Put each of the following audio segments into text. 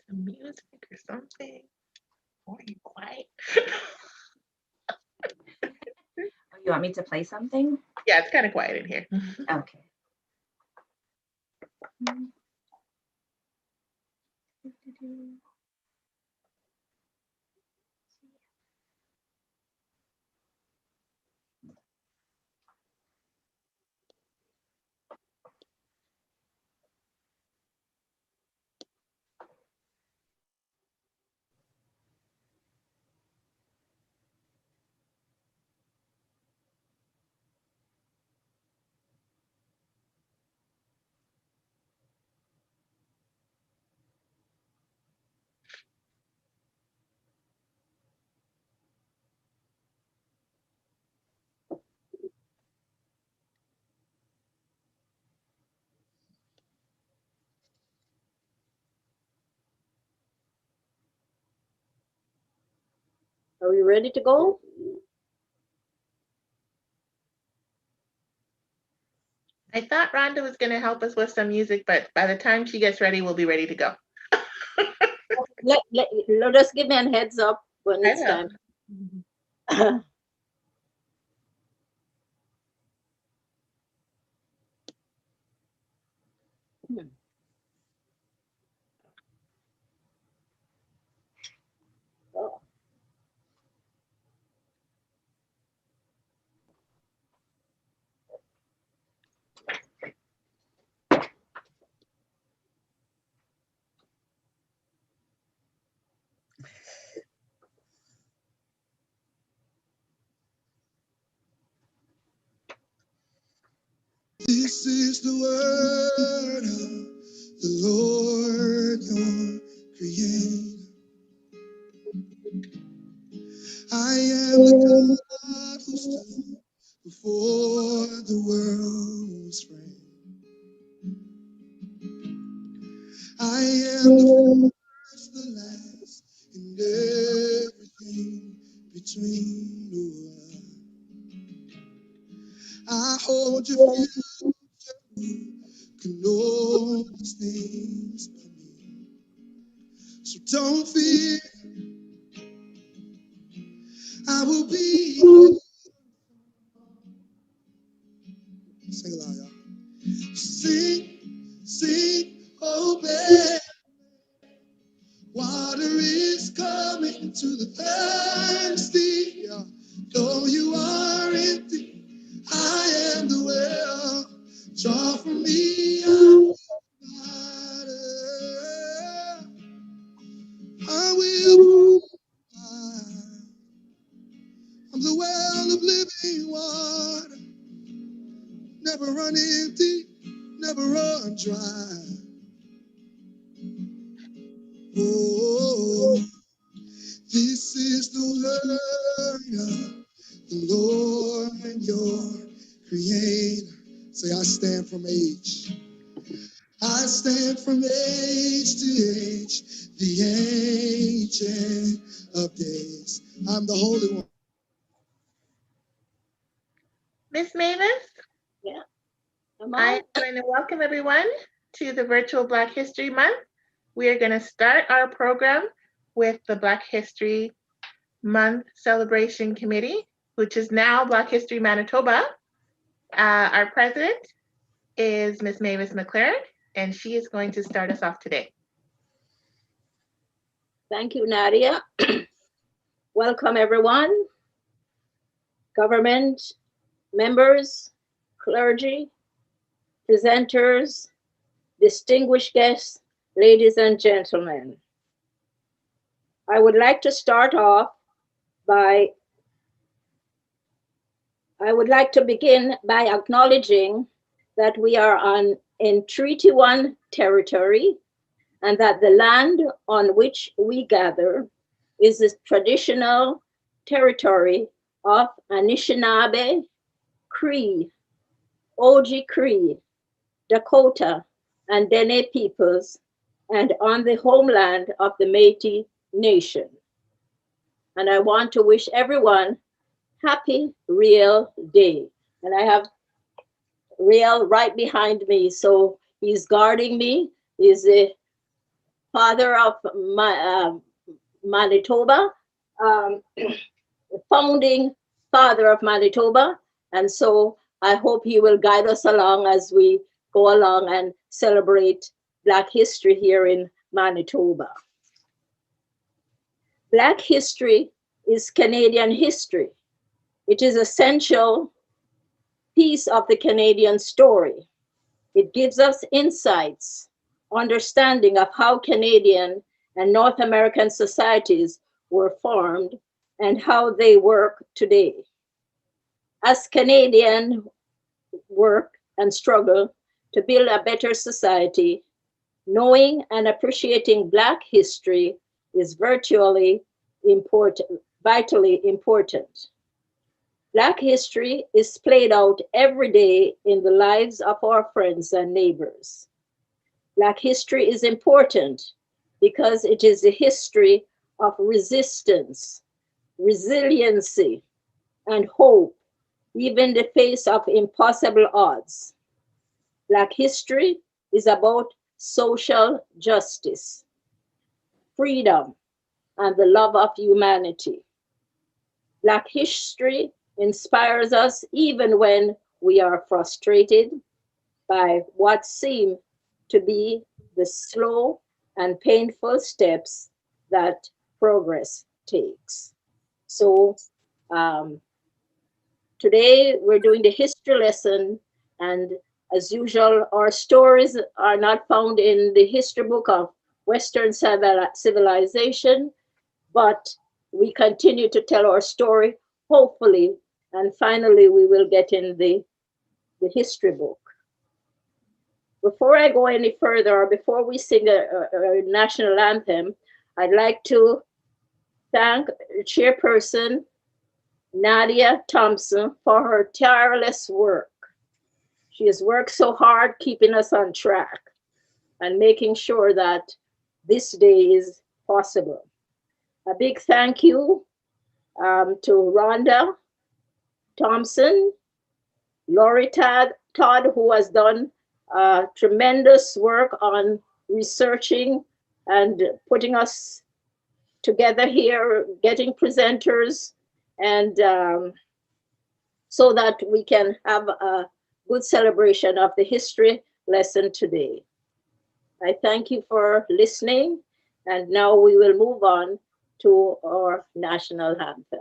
some music or something. Or are you quiet? Oh, you want me to play something? Yeah, it's kind of quiet in here. Okay. Are we ready to go? I thought Rhonda was going to help us with some music, but by the time she gets ready, we'll be ready to go. Just give me a heads up when I it's will. time. Oh. This is the word of the Lord, your creator. I am the God who stood before the world was framed. I am the first, the last, and everything between. I hold your future, can know these things by me. So don't fear, I will be. Sing aloud, y'all. Sing, sing, obey. Water is coming to the thirsty. Yeah. Though you are empty, I am the well. Draw from me, I will provide. I'm the well of living water. Never run empty, never run dry. Oh, this is the word of the Lord, your creator. Say, I stand from age. I stand from age to age, the ancient of days. I'm the Holy One. Miss Mavis, Yeah. I am going to welcome everyone to the virtual Black History Month. We are going to start our program with the Black History Month Celebration Committee, which is now Black History Manitoba. Our president is Miss Mavis McLaren, and she is going to start us off today. Thank you, Nadia. Welcome, everyone. Government members, clergy, presenters, distinguished guests, ladies and gentlemen. I would like to start off by, I would like to begin by acknowledging that we are in Treaty 1 territory and that the land on which we gather is the traditional territory of Anishinaabe, Cree, Oji-Cree, Dakota, and Dene peoples, and on the homeland of the Métis Nation. And I want to wish everyone happy Real Day. And I have Real right behind me, so he's guarding me. He's the father of Manitoba, founding father of Manitoba. And so I hope he will guide us along as we go along and celebrate Black history here in Manitoba. Black history is Canadian history. It is an essential piece of the Canadian story. It gives us insights, understanding of how Canadian and North American societies were formed and how they work today. As Canadians work and struggle to build a better society, knowing and appreciating Black history is vitally important. Black history is played out every day in the lives of our friends and neighbors. Black history is important because it is a history of resistance, resiliency, and hope, even in the face of impossible odds. Black history is about social justice, freedom, and the love of humanity. Black history inspires us even when we are frustrated by what seem to be the slow and painful steps that progress takes. So today we're doing the history lesson, and as usual, our stories are not found in the history book of Western civilization, but we continue to tell our story, hopefully, and finally we will get in the history book. Before I go any further, or before we sing a national anthem, I'd like to thank Chairperson Nadia Thompson for her tireless work. She has worked so hard keeping us on track and making sure that this day is possible. A big thank you to Rhonda Thompson, Lori Todd, who has done tremendous work on researching and putting us together here, getting presenters, and so that we can have a good celebration of the history lesson today. I thank you for listening, and now we will move on to our national anthem.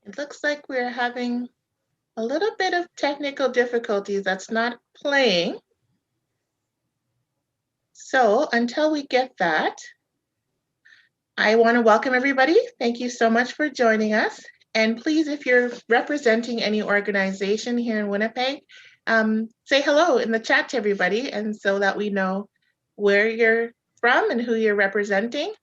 It looks like we're having a little bit of technical difficulties that's not playing. So until we get that, I want to welcome everybody. Thank you so much for joining us. And please, if you're representing any organization here in Winnipeg, say hello in the chat to everybody, and so that we know where you're from and who you're representing.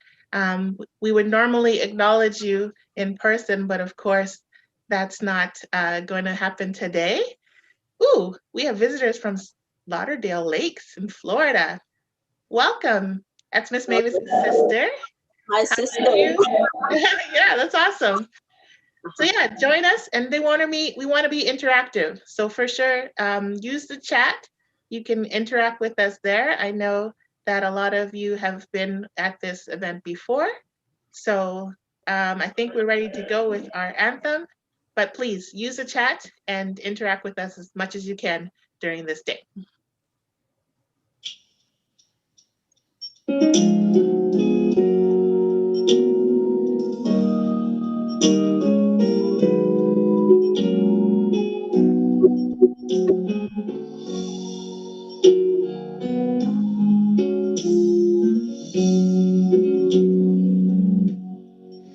We would normally acknowledge you in person, but of course, that's not going to happen today. Ooh, we have visitors from Lauderdale Lakes in Florida. welcome. That's Miss Mavis's sister. My How sister. are you? Yeah, that's awesome. So yeah, join us, and they want to meet. We want to be interactive. So for sure, use the chat. You can interact with us there. I know that a lot of you have been at this event before, so I think we're ready to go with our anthem. But please use the chat and interact with us as much as you can during this day.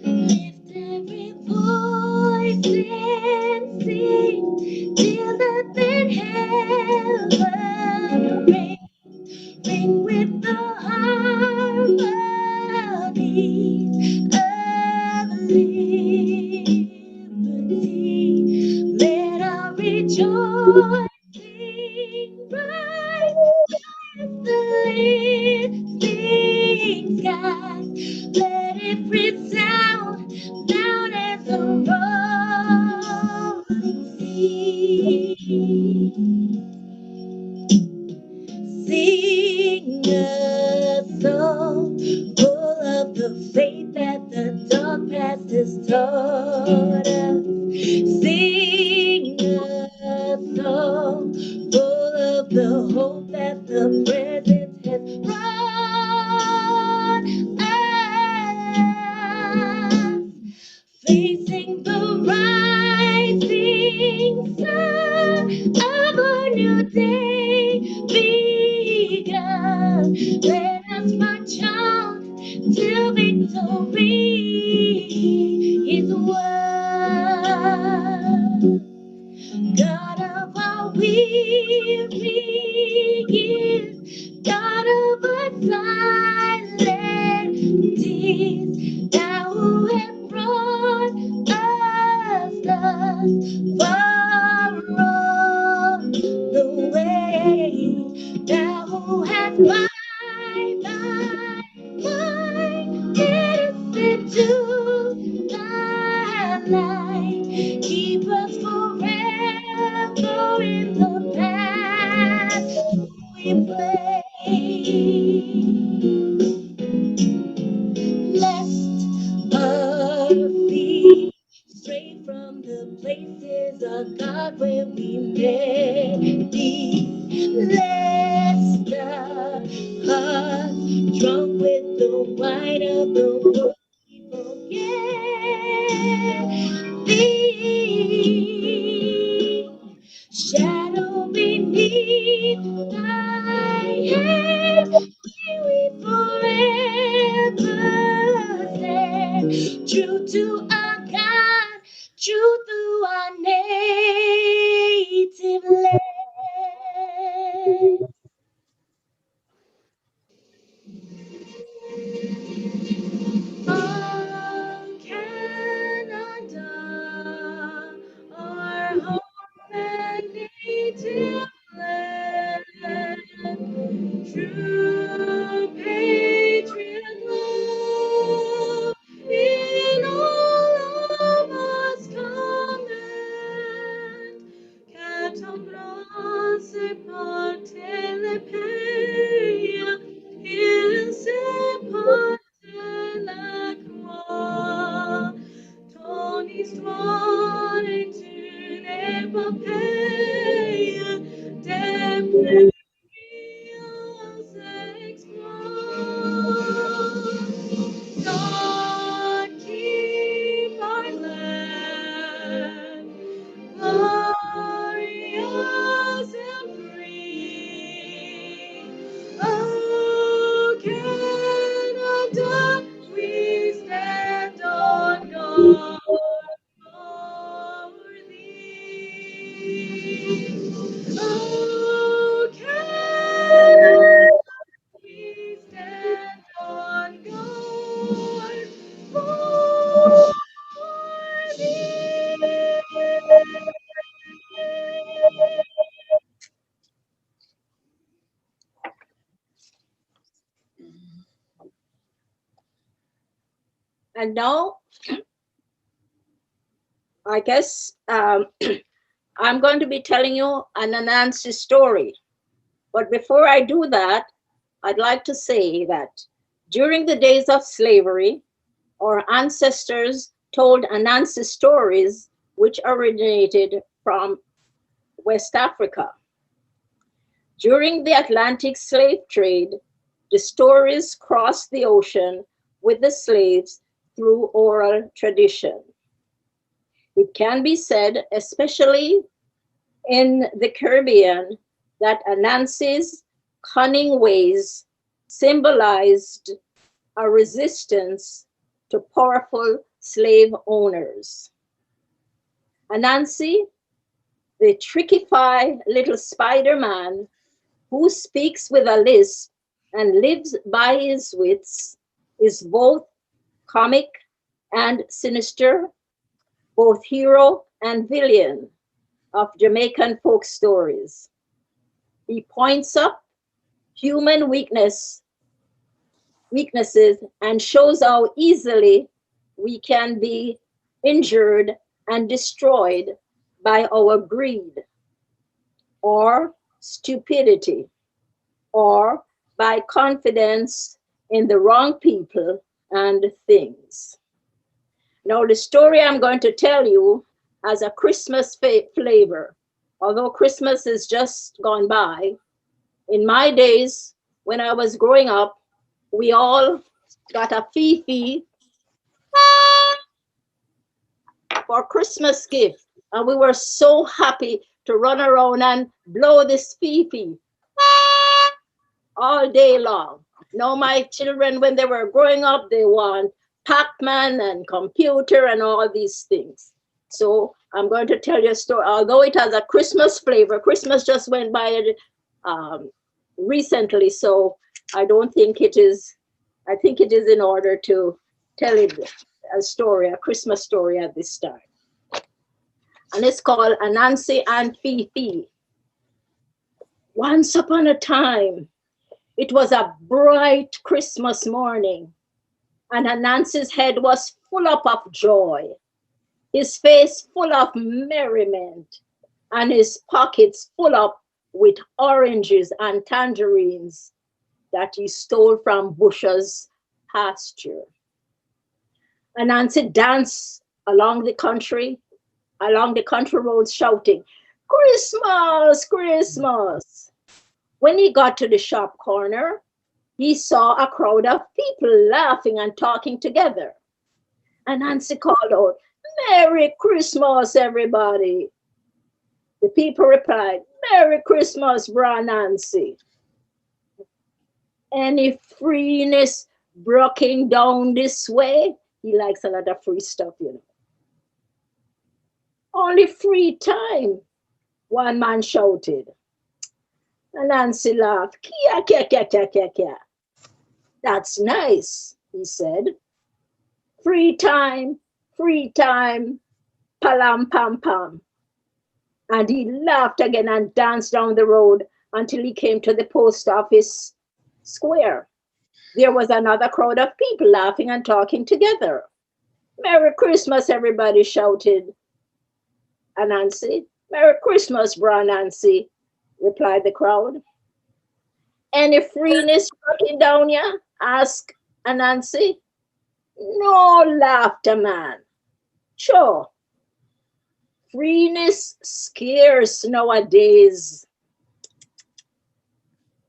Lift every voice and sing till the thin heaven ring, ring with the harmonies of liberty. Let our rejoicing rise with the lifting skies. Let it resound loud as a roaring sea. Sing a song full of the faith that the dark past has taught us. Sing a song full of the hope that the present has brought us. Facing the rising sun of a new day begun. Let us march on to victory is won. God of our weary years, God of our silent tears, thou who hast brought us thus far on the way, thou who hast by led us into thy light. Keep us forever in the path we play. Lest our feet stray from the places of God where we may be. Lest our hearts, drunk with the wine of the world, we forget thee. Shadow beneath thy hand, may we forever stand. True to our God, true to our native land. On Canada, our home and native land, true patriot love in all of us command. And now, I guess I'm going to be telling you an Anansi story. But before I do that, I'd like to say that during the days of slavery, our ancestors told Anansi stories which originated from West Africa. During the Atlantic slave trade, the stories crossed the ocean with the slaves through oral tradition. It can be said, especially in the Caribbean, that Anansi's cunning ways symbolized a resistance to powerful slave owners. Anansi, the trickify little Spider-Man who speaks with a lisp and lives by his wits, is both comic and sinister, both hero and villain of Jamaican folk stories. He points up human weaknesses and shows how easily we can be injured and destroyed by our greed or stupidity or by confidence in the wrong people and things. Now, the story I'm going to tell you has a Christmas flavor. Although Christmas is just gone by, in my days when I was growing up, we all got a fifi for Christmas gift. And we were so happy to run around and blow this fifi all day long. Now my children, when they were growing up, they want Pac-Man and computer and all these things. So I'm going to tell you a story. Although it has a Christmas flavor, Christmas just went by recently, so I don't think it is, I think it is in order to tell it a story, a Christmas story at this time. And it's called Anansi and Fifi. Once upon a time, it was a bright Christmas morning, and Anansi's head was full up of joy, his face full of merriment, and his pockets full up with oranges and tangerines that he stole from Busher's pasture. Anansi danced along the country roads shouting, "Christmas, Christmas." When he got to the shop corner, he saw a crowd of people laughing and talking together. And Nancy called out, "Merry Christmas, everybody." The people replied, "Merry Christmas, Bra Nancy." Any freeness broken down this way? He likes a lot of free stuff, you know. "Only free time," one man shouted. And Nancy laughed. "Kia, kia, kia, kia, kia, kia." "That's nice," he said. Free time, palam pam pam." And he laughed again and danced down the road until he came to the post office square. There was another crowd of people laughing and talking together. "Merry Christmas," everybody shouted. "Anansi, Merry Christmas, Bra Nancy," replied the crowd. "Any freeness working down ya?" asked Anansi. "No," laughed a man. "Sure. Freeness scarce nowadays."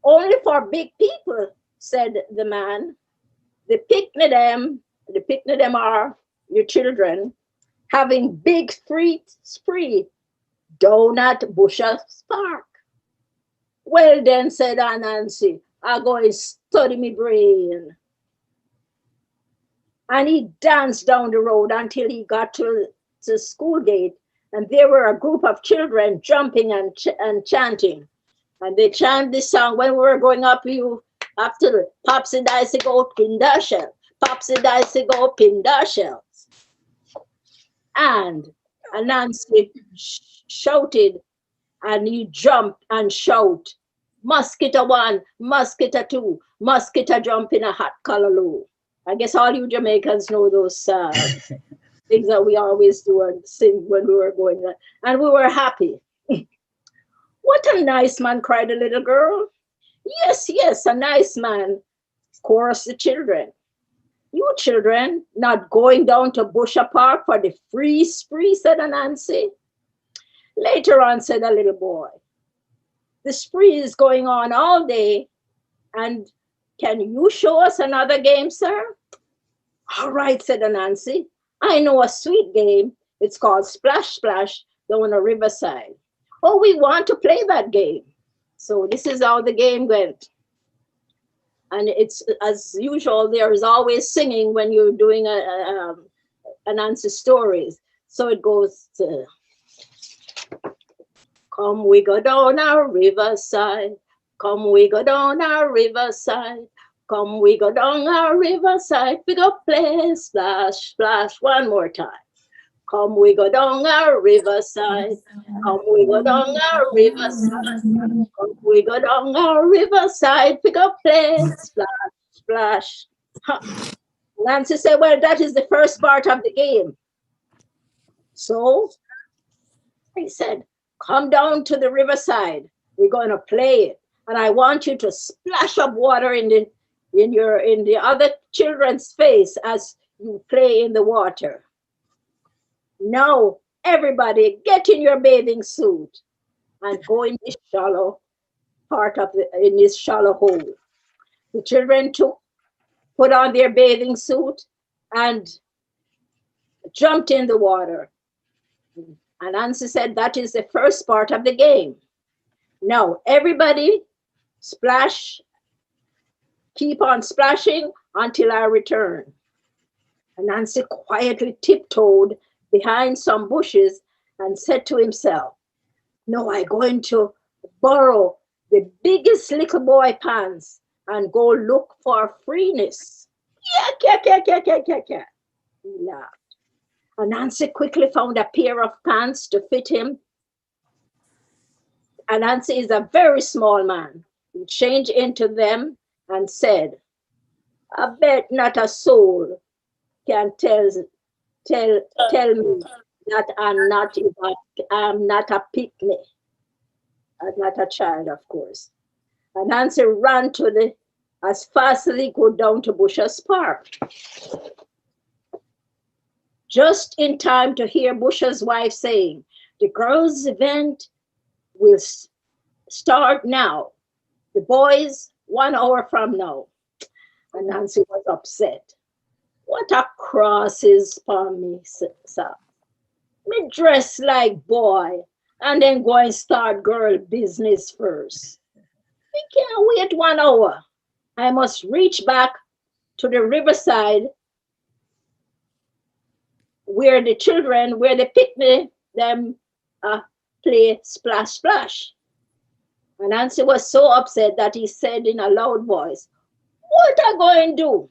"Only for big people," said the man. The picnic them are your children, having big free spree down at Busher's Park. "Well then," said Anansi, "I go and study me brain." And he danced down the road until he got to the school gate, and there were a group of children jumping and chanting. And they chant this song. When we were growing up, you after "Popsy Dicey go Pinda Shell, Popsy Dicey go Pinda Shells." And Anansi shouted, and he jumped and shouted, "Mosquito 1, mosquito 2, mosquito jump in a hot callaloo." I guess all you Jamaicans know those things that we always do and sing when we were going there. And we were happy. What a nice man, cried the little girl. Yes, yes, a nice man, chorused the children. You children not going down to Busher Park for the free spree, said Nancy. Later on, said a little boy. The spree is going on all day, and can you show us another game, sir? All right, said Nancy. I know a sweet game. It's called Splash Splash down the riverside. Oh, we want to play that game. So this is how the game went. And it's, as usual, there is always singing when you're doing an answer stories. So it goes to, come we go down our riverside, come we go down our riverside, come we go down our riverside, we go play splash, splash, one more time. Come we go down our riverside, come we go down our riverside, come we go down our riverside, we go play splash, splash. Huh. Nancy said, well, that is the first part of the game. So he said, come down to the riverside. We're going to play it. And I want you to splash up water in the other children's face as you play in the water. Now, everybody get in your bathing suit and go in this shallow part of in this shallow hole. The children put on their bathing suit and jumped in the water. And Nancy said, that is the first part of the game. Now, everybody splash, keep on splashing until I return. And Nancy quietly tiptoed behind some bushes and said to himself, no, I'm going to borrow the biggest little boy pants and go look for freeness. Yeah. He laughed. And Nancy quickly found a pair of pants to fit him. And Nancy is a very small man. He changed into them and said, I bet not a soul can tell me that I'm not a picnic. I'm not a child, of course. And Nancy ran as fast as he could down to Busher's Park. Just in time to hear Busher's wife saying, the girls' event will start now. The boys, 1 hour from now. And Nancy was upset. What a cross is for me, sir. Me dress like boy and then go and start girl business first. We can't wait 1 hour. I must reach back to the riverside where the picnic, them play splash, splash. And Nancy was so upset that he said in a loud voice, what are you going to do?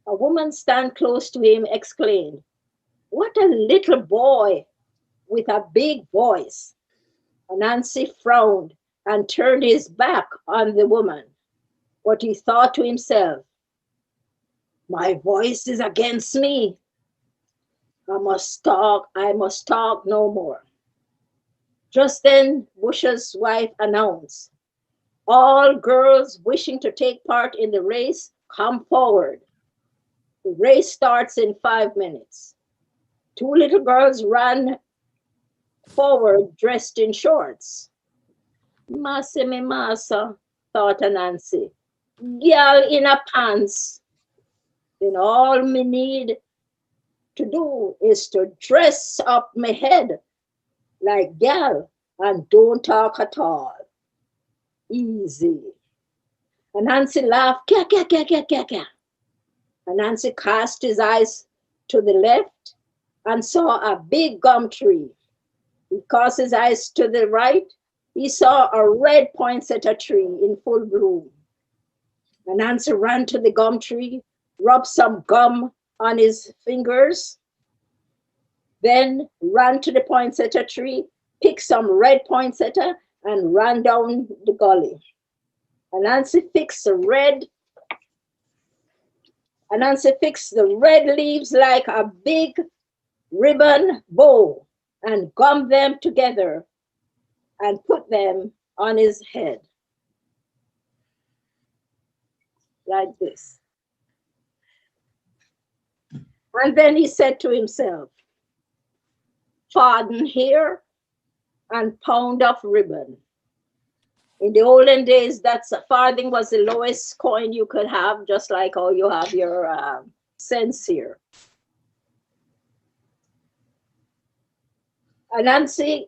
A woman standing close to him exclaimed, what a little boy with a big voice. And Nancy frowned and turned his back on the woman. But he thought to himself, my voice is against me. I must talk no more. Just then, Busher's wife announced, all girls wishing to take part in the race, come forward. The race starts in 5 minutes. 2 little girls ran forward dressed in shorts. Massa me massa, thought Nancy. Girl in a pants. Then all me need to do is to dress up my head like gal and don't talk at all. Easy. And Nancy laughed, kya, kya, kya, kya, kya, kya. And Nancy cast his eyes to the left and saw a big gum tree. He cast his eyes to the right. He saw a red poinsettia tree in full bloom. And Nancy ran to the gum tree, rubbed some gum on his fingers, then ran to the poinsettia tree, picked some red poinsettia and ran down the gully. And Nancy fixed the red Anansi fixed the red leaves like a big ribbon bow and gummed them together and put them on his head like this. And then he said to himself, "Farden here and pound of ribbon." In the olden days, that's a farthing was the lowest coin you could have, just like how you have your cents here. Anansi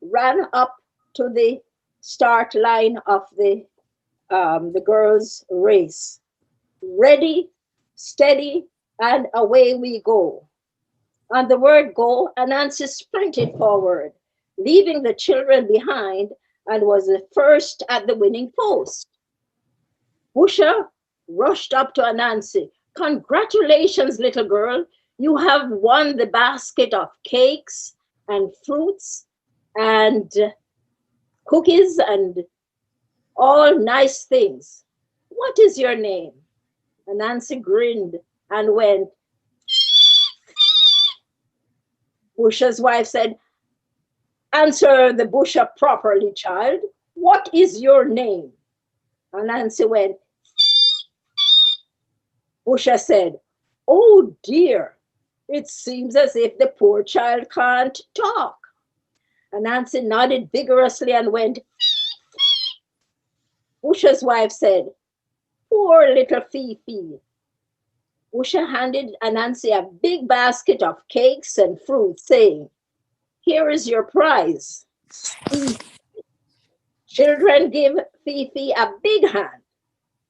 ran up to the start line of the girls' race. Ready, steady, and away we go. On the word go, Anansi sprinted forward, leaving the children behind, and was the first at the winning post. Busha rushed up to Anansi. "Congratulations, little girl. You have won the basket of cakes and fruits and cookies and all nice things. What is your name?" Anansi grinned and went. Busha's wife said, "Answer the Busha properly, child. What is your name?" Anansi went. Busha said, "Oh dear, it seems as if the poor child can't talk." Anansi nodded vigorously and went. Busha's wife said, "Poor little Fifi." Busha handed Anansi a big basket of cakes and fruit, saying, "Here is your prize." Children give Fifi a big hand.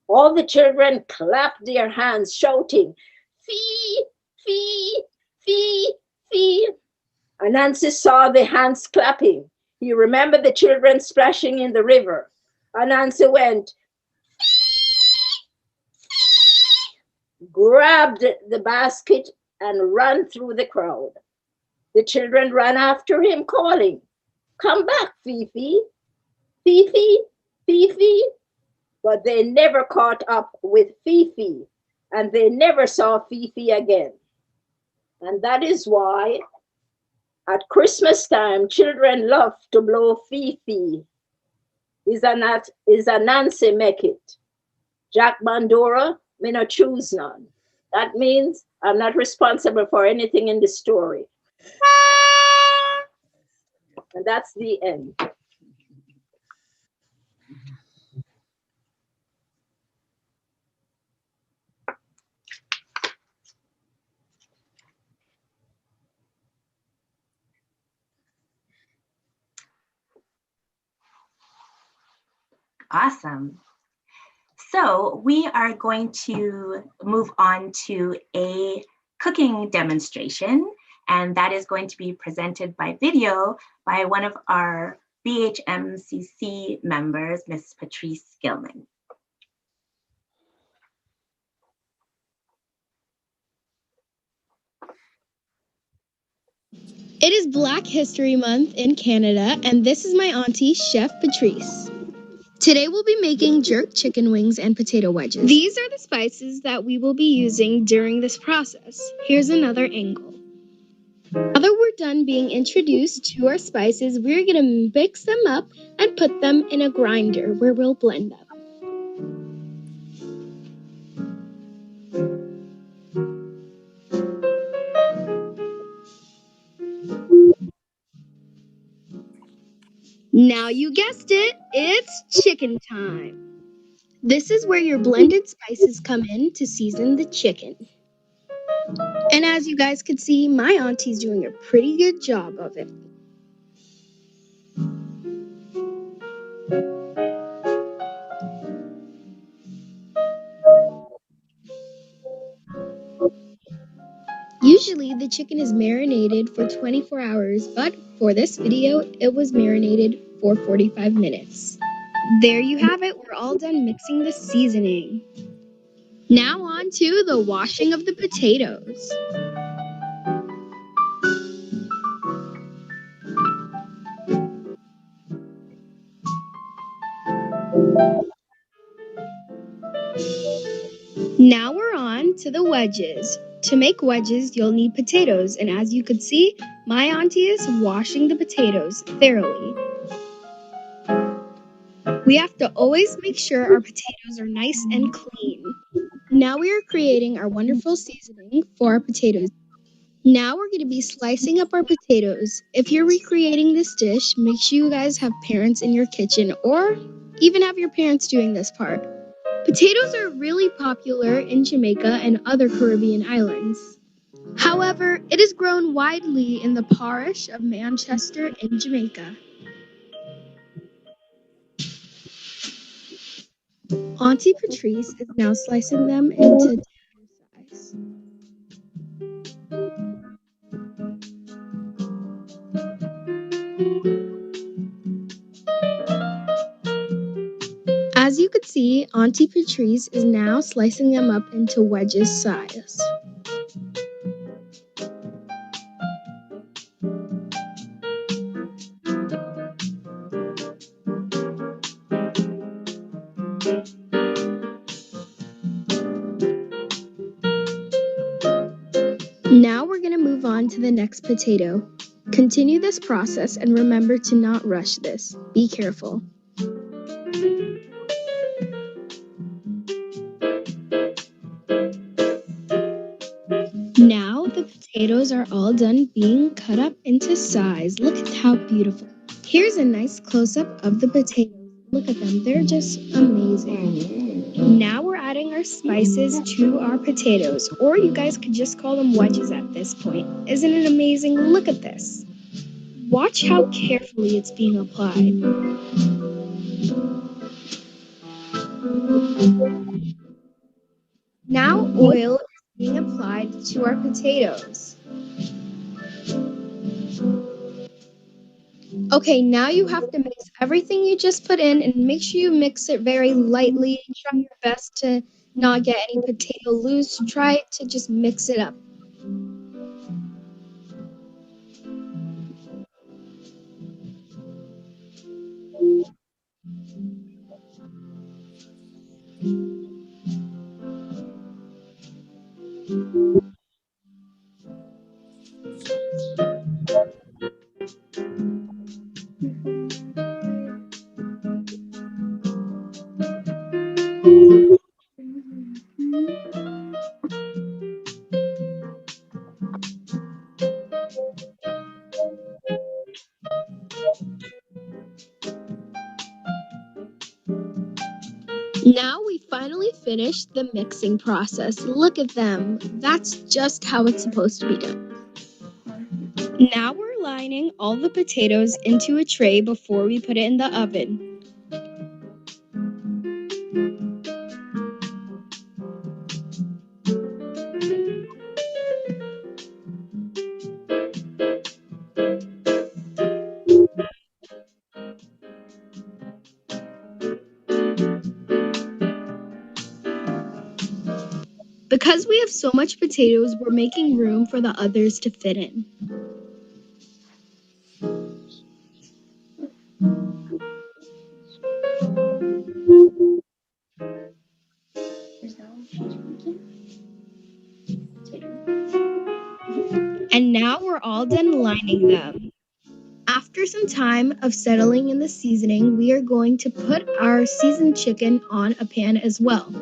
All the children clapped their hands, shouting, "Fee, fee, fee, fee." Anansi saw the hands clapping. He remembered the children splashing in the river. Anansi went, grabbed the basket, and ran through the crowd. The children ran after him, calling, "Come back, Fifi, Fifi, Fifi." But they never caught up with Fifi, and they never saw Fifi again. And that is why at Christmas time, children love to blow Fifi. Is a Nancy make it. Jack Bandora, me no choose none. That means I'm not responsible for anything in the story. And that's the end. Awesome. So we are going to move on to a cooking demonstration, and that is going to be presented by video by one of our BHMCC members, Ms. Patrice Gilman. It is Black History Month in Canada, and this is my auntie, Chef Patrice. Today we'll be making jerk chicken wings and potato wedges. These are the spices that we will be using during this process. Here's another angle. Now that we're done being introduced to our spices, we're going to mix them up and put them in a grinder where we'll blend them. Now you guessed it, it's chicken time. This is where your blended spices come in to season the chicken. And as you guys could see, my auntie's doing a pretty good job of it. Usually the chicken is marinated for 24 hours, but for this video, it was marinated for 45 minutes. There you have it, we're all done mixing the seasoning. Now on to the washing of the potatoes. Now we're on to the wedges. To make wedges, you'll need potatoes, and as you could see, my auntie is washing the potatoes thoroughly. We have to always make sure our potatoes are nice and clean. Now we are creating our wonderful seasoning for our potatoes. Now we're going to be slicing up our potatoes. If you're recreating this dish, make sure you guys have parents in your kitchen or even have your parents doing this part. Potatoes are really popular in Jamaica and other Caribbean islands. However, it is grown widely in the parish of Manchester in Jamaica. Auntie Patrice is now slicing them into tender size. As you could see, Auntie Patrice is now slicing them up into wedges size. Now we're going to move on to the next potato. Continue this process and remember to not rush this. Be careful. Now the potatoes are all done being cut up into size. Look at how beautiful. Here's a nice close-up of the potatoes. Look at them, they're just amazing. Now we're adding our spices to our potatoes, or you guys could just call them wedges at this point. Isn't it amazing? Look at this. Watch how carefully it's being applied. Now oil is being applied to our potatoes. Okay, now you have to mix everything you just put in and make sure you mix it very lightly. Try your best to not get any potato loose. Try to just mix it up. Now we finally finished the mixing process. Look at them. That's just how it's supposed to be done. Now we're lining all the potatoes into a tray before we put it in the oven. Because we have so much potatoes, we're making room for the others to fit in. And now we're all done lining them. After some time of settling in the seasoning, we are going to put our seasoned chicken on a pan as well.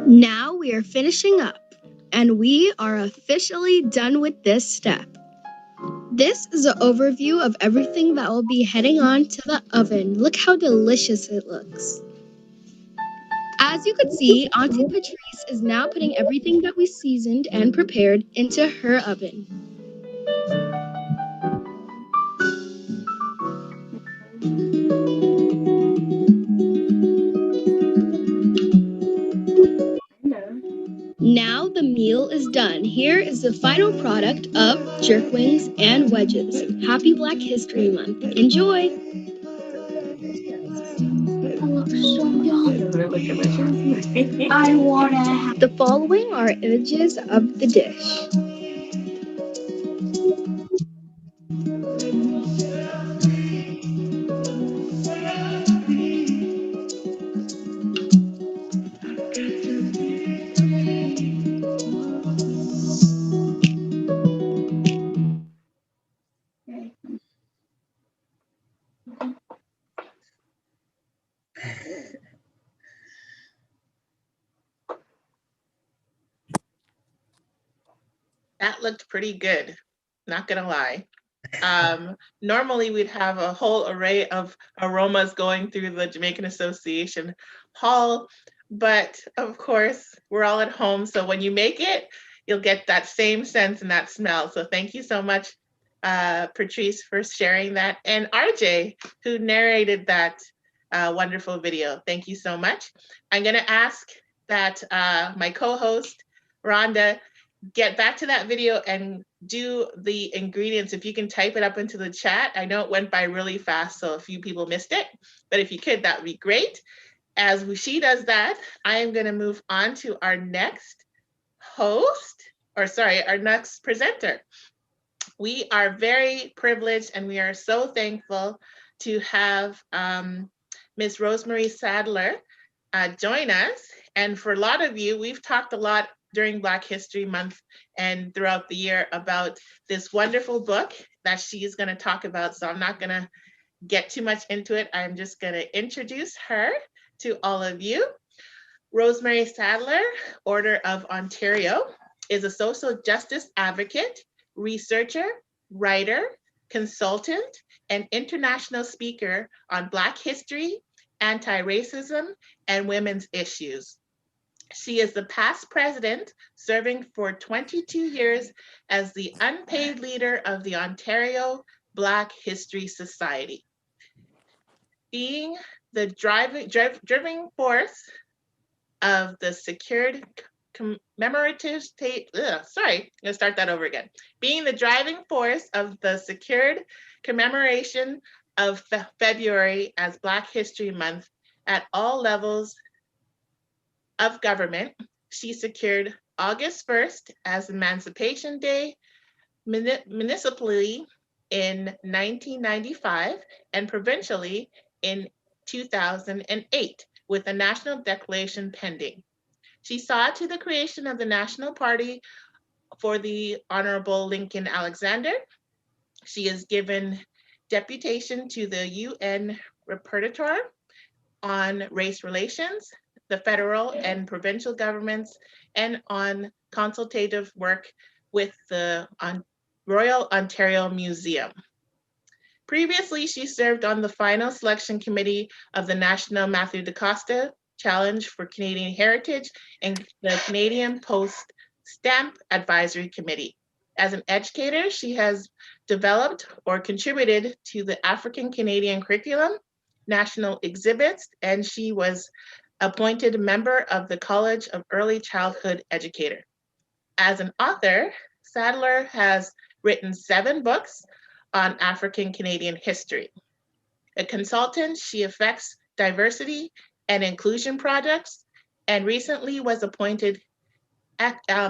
Now we are finishing up, and we are officially done with this step. This is an overview of everything that will be heading on to the oven. Look how delicious it looks. As you could see, Auntie Patrice is now putting everything that we seasoned and prepared into her oven. Now the meal is done. Here is the final product of jerk wings and wedges. Happy Black History Month. Enjoy! The following are images of the dish. That looked pretty good, not gonna lie. Normally we'd have a whole array of aromas going through the Jamaican Association Hall, but of course we're all at home, so when you make it, you'll get that same sense and that smell. So thank you so much, Patrice, for sharing that, and RJ, who narrated that wonderful video. Thank you so much. I'm gonna ask that my co-host, Rhonda, get back to that video and do the ingredients. If you can type it up into the chat. I know it went by really fast, so a few people missed it, but if you could, that would be great. As she does that, I am going to move on to our next host, or sorry, our next presenter. We are very privileged and we are so thankful to have Ms. Rosemary Sadler join us. And for a lot of you, we've talked a lot during Black History Month and throughout the year about this wonderful book that she is going to talk about. So I'm not going to get too much into it. I'm just going to introduce her to all of you. Rosemary Sadler, Order of Ontario, is a social justice advocate, researcher, writer, consultant, and international speaker on Black history, anti-racism, and women's issues. She is the past president, serving for 22 years as the unpaid leader of the Ontario Black History Society. Being the driving force of the secured commemorative state, sorry, I'm gonna start that over again. Being the driving force of the secured commemoration of February as Black History Month at all levels of government, she secured August 1st as Emancipation Day municipally in 1995 and provincially in 2008 with a national declaration pending. She saw to the creation of the National Party for the Honorable Lincoln Alexander. She is given deputation to the UN Rapporteur on Race Relations, the federal and provincial governments, and on consultative work with the Royal Ontario Museum. Previously, she served on the final selection committee of the National Matthew DaCosta Challenge for Canadian Heritage and the Canadian Post Stamp Advisory Committee. As an educator, she has developed or contributed to the African Canadian curriculum, national exhibits, and she was appointed member of the College of Early Childhood Educator. As an author, Sadler has written 7 books on African Canadian history. A consultant, she affects diversity and inclusion projects, and recently was appointed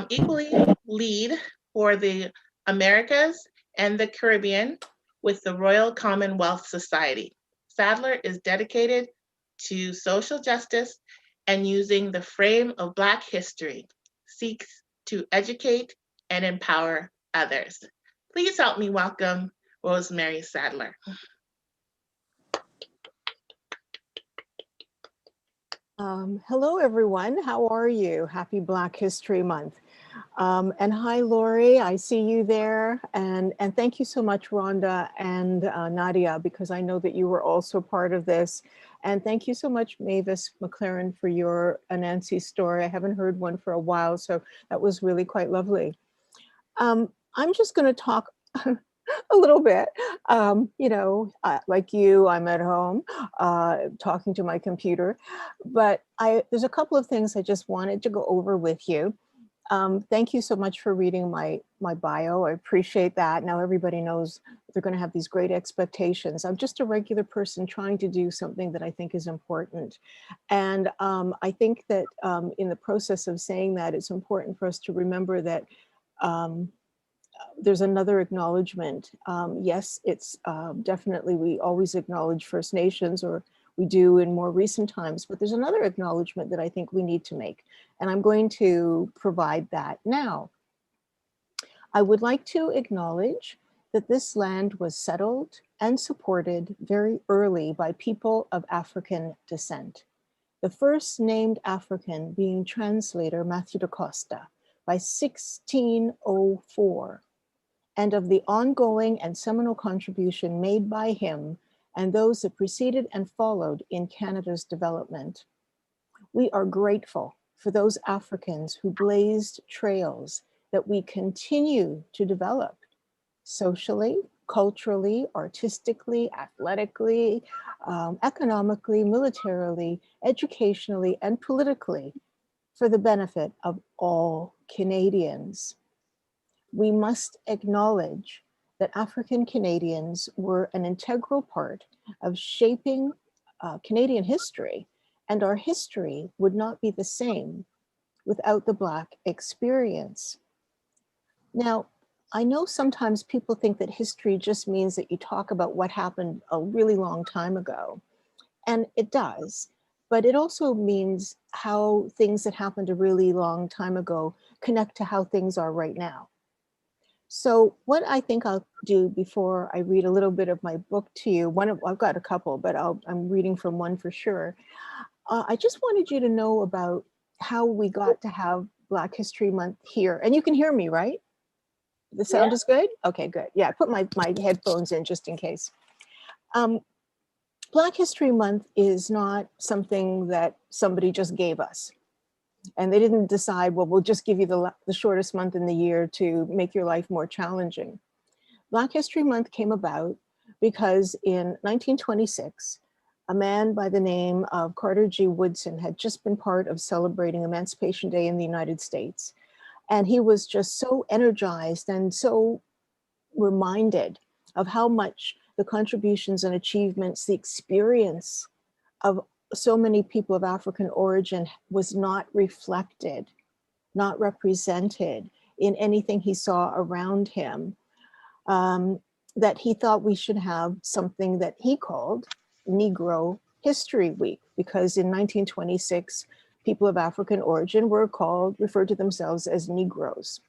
equally lead for the Americas and the Caribbean with the Royal Commonwealth Society. Sadler is dedicated to social justice and using the frame of Black history, seeks to educate and empower others. Please help me welcome Rosemary Sadler. Hello, everyone. How are you? Happy Black History Month. And hi, Lori, I see you there. And thank you so much, Rhonda and Nadia, because I know that you were also part of this. And thank you so much, Mavis McLaren, for your Anansi story. I haven't heard one for a while, so that was really quite lovely. I'm just going to talk a little bit. Like you, I'm at home talking to my computer, but there's a couple of things I just wanted to go over with you. Thank you so much for reading my bio. I appreciate that. Now everybody knows they're going to have these great expectations. I'm just a regular person trying to do something that I think is important. And I think that in the process of saying that, it's important for us to remember that um, there's another acknowledgement. Yes, it's definitely, we always acknowledge First Nations, or we do in more recent times, but there's another acknowledgement that I think we need to make. And I'm going to provide that now. I would like to acknowledge that this land was settled and supported very early by people of African descent. The first named African being translator Matthew da Costa by 1604, and of the ongoing and seminal contribution made by him and those that preceded and followed in Canada's development. We are grateful for those Africans who blazed trails that we continue to develop socially, culturally, artistically, athletically, economically, militarily, educationally, and politically for the benefit of all Canadians. We must acknowledge that African Canadians were an integral part of shaping Canadian history, and our history would not be the same without the Black experience. Now, I know sometimes people think that history just means that you talk about what happened a really long time ago, and it does, but it also means how things that happened a really long time ago connect to how things are right now. So what I think I'll do before I read a little bit of my book to you, I've got a couple, but I'm reading from one for sure. I just wanted you to know about how we got to have Black History Month here. And you can hear me, right? The sound is good? Okay, good. Yeah, I put my headphones in just in case. Black History Month is not something that somebody just gave us. And they didn't decide, well, we'll just give you the shortest month in the year to make your life more challenging. Black History Month came about because in 1926, a man by the name of Carter G. Woodson had just been part of celebrating Emancipation Day in the United States. And he was just so energized and so reminded of how much the contributions and achievements, the experience of so many people of African origin was not reflected, not represented in anything he saw around him, that he thought we should have something that he called Negro History Week, because in 1926, people of African origin were referred to themselves as Negroes.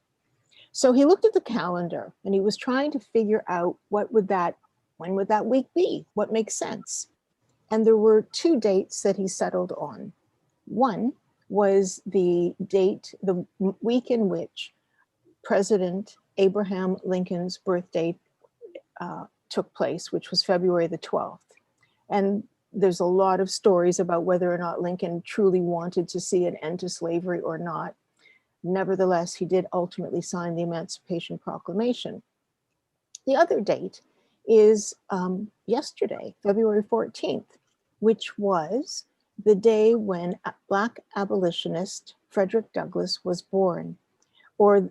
So he looked at the calendar and he was trying to figure out when would that week be? What makes sense? And there were two dates that he settled on. One was the date, the week in which President Abraham Lincoln's birthday took place, which was February the 12th. And there's a lot of stories about whether or not Lincoln truly wanted to see an end to slavery or not. Nevertheless, he did ultimately sign the Emancipation Proclamation. The other date is yesterday, February 14th, which was the day when Black abolitionist Frederick Douglass was born, or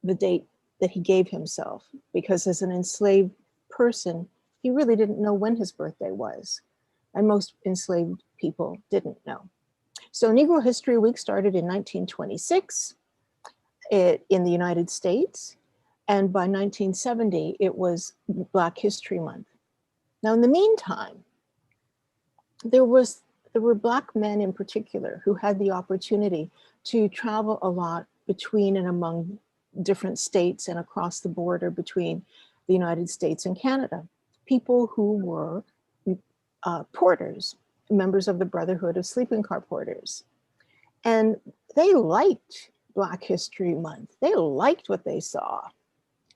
the date that he gave himself, because as an enslaved person, he really didn't know when his birthday was, and most enslaved people didn't know. So Negro History Week started in 1926 in the United States, and by 1970, it was Black History Month. Now, in the meantime, there were Black men in particular who had the opportunity to travel a lot between and among different states and across the border between the United States and Canada. People who were porters, members of the Brotherhood of Sleeping Car Porters. And they liked Black History Month. They liked what they saw.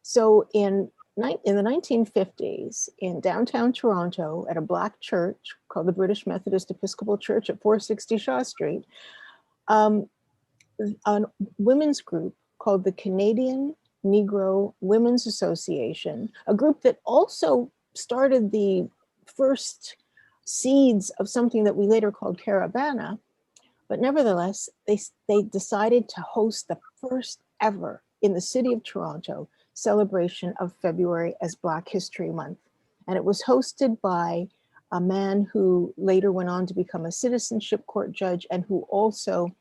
So in the 1950s, in downtown Toronto, at a Black church called the British Methodist Episcopal Church at 460 Shaw Street, a women's group called the Canadian Negro Women's Association, a group that also started the first seeds of something that we later called Caravana, But nevertheless, they decided to host the first ever in the city of Toronto celebration of February as Black History Month. And it was hosted by a man who later went on to become a citizenship court judge and who also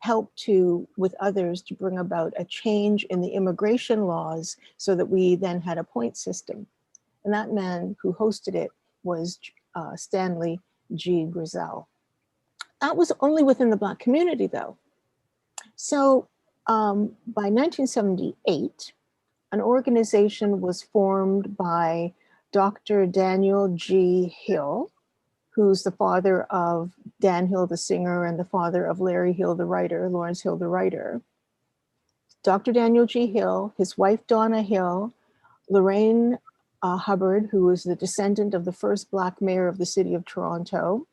helped to, with others, to bring about a change in the immigration laws so that we then had a point system. And that man who hosted it was Stanley G. Grizel. That was only within the Black community though. So by 1978, an organization was formed by Dr. Daniel G. Hill, who's the father of Dan Hill, the singer, and the father of Larry Hill, the writer, Lawrence Hill, the writer. Dr. Daniel G. Hill, his wife, Donna Hill, Lorraine Hubbard, who was the descendant of the first Black mayor of the city of Toronto,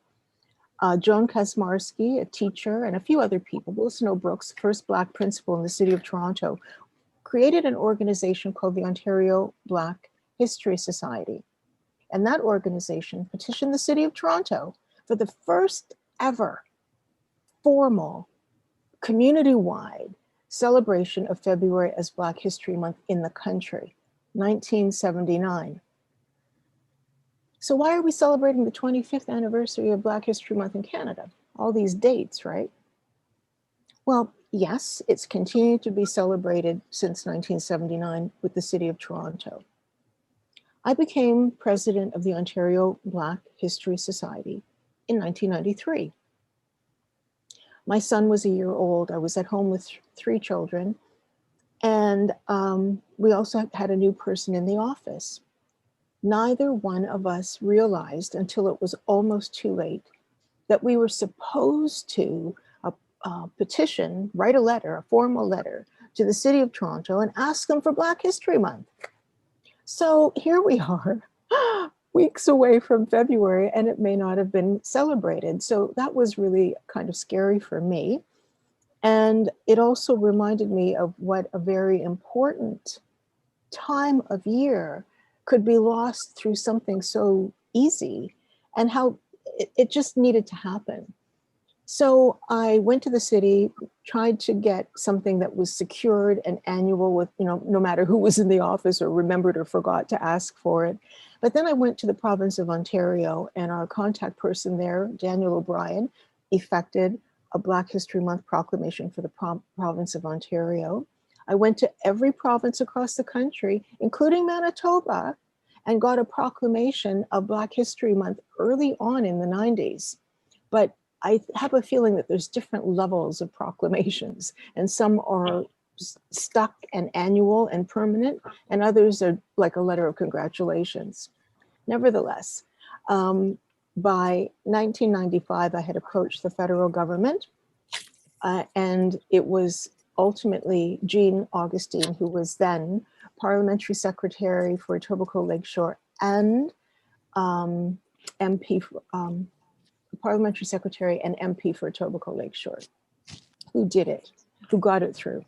Joan Kosmarski, a teacher, and a few other people, Will Snow Brooks, first Black principal in the city of Toronto, created an organization called the Ontario Black History Society. And that organization petitioned the city of Toronto for the first ever formal community-wide celebration of February as Black History Month in the country, 1979. So why are we celebrating the 25th anniversary of Black History Month in Canada? All these dates, right? Well, yes, it's continued to be celebrated since 1979 with the city of Toronto. I became president of the Ontario Black History Society in 1993. My son was a year old. I was at home with 3 children. And we also had a new person in the office. Neither one of us realized until it was almost too late that we were supposed to petition, write a letter, a formal letter to the city of Toronto and ask them for Black History Month. So here we are, weeks away from February, and it may not have been celebrated. So that was really kind of scary for me. And it also reminded me of what a very important time of year could be lost through something so easy, and how it just needed to happen. So I went to the city, tried to get something that was secured and annual with, no matter who was in the office or remembered or forgot to ask for it. But then I went to the province of Ontario, and our contact person there, Daniel O'Brien, effected a Black History Month proclamation for the province of Ontario. I went to every province across the country, including Manitoba, and got a proclamation of Black History Month early on in the 90s. But I have a feeling that there's different levels of proclamations, and some are stuck and annual and permanent, and others are like a letter of congratulations. Nevertheless, by 1995, I had approached the federal government, and it was ultimately Jean Augustine, who was then Parliamentary Secretary for Etobicoke Lakeshore and MP, Parliamentary Secretary and MP for Etobicoke Lakeshore, who did it, who got it through.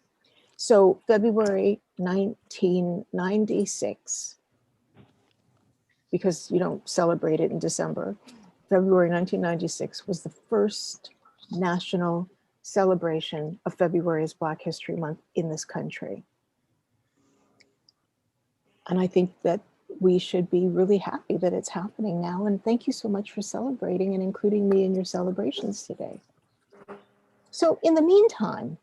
So February 1996, because you don't celebrate it in December, February 1996 was the first national celebration of February as Black History Month in this country. And I think that we should be really happy that it's happening now. And thank you so much for celebrating and including me in your celebrations today. So in the meantime,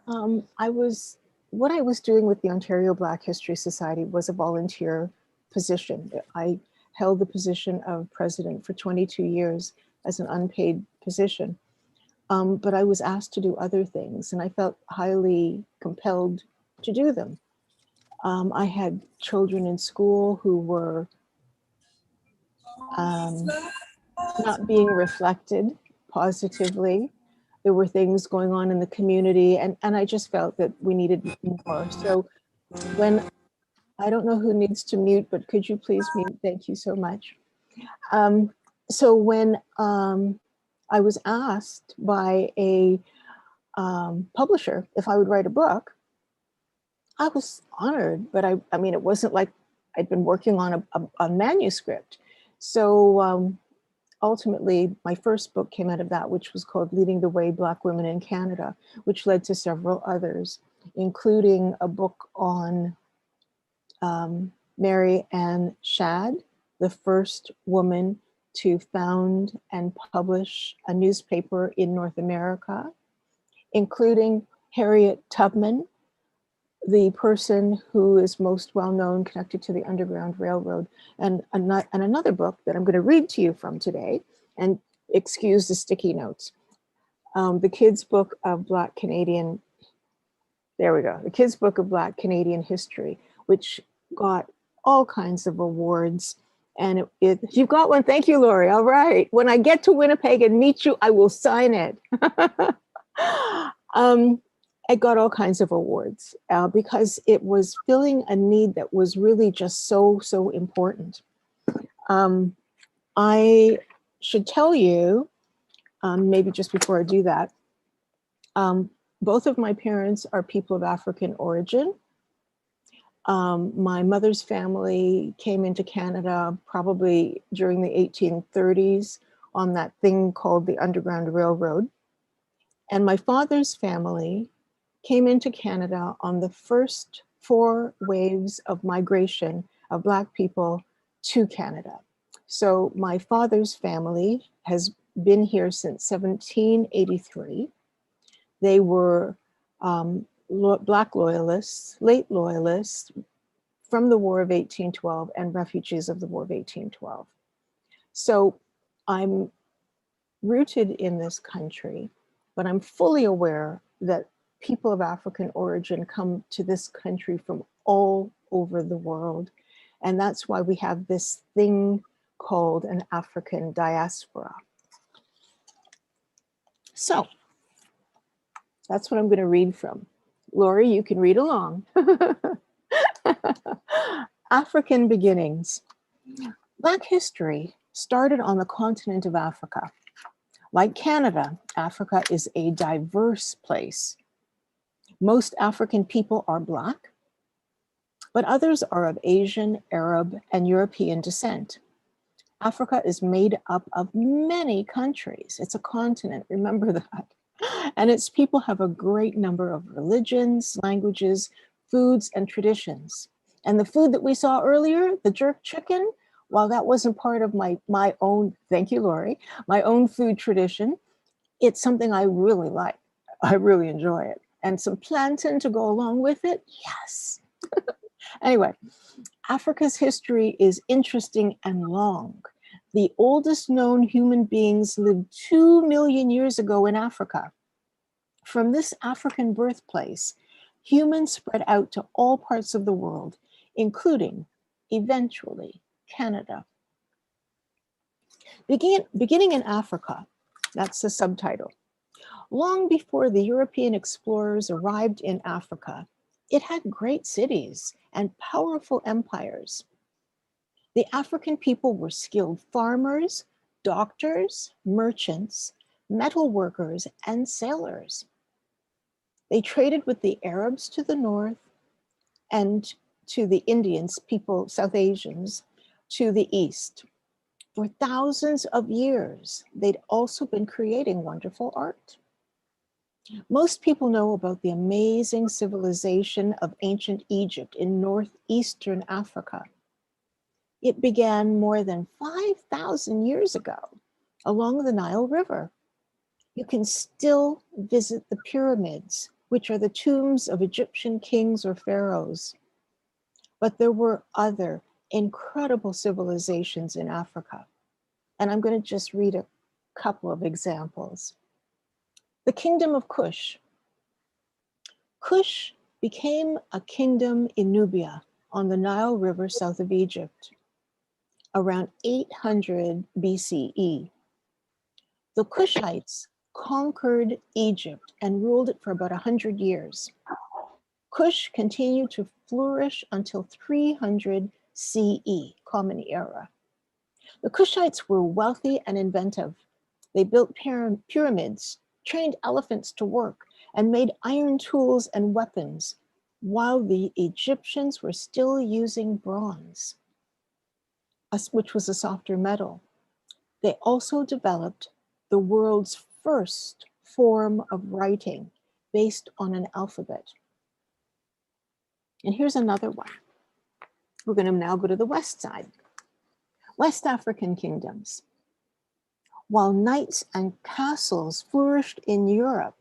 what I was doing with the Ontario Black History Society was a volunteer position. I held the position of president for 22 years as an unpaid position. But I was asked to do other things, and I felt highly compelled to do them. I had children in school who were not being reflected positively. There were things going on in the community, and I just felt that we needed more. So when, I don't know who needs to mute, but could you please mute? Thank you so much. So when I was asked by a publisher if I would write a book, I was honored, but I mean, it wasn't like I'd been working on a manuscript. So ultimately, my first book came out of that, which was called Leading the Way, Black Women in Canada, which led to several others, including a book on Mary Ann Shadd, the first woman to found and publish a newspaper in North America, including Harriet Tubman, the person who is most well known connected to the Underground Railroad, and another book that I'm going to read to you from today, and excuse the sticky notes. The Kids Book of Black Canadian, there we go, the Kids Book of Black Canadian History, which got all kinds of awards. And you've got one, thank you, Lori. All right, when I get to Winnipeg and meet you, I will sign it. It got all kinds of awards because it was filling a need that was really just so important. I should tell you, maybe just before I do that, both of my parents are people of African origin. My mother's family came into Canada probably during the 1830s on that thing called the Underground Railroad. And my father's family came into Canada on the first 4 waves of migration of Black people to Canada. So my father's family has been here since 1783. They were Black loyalists, late loyalists from the War of 1812 and refugees of the War of 1812. So I'm rooted in this country, but I'm fully aware that people of African origin come to this country from all over the world. And that's why we have this thing called an African diaspora. So that's what I'm going to read from. Lori, you can read along. African beginnings. Black history started on the continent of Africa. Like Canada, Africa is a diverse place. Most African people are Black, but others are of Asian, Arab, and European descent. Africa is made up of many countries. It's a continent, remember that. And its people have a great number of religions, languages, foods, and traditions. And the food that we saw earlier, the jerk chicken, while that wasn't part of my own, thank you, Lori, my own food tradition, it's something I really like. I really enjoy it. And some plantain to go along with it, yes. Anyway, Africa's history is interesting and long. The oldest known human beings lived 2 million years ago in Africa. From this African birthplace, humans spread out to all parts of the world, including, eventually, Canada. Beginning in Africa, that's the subtitle. Long before the European explorers arrived in Africa, it had great cities and powerful empires. The African people were skilled farmers, doctors, merchants, metal workers, and sailors. They traded with the Arabs to the north and to the Indians, people, South Asians, to the east. For thousands of years, they'd also been creating wonderful art. Most people know about the amazing civilization of ancient Egypt in northeastern Africa. It began more than 5,000 years ago along the Nile River. You can still visit the pyramids, which are the tombs of Egyptian kings or pharaohs. But there were other incredible civilizations in Africa. And I'm going to just read a couple of examples. The Kingdom of Kush. Kush became a kingdom in Nubia on the Nile River south of Egypt around 800 BCE. The Kushites conquered Egypt and ruled it for about 100 years. Kush continued to flourish until 300 CE, Common Era. The Kushites were wealthy and inventive. They built pyramids, trained elephants to work, and made iron tools and weapons, while the Egyptians were still using bronze, which was a softer metal. They also developed the world's first form of writing based on an alphabet. And here's another one. We're going to now go to the west side. West African kingdoms. While knights and castles flourished in Europe,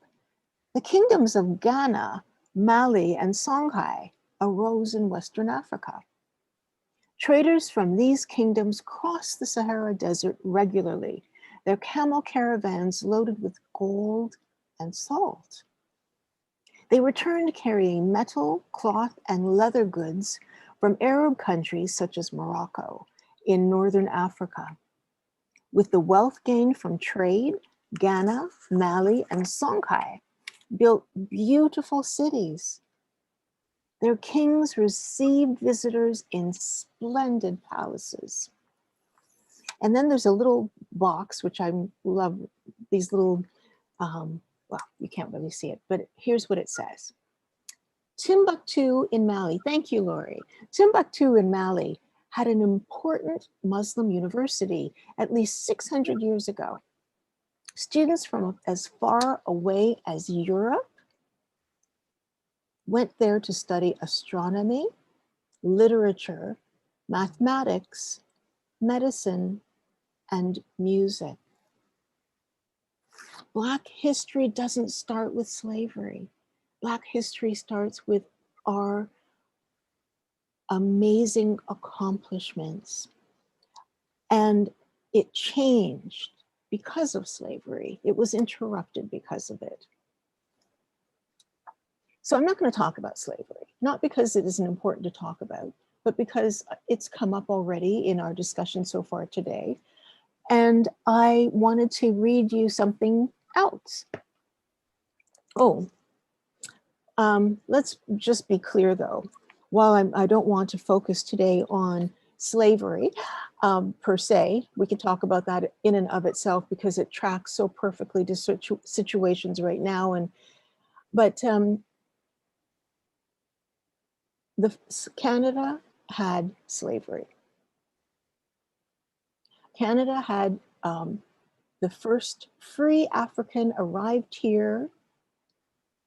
the kingdoms of Ghana, Mali, and Songhai arose in Western Africa. Traders from these kingdoms crossed the Sahara Desert regularly, their camel caravans loaded with gold and salt. They returned carrying metal, cloth, and leather goods from Arab countries such as Morocco in northern Africa. With the wealth gained from trade, Ghana, Mali, and Songhai built beautiful cities. Their kings received visitors in splendid palaces. And then there's a little box, which I love, these little, well, you can't really see it, but here's what it says. Timbuktu in Mali, thank you, Lori. Timbuktu in Mali had an important Muslim university at least 600 years ago. Students from as far away as Europe went there to study astronomy, literature, mathematics, medicine, and music. Black history doesn't start with slavery. Black history starts with our amazing accomplishments. And it changed because of slavery. It was interrupted because of it. So I'm not going to talk about slavery, not because it isn't important to talk about, but because it's come up already in our discussion so far today. And I wanted to read you something else. Oh, let's just be clear though. While I don't want to focus today on slavery per se, we can talk about that in and of itself because it tracks so perfectly to situations right now. But Canada had slavery. Canada had the first free African arrived here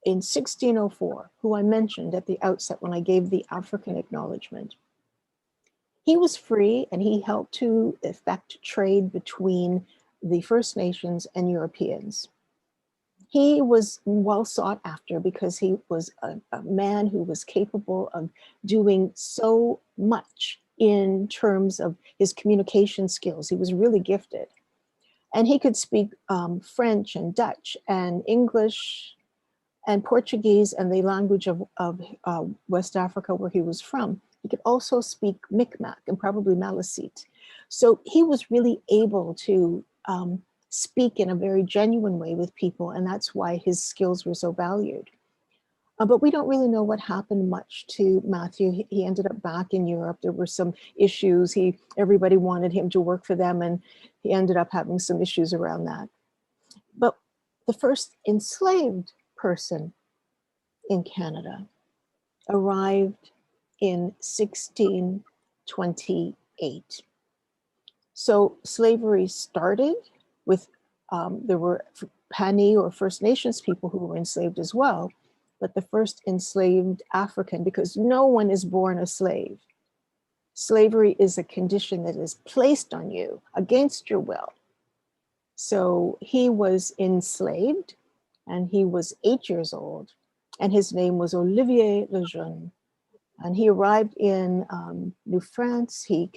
in 1604, who I mentioned at the outset when I gave the African acknowledgement. He was free and he helped to effect trade between the First Nations and Europeans. He was well sought after because he was a man who was capable of doing so much in terms of his communication skills. He was really gifted. And he could speak French and Dutch and English and Portuguese and the language of West Africa where he was from. He could also speak Mi'kmaq and probably Maliseet. So he was really able to speak in a very genuine way with people, and that's why his skills were so valued. But we don't really know what happened much to Matthew. He ended up back in Europe. There were some issues. Everybody wanted him to work for them, and he ended up having some issues around that. But the first enslaved person in Canada arrived in 1628. So slavery started with, there were Pani or First Nations people who were enslaved as well, but the first enslaved African, because no one is born a slave. Slavery is a condition that is placed on you against your will. So he was enslaved and he was 8 years old and his name was Olivier Lejeune. And he arrived in New France. He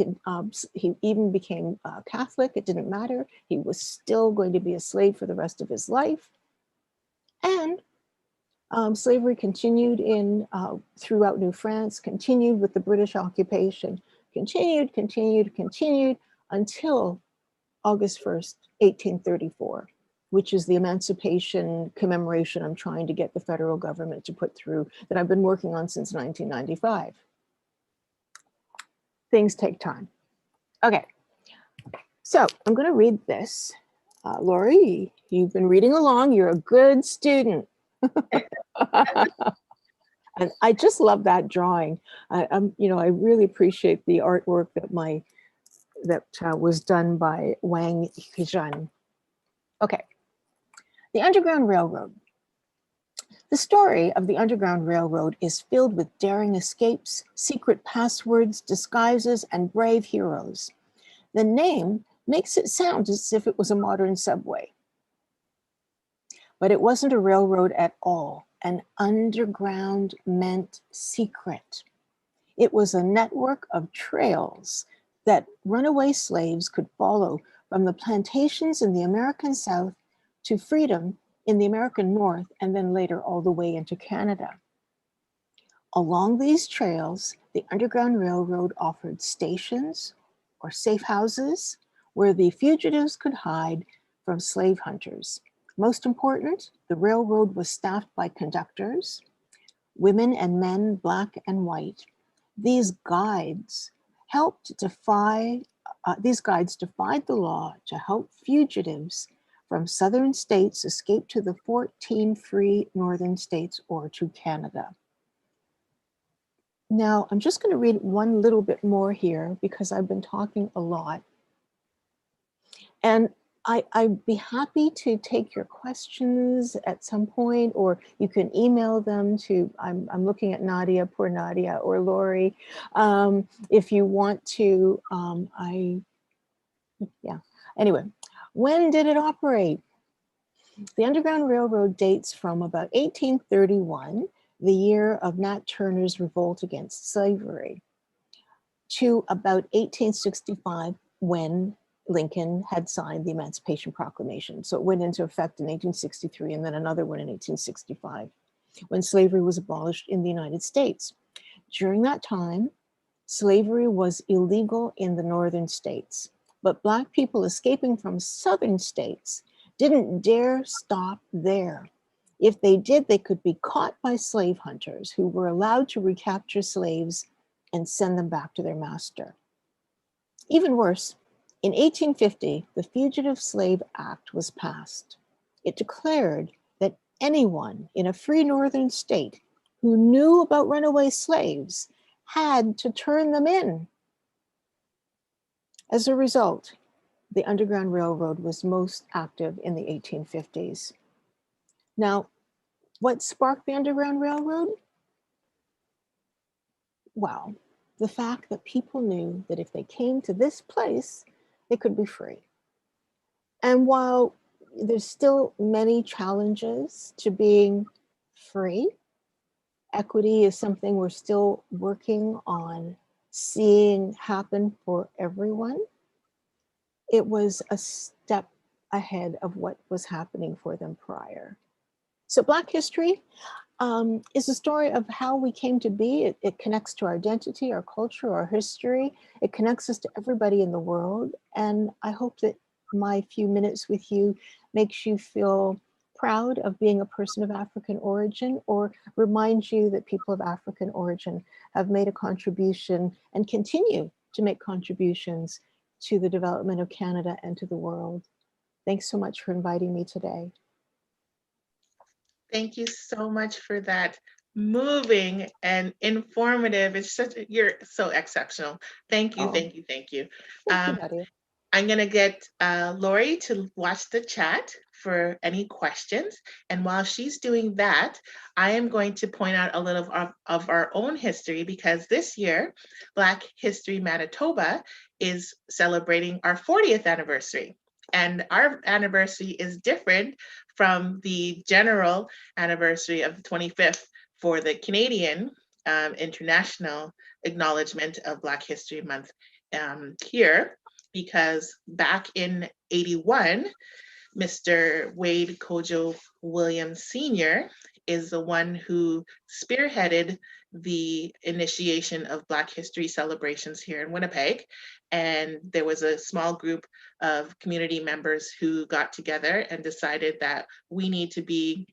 even became Catholic. It didn't matter. He was still going to be a slave for the rest of his life. And slavery continued throughout New France, continued with the British occupation, continued until August 1st, 1834, which is the emancipation commemoration I'm trying to get the federal government to put through that I've been working on since 1995. Things take time. Okay, so I'm going to read this. Lori, you've been reading along. You're a good student. And I just love that drawing. I really appreciate the artwork that my that was done by Wang Hezhen. Okay, the Underground Railroad. The story of the Underground Railroad is filled with daring escapes, secret passwords, disguises, and brave heroes. The name makes it sound as if it was a modern subway. But it wasn't a railroad at all. An underground meant secret. It was a network of trails that runaway slaves could follow from the plantations in the American South to freedom in the American North, and then later all the way into Canada. Along these trails, the Underground Railroad offered stations or safe houses where the fugitives could hide from slave hunters. Most important, the railroad was staffed by conductors, women and men, black and white. These guides defied the law to help fugitives from southern states escape to the 14 free northern states or to Canada. Now, I'm just going to read one little bit more here because I've been talking a lot. And I'd be happy to take your questions at some point, or you can email them to, I'm looking at Nadia, poor Nadia, or Lori, if you want to. Anyway, when did it operate? The Underground Railroad dates from about 1831, the year of Nat Turner's revolt against slavery, to about 1865, when Lincoln had signed the Emancipation Proclamation. So it went into effect in 1863 and then another one in 1865, when slavery was abolished in the United States. During that time, slavery was illegal in the northern states, but Black people escaping from southern states didn't dare stop there. If they did, they could be caught by slave hunters who were allowed to recapture slaves and send them back to their master. Even worse, in 1850, the Fugitive Slave Act was passed. It declared that anyone in a free northern state who knew about runaway slaves had to turn them in. As a result, the Underground Railroad was most active in the 1850s. Now, what sparked the Underground Railroad? Well, the fact that people knew that if they came to this place, they could be free. And while there's still many challenges to being free, equity is something we're still working on seeing happen for everyone. It was a step ahead of what was happening for them prior. So Black history is a story of how we came to be. It connects to our identity, our culture, our history. It connects us to everybody in the world. And I hope that my few minutes with you makes you feel proud of being a person of African origin, or reminds you that people of African origin have made a contribution and continue to make contributions to the development of Canada and to the world. Thanks so much for inviting me today. Thank you so much for that moving and informative. You're so exceptional. Thank you, thank you, thank you. Thank you, Nadia. I'm gonna get Lori to watch the chat for any questions. And while she's doing that, I am going to point out a little of our own history, because this year, Black History Manitoba is celebrating our 40th anniversary. And our anniversary is different from the general anniversary of the 25th for the Canadian International Acknowledgement of Black History Month here, because back in '81, Mr. Wade Kojo Williams Sr. is the one who spearheaded the initiation of Black History celebrations here in Winnipeg. And there was a small group of community members who got together and decided that we need to be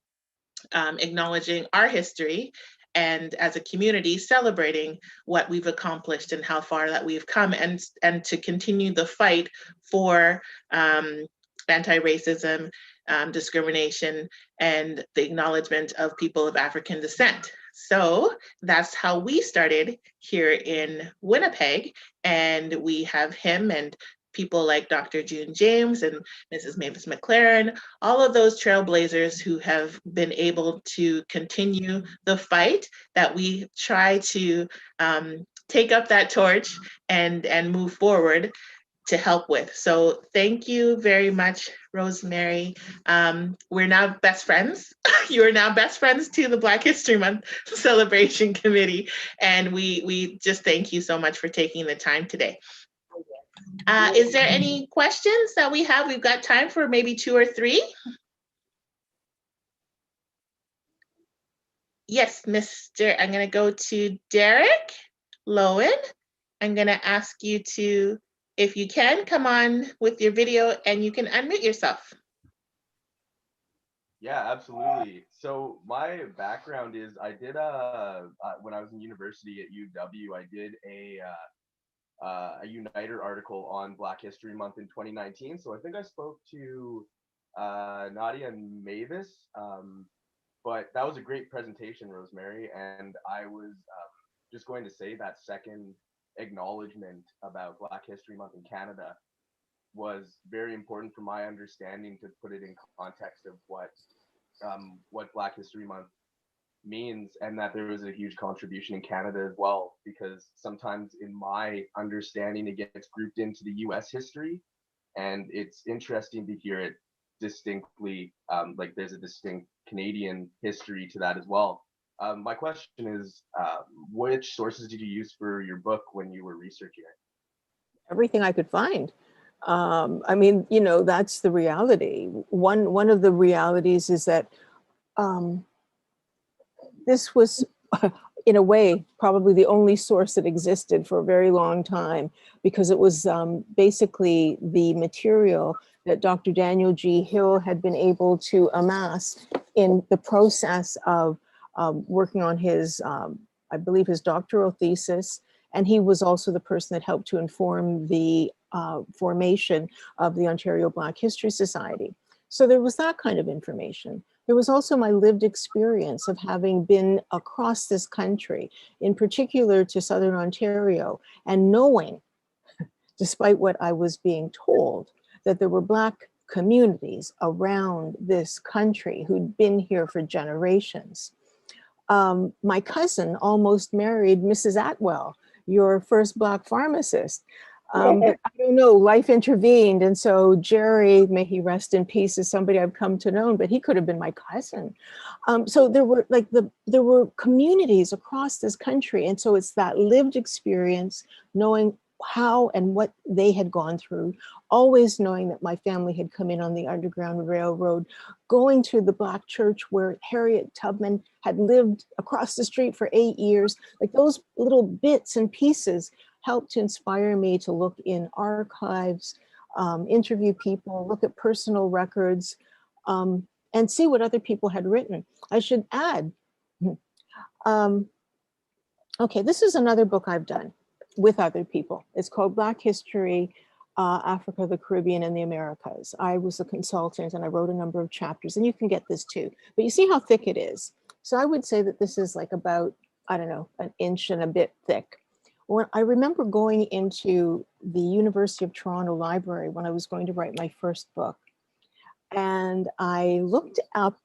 acknowledging our history, and as a community celebrating what we've accomplished and how far that we've come, and to continue the fight for anti-racism, discrimination, and the acknowledgement of people of African descent. So that's how we started here in Winnipeg. And we have him and people like Dr. June James and Mrs. Mavis McLaren, all of those trailblazers who have been able to continue the fight that we try to take up that torch and move forward to help with. So thank you very much, Rosemary. We're now best friends. You are now best friends to the Black History Month Celebration Committee. And we just thank you so much for taking the time today. Is there any questions that we have? We've got time for maybe 2 or 3. Yes, I'm gonna go to Derek Lowen. I'm gonna ask you to, if you can, come on with your video and you can unmute yourself. Yeah, absolutely. So my background is I did when I was in university at UW, I did a Uniter article on Black History Month in 2019. So I think I spoke to Nadia and Mavis, but that was a great presentation, Rosemary. And I was just going to say that second acknowledgement about Black History Month in Canada was very important for my understanding, to put it in context of what Black History Month means, and that there was a huge contribution in Canada as well, because sometimes in my understanding it gets grouped into the US history, and it's interesting to hear it distinctly, like there's a distinct Canadian history to that as well. My question is, which sources did you use for your book when you were researching it? Everything I could find. I mean, you know, that's the reality. One of the realities is that this was, in a way, probably the only source that existed for a very long time, because it was basically the material that Dr. Daniel G. Hill had been able to amass in the process of working on his, I believe, his doctoral thesis. And he was also the person that helped to inform the formation of the Ontario Black History Society. So there was that kind of information. There was also my lived experience of having been across this country, in particular to Southern Ontario, and knowing, despite what I was being told, that there were Black communities around this country who'd been here for generations. My cousin almost married Mrs. Atwell, your first Black pharmacist. But I don't know, life intervened. And so Jerry, may he rest in peace, is somebody I've come to know, but he could have been my cousin. So there were there were communities across this country. And so it's that lived experience, knowing how and what they had gone through, always knowing that my family had come in on the Underground Railroad, going to the Black church where Harriet Tubman had lived across the street for 8 years. Like those little bits and pieces helped to inspire me to look in archives, interview people, look at personal records, and see what other people had written. I should add, okay, this is another book I've done with other people. It's called Black History, Africa, the Caribbean, and the Americas. I was a consultant and I wrote a number of chapters, and you can get this too. But you see how thick it is. So I would say that this is like about, I don't know, an inch and a bit thick. When I remember going into the University of Toronto Library when I was going to write my first book, and I looked up,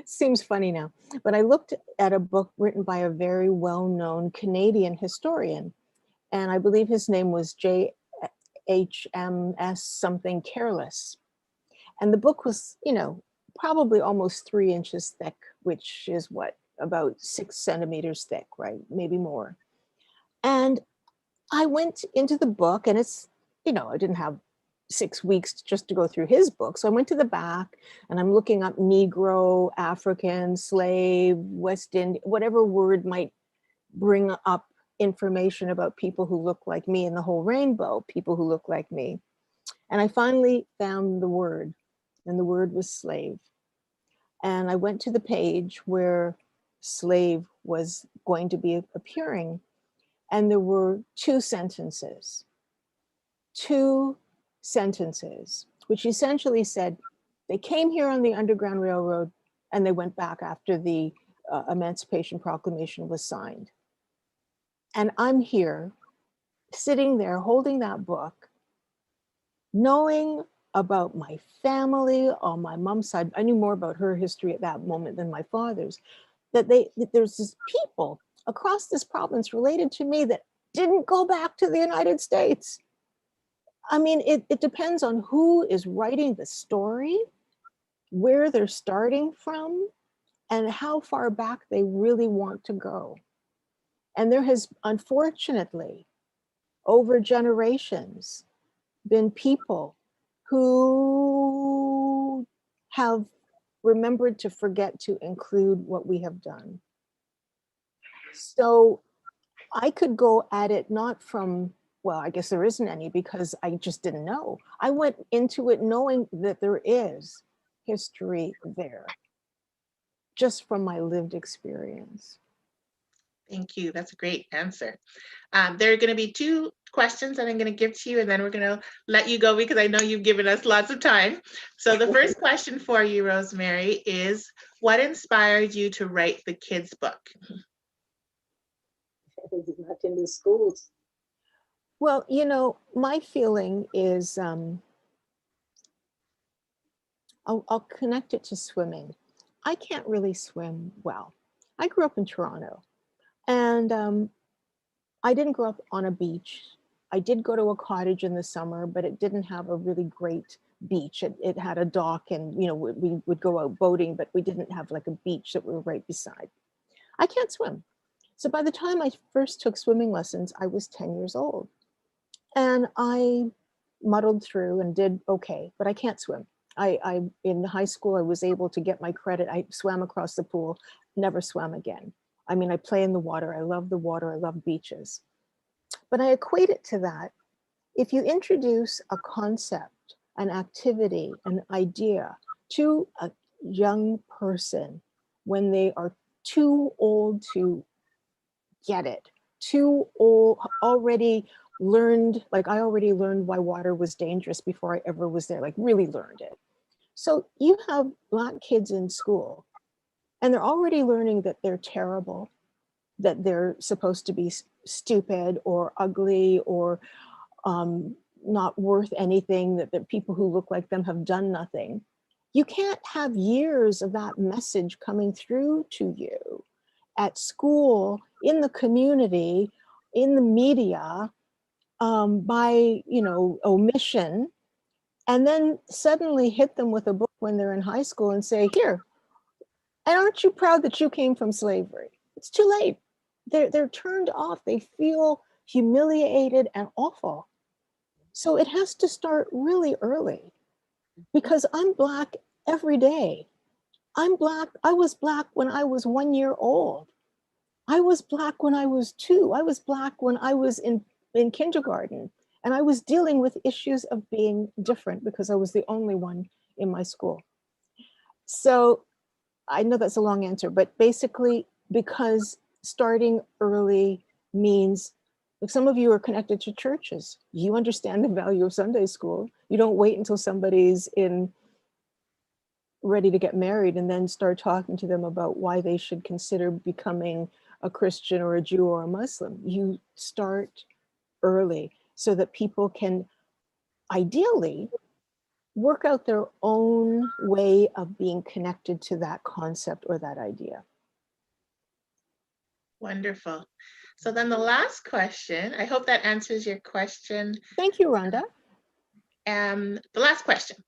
seems funny now, but I looked at a book written by a very well-known Canadian historian, and I believe his name was J.H.M.S. something Careless. And the book was, you know, probably almost 3 inches thick, which is what, about 6 centimeters thick, right? Maybe more. And I went into the book, and it's, you know, I didn't have 6 weeks just to go through his book. So I went to the back and I'm looking up Negro, African, slave, West Indian, whatever word might bring up information about people who look like me, and the whole rainbow, people who look like me. And I finally found the word, and the word was slave. And I went to the page where slave was going to be appearing, and there were two sentences, which essentially said they came here on the Underground Railroad and they went back after the Emancipation Proclamation was signed. And I'm here, sitting there holding that book, knowing about my family on my mom's side. I knew more about her history at that moment than my father's. That there's this people across this province related to me that didn't go back to the United States. I mean, it depends on who is writing the story, where they're starting from, and how far back they really want to go. And there has, unfortunately, over generations, been people who have remembered to forget to include what we have done. So I could go at it not from, well, I guess there isn't any because I just didn't know. I went into it knowing that there is history there, just from my lived experience. Thank you. That's a great answer. There are going to be two questions that I'm going to give to you, and then we're going to let you go because I know you've given us lots of time. So the first question for you, Rosemary, is what inspired you to write the kids' book? It's not in the schools. Well, you know, my feeling is, I'll connect it to swimming. I can't really swim well. I grew up in Toronto, and I didn't grow up on a beach. I did go to a cottage in the summer, but it didn't have a really great beach. It had a dock, and you know, we would go out boating, but we didn't have like a beach that we were right beside. I can't swim. So by the time I first took swimming lessons, I was 10 years old. And I muddled through and did okay, but I can't swim. I in high school, I was able to get my credit. I swam across the pool, never swam again. I mean, I play in the water. I love the water. I love beaches. But I equate it to that. If you introduce a concept, an activity, an idea to a young person when they are too old to get it, too old, already learned, like I already learned why water was dangerous before I ever was there, like really learned it. So you have Black kids in school and they're already learning that they're terrible, that they're supposed to be stupid or ugly or not worth anything, that the people who look like them have done nothing. You can't have years of that message coming through to you at school, in the community, in the media, by, you know, omission, and then suddenly hit them with a book when they're in high school and say, here, and aren't you proud that you came from slavery? It's too late. They're turned off. They feel humiliated and awful. So it has to start really early because I'm Black every day. I'm Black. I was Black when I was 1 year old. I was Black when I was 2. I was Black when I was in kindergarten. And I was dealing with issues of being different because I was the only one in my school. So I know that's a long answer, but basically, because starting early means, like some of you are connected to churches. You understand the value of Sunday school. You don't wait until somebody's ready to get married and then start talking to them about why they should consider becoming a Christian or a Jew or a Muslim. You start early so that people can ideally work out their own way of being connected to that concept or that idea. Wonderful. So then the last question, I hope that answers your question. Thank you, Rhonda. The last question.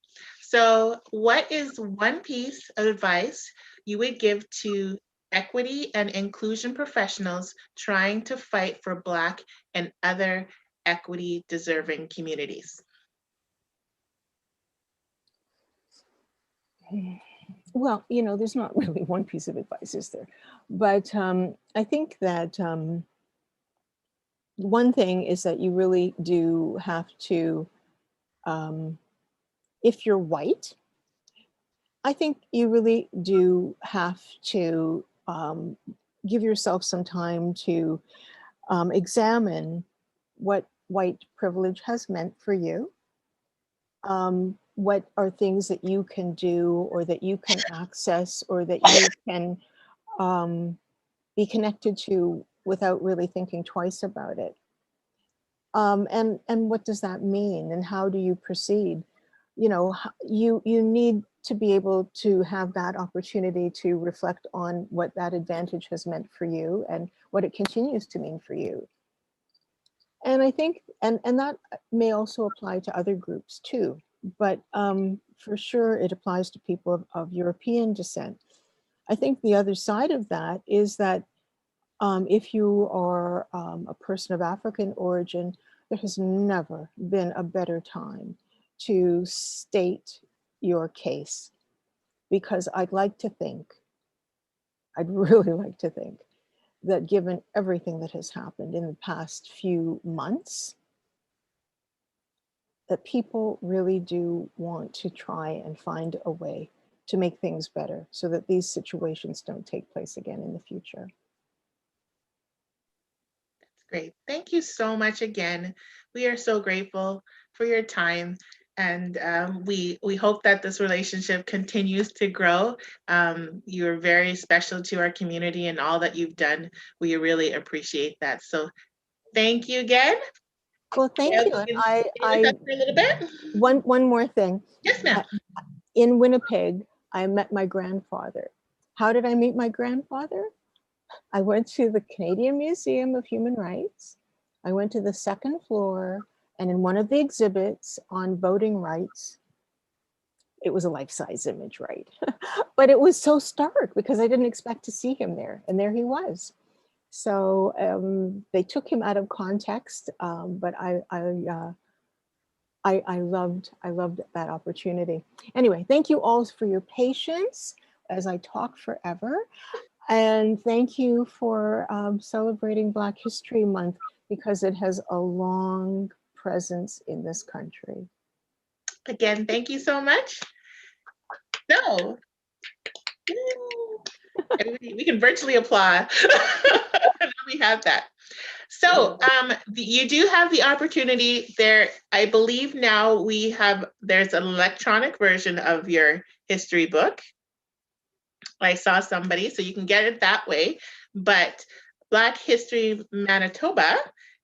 So what is one piece of advice you would give to equity and inclusion professionals trying to fight for Black and other equity deserving communities? Well, you know, there's not really one piece of advice, is there? But I think that one thing is that you really do have to, if you're white, I think you really do have to give yourself some time to examine what white privilege has meant for you. What are things that you can do or that you can access or that you can be connected to without really thinking twice about it. And what does that mean, and how do you proceed? You know, you need to be able to have that opportunity to reflect on what that advantage has meant for you and what it continues to mean for you. And I think, and that may also apply to other groups too, but for sure it applies to people of European descent. I think the other side of that is that if you are a person of African origin, there has never been a better time to state your case, because I'd really like to think that given everything that has happened in the past few months, that people really do want to try and find a way to make things better so that these situations don't take place again in the future. That's great. Thank you so much again. We are so grateful for your time. And we hope that this relationship continues to grow. You're very special to our community, and all that you've done, we really appreciate that. So thank you again. Well, thank you. And I for a little bit. one more thing. Yes, ma'am. In Winnipeg, I met my grandfather. How did I meet my grandfather? I went to the Canadian Museum of Human Rights. I went to the second floor, and in one of the exhibits on voting rights, it was a life-size image, right? But it was so stark because I didn't expect to see him there, and there he was. So they took him out of context, but I loved that opportunity. Anyway, thank you all for your patience as I talk forever. And thank you for celebrating Black History Month, because it has a long presence in this country. Again, thank you so much. So, we can virtually applaud. We have that. So you do have the opportunity there. I believe now there's an electronic version of your history book. I saw somebody, so you can get it that way. But Black History Manitoba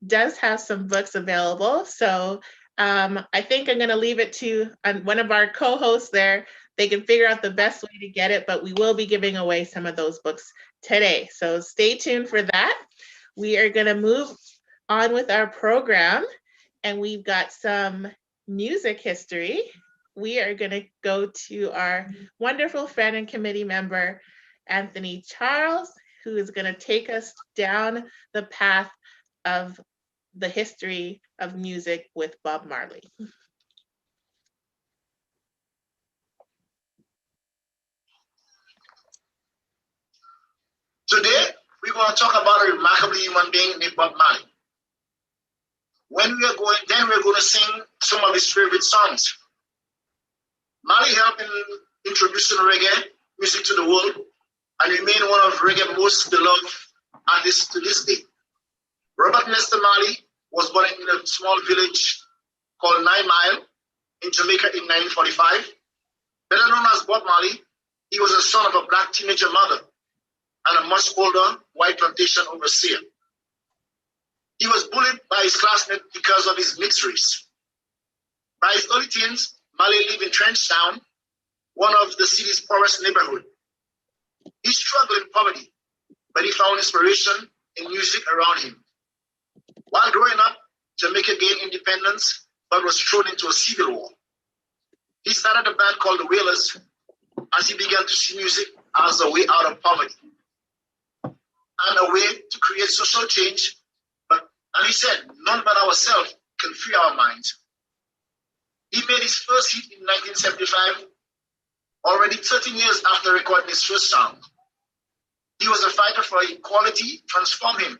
does have some books available. So I think I'm going to leave it to one of our co-hosts there. They can figure out the best way to get it, but we will be giving away some of those books today. So stay tuned for that. We are going to move on with our program, and we've got some music history. We are going to go to our wonderful friend and committee member, Anthony Charles, who is going to take us down the path of the history of music with Bob Marley. Today, we're going to talk about a remarkable human being named Bob Marley. Then we're going to sing some of his favorite songs. Marley helped in introducing reggae music to the world and remained one of reggae's most beloved artists to this day. Robert Nesta Marley was born in a small village called 9 Mile in Jamaica in 1945. Better known as Bob Marley, he was the son of a Black teenager mother and a much older white plantation overseer. He was bullied by his classmates because of his mixed race. By his early teens, Marley lived in Trenchtown, one of the city's poorest neighborhoods. He struggled in poverty, but he found inspiration in music around him. While growing up, Jamaica gained independence, but was thrown into a civil war. He started a band called the Wailers as he began to see music as a way out of poverty and a way to create social change. And he said, none but ourselves can free our minds. He made his first hit in 1975, already 13 years after recording his first song. He was a fighter for equality, transformed him,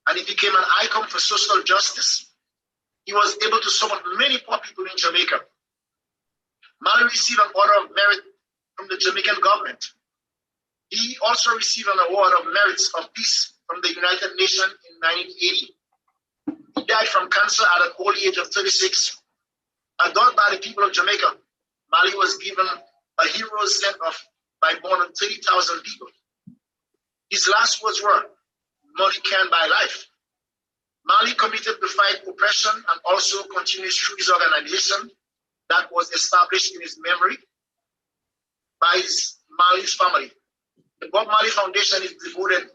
and he became an icon for social justice. He was able to support many poor people in Jamaica. Marley received an Order of Merit from the Jamaican government. He also received an Award of Merits of Peace from the United Nations in 1980. He died from cancer at an old age of 36. Adored by the people of Jamaica, Marley was given a hero's send-off by more than 30,000 people. His last words were, "Money can't buy life." Mali committed to fight oppression and also continues through his organization that was established in his memory by his Mali's family. The Bob Marley Foundation is devoted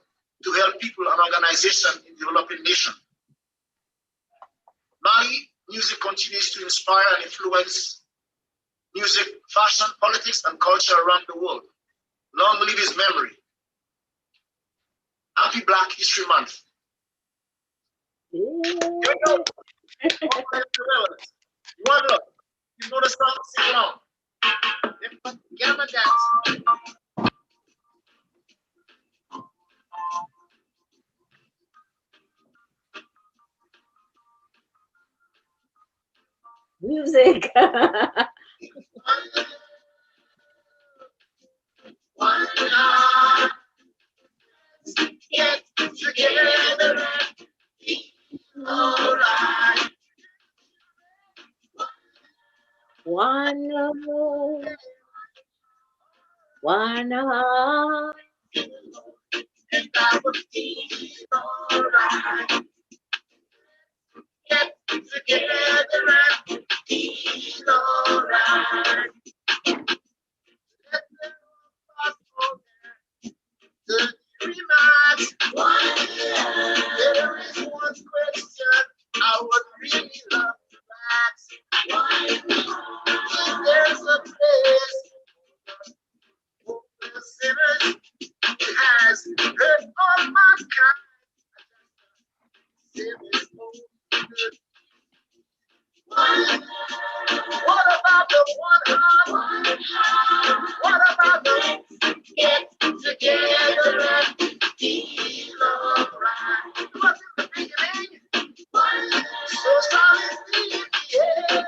to help people and organizations in developing nations. Mali music continues to inspire and influence music, fashion, politics, and culture around the world. Long live his memory. Happy Black History Month. Here we go. One look. You know the song, sing along. Get him a dance. Music. One heart, get together and be alright. One heart. And I will be alright. Get together and be alright. Let the past go there. The remarks. There is one question I would really love to ask. If there's a place for the sinners, it has hurt all mankind. Sinners no good. What about the one heart? What about the get together and feel alright? It was in the beginning, so solid in the end.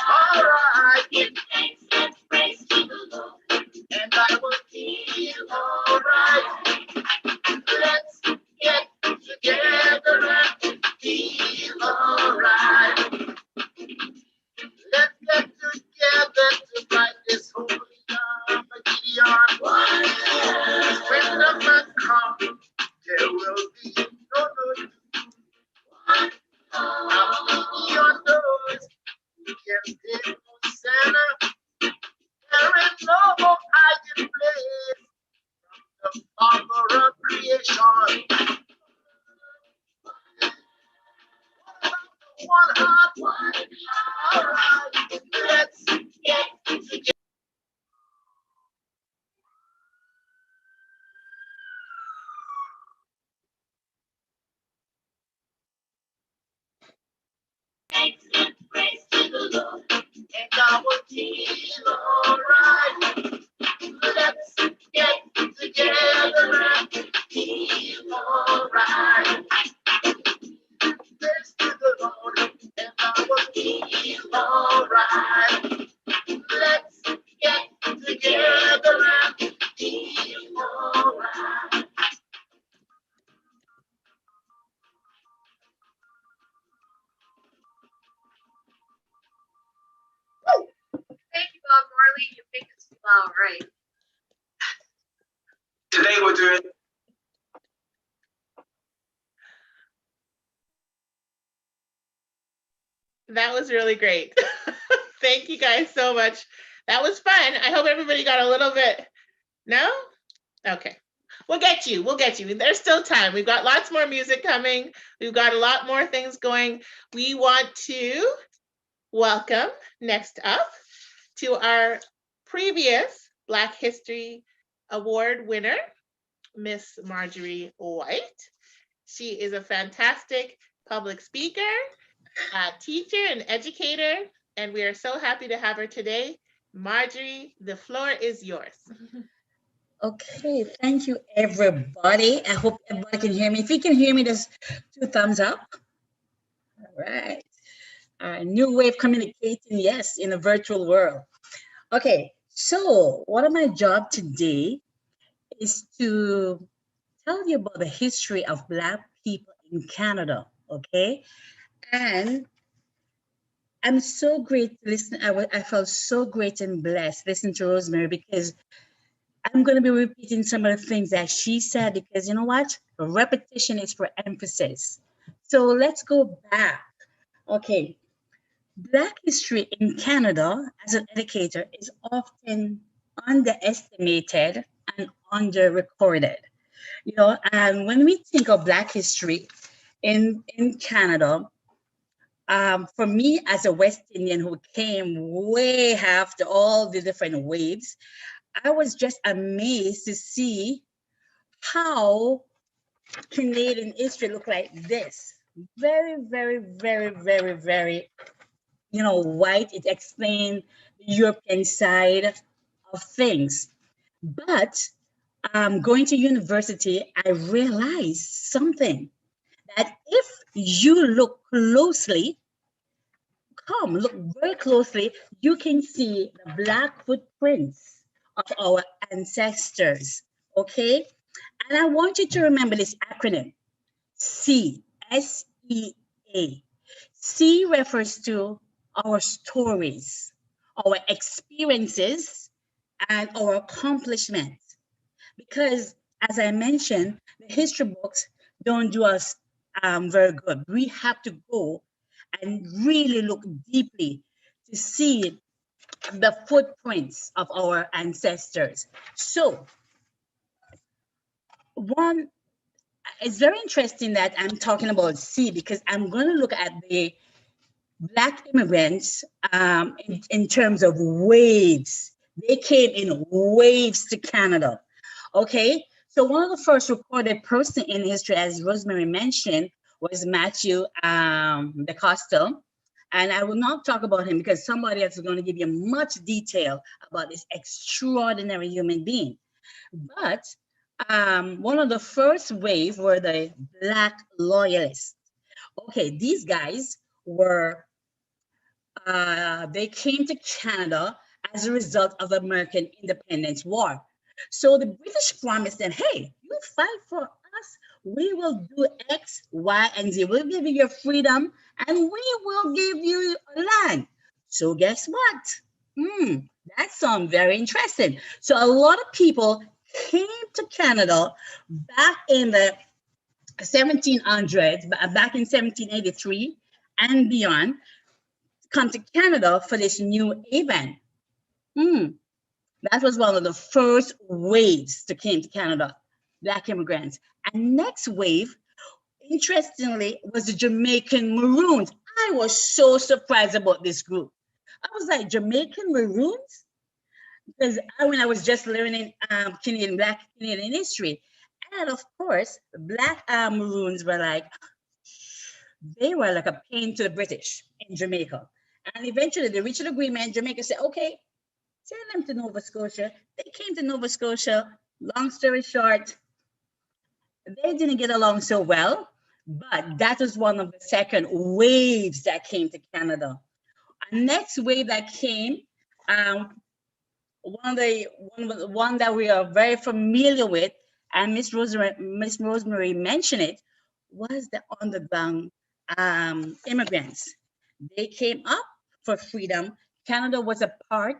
Alright, give thanks and praise to the Lord, and I will feel alright. Let's get together and feel alright. Let's get together to fight this holy Armageddon. When the man comes, there will be no good. Armageddon knows you can take no center. There is no more hiding place from the Father of creation. One heart, alright, let's get together. Thanks and praise to the Lord, and I will feel alright. Let's get together and feel alright. Praise to the Lord, and I will feel alright. Let's get together and feel alright. Thank you, Bob Marley. You make us feel alright. Today we're doing. That was really great. Thank you guys so much. That was fun. I hope everybody got a little bit. No? Okay. We'll get you. We'll get you. There's still time. We've got lots more music coming. We've got a lot more things going. We want to welcome next up to our previous Black History Award winner, Miss Marjorie White. She is a fantastic public speaker, a teacher and educator, and we are so happy to have her today. Marjorie, the floor is yours. Okay, thank you, everybody. I hope everybody can hear me. If you can hear me, just 2 thumbs up. All right. New way of communicating, yes, in a virtual world. Okay, so one of my job today is to tell you about the history of Black people in Canada, okay? And I'm so great to listen. I felt so great and blessed listening to Rosemary because I'm going to be repeating some of the things that she said because you know what? Repetition is for emphasis. So let's go back. Okay. Black history in Canada as an educator is often underestimated and under-recorded. You know, and when we think of Black history in Canada, for me as a West Indian who came way after all the different waves, I was just amazed to see how Canadian history looked like this. Very, very, very, very, very, you know, white. It explained the European side of things. But going to university, I realized something that if you look closely, look very closely, you can see the Black footprints of our ancestors. Okay? And I want you to remember this acronym C, SEA. C refers to our stories, our experiences, and our accomplishments. Because, as I mentioned, the history books don't do us very good. We have to go and really look deeply to see the footprints of our ancestors. So, one, it's very interesting that I'm talking about C because I'm going to look at the Black immigrants in terms of waves. They came in waves to Canada. Okay, so one of the first recorded person in history, as Rosemary mentioned, was Matthew DeCosta. And I will not talk about him because somebody else is going to give you much detail about this extraordinary human being. But one of the first wave were the Black loyalists. Okay, these guys were, they came to Canada as a result of the American Independence War. So the British promised them, hey, you fight for us, we will do X, Y, and Z. We'll give you your freedom and we will give you land. So guess what? That sounds very interesting. So a lot of people came to Canada back in the 1700s, back in 1783 and beyond, come to Canada for this new event. That was one of the first waves that came to Canada, Black immigrants. And next wave, interestingly, was the Jamaican Maroons. I was so surprised about this group. I was like, Jamaican Maroons? Because when I was just learning Black Canadian history. And of course, Black Maroons were like, they were like a pain to the British in Jamaica. And eventually they reached an agreement. Jamaica said, okay, send them to Nova Scotia. They came to Nova Scotia. Long story short, they didn't get along so well, but that was one of the second waves that came to Canada. And next wave that came, one that we are very familiar with, and Miss Rosemary mentioned it, was the underground immigrants. They came up for freedom. Canada was a part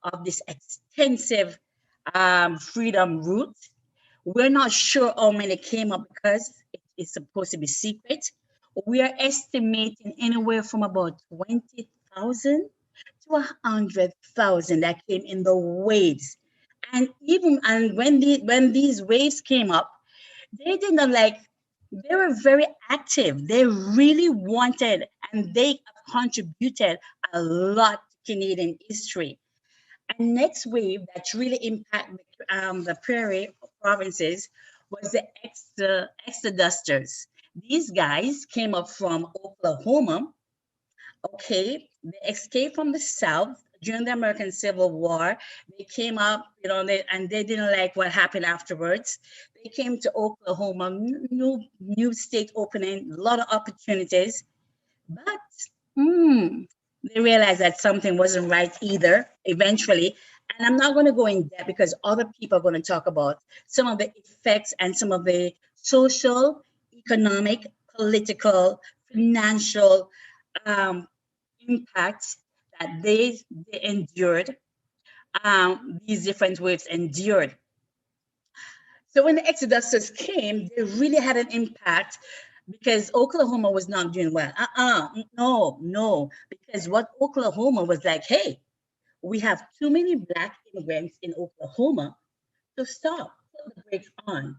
of this extensive freedom route. We're not sure how many came up because it is supposed to be secret. We are estimating anywhere from about 20,000 to 100,000 that came in the waves. And when these waves came up, they did not they were very active. They really wanted and they contributed a lot to Canadian history. And next wave that really impacted the prairie provinces was the Exodusters. These guys came up from Oklahoma. Okay, they escaped from the South during the American Civil War. They came up, and they didn't like what happened afterwards. They came to Oklahoma, new state opening, a lot of opportunities, but they realized that something wasn't right either eventually. And I'm not going to go in depth because other people are going to talk about some of the effects and some of the social, economic, political, financial impacts that they endured these different waves endured. So when the Exodusters came, they really had an impact because Oklahoma was not doing well. No, because what Oklahoma was like, hey, we have too many Black immigrants in Oklahoma to stop, put the brakes on.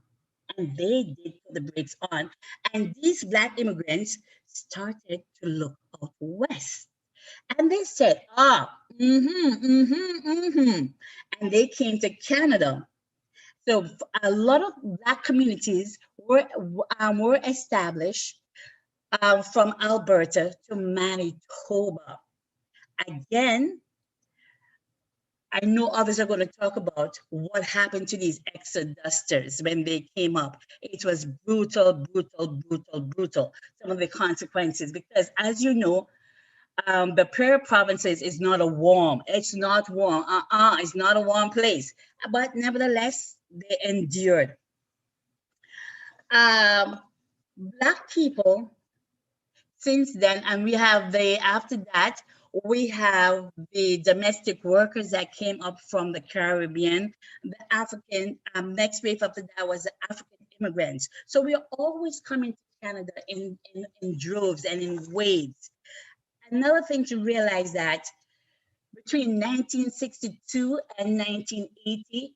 And they did put the brakes on. And these Black immigrants started to look out west. And they said, and they came to Canada. So a lot of Black communities were established from Alberta to Manitoba. Again, I know others are going to talk about what happened to these exodusters when they came up. It was brutal, brutal, brutal, brutal. Some of the consequences, because as you know, the Prairie provinces is not a warm. It's not warm. It's not a warm place. But nevertheless, they endured. Black people since then, and we have after that, we have the domestic workers that came up from the Caribbean. The African, next wave after that was the African immigrants. So we are always coming to Canada in droves and in waves. Another thing to realize that between 1962 and 1980,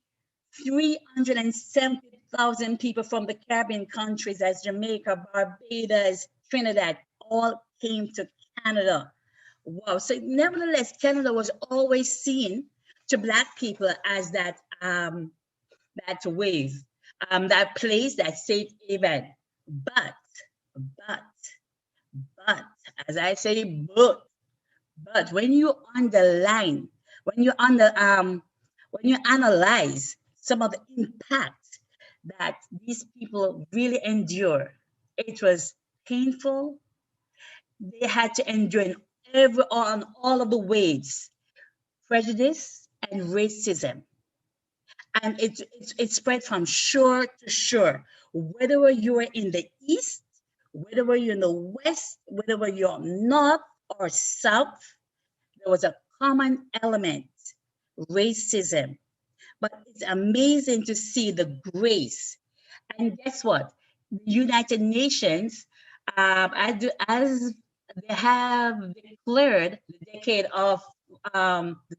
370,000 people from the Caribbean countries as Jamaica, Barbados, Trinidad, all came to Canada. Wow. So nevertheless, Canada was always seen to Black people as that wave, that place, that safe haven. But, as I say, but when you underline, when you analyze some of the impact that these people really endure, it was painful. They had to endure on all of the ways, prejudice and racism. And it spread from shore to shore, whether you were in the East, whether you're in the West, whether you're North or South, there was a common element, racism. But it's amazing to see the grace. And guess what? The United Nations, as they have declared the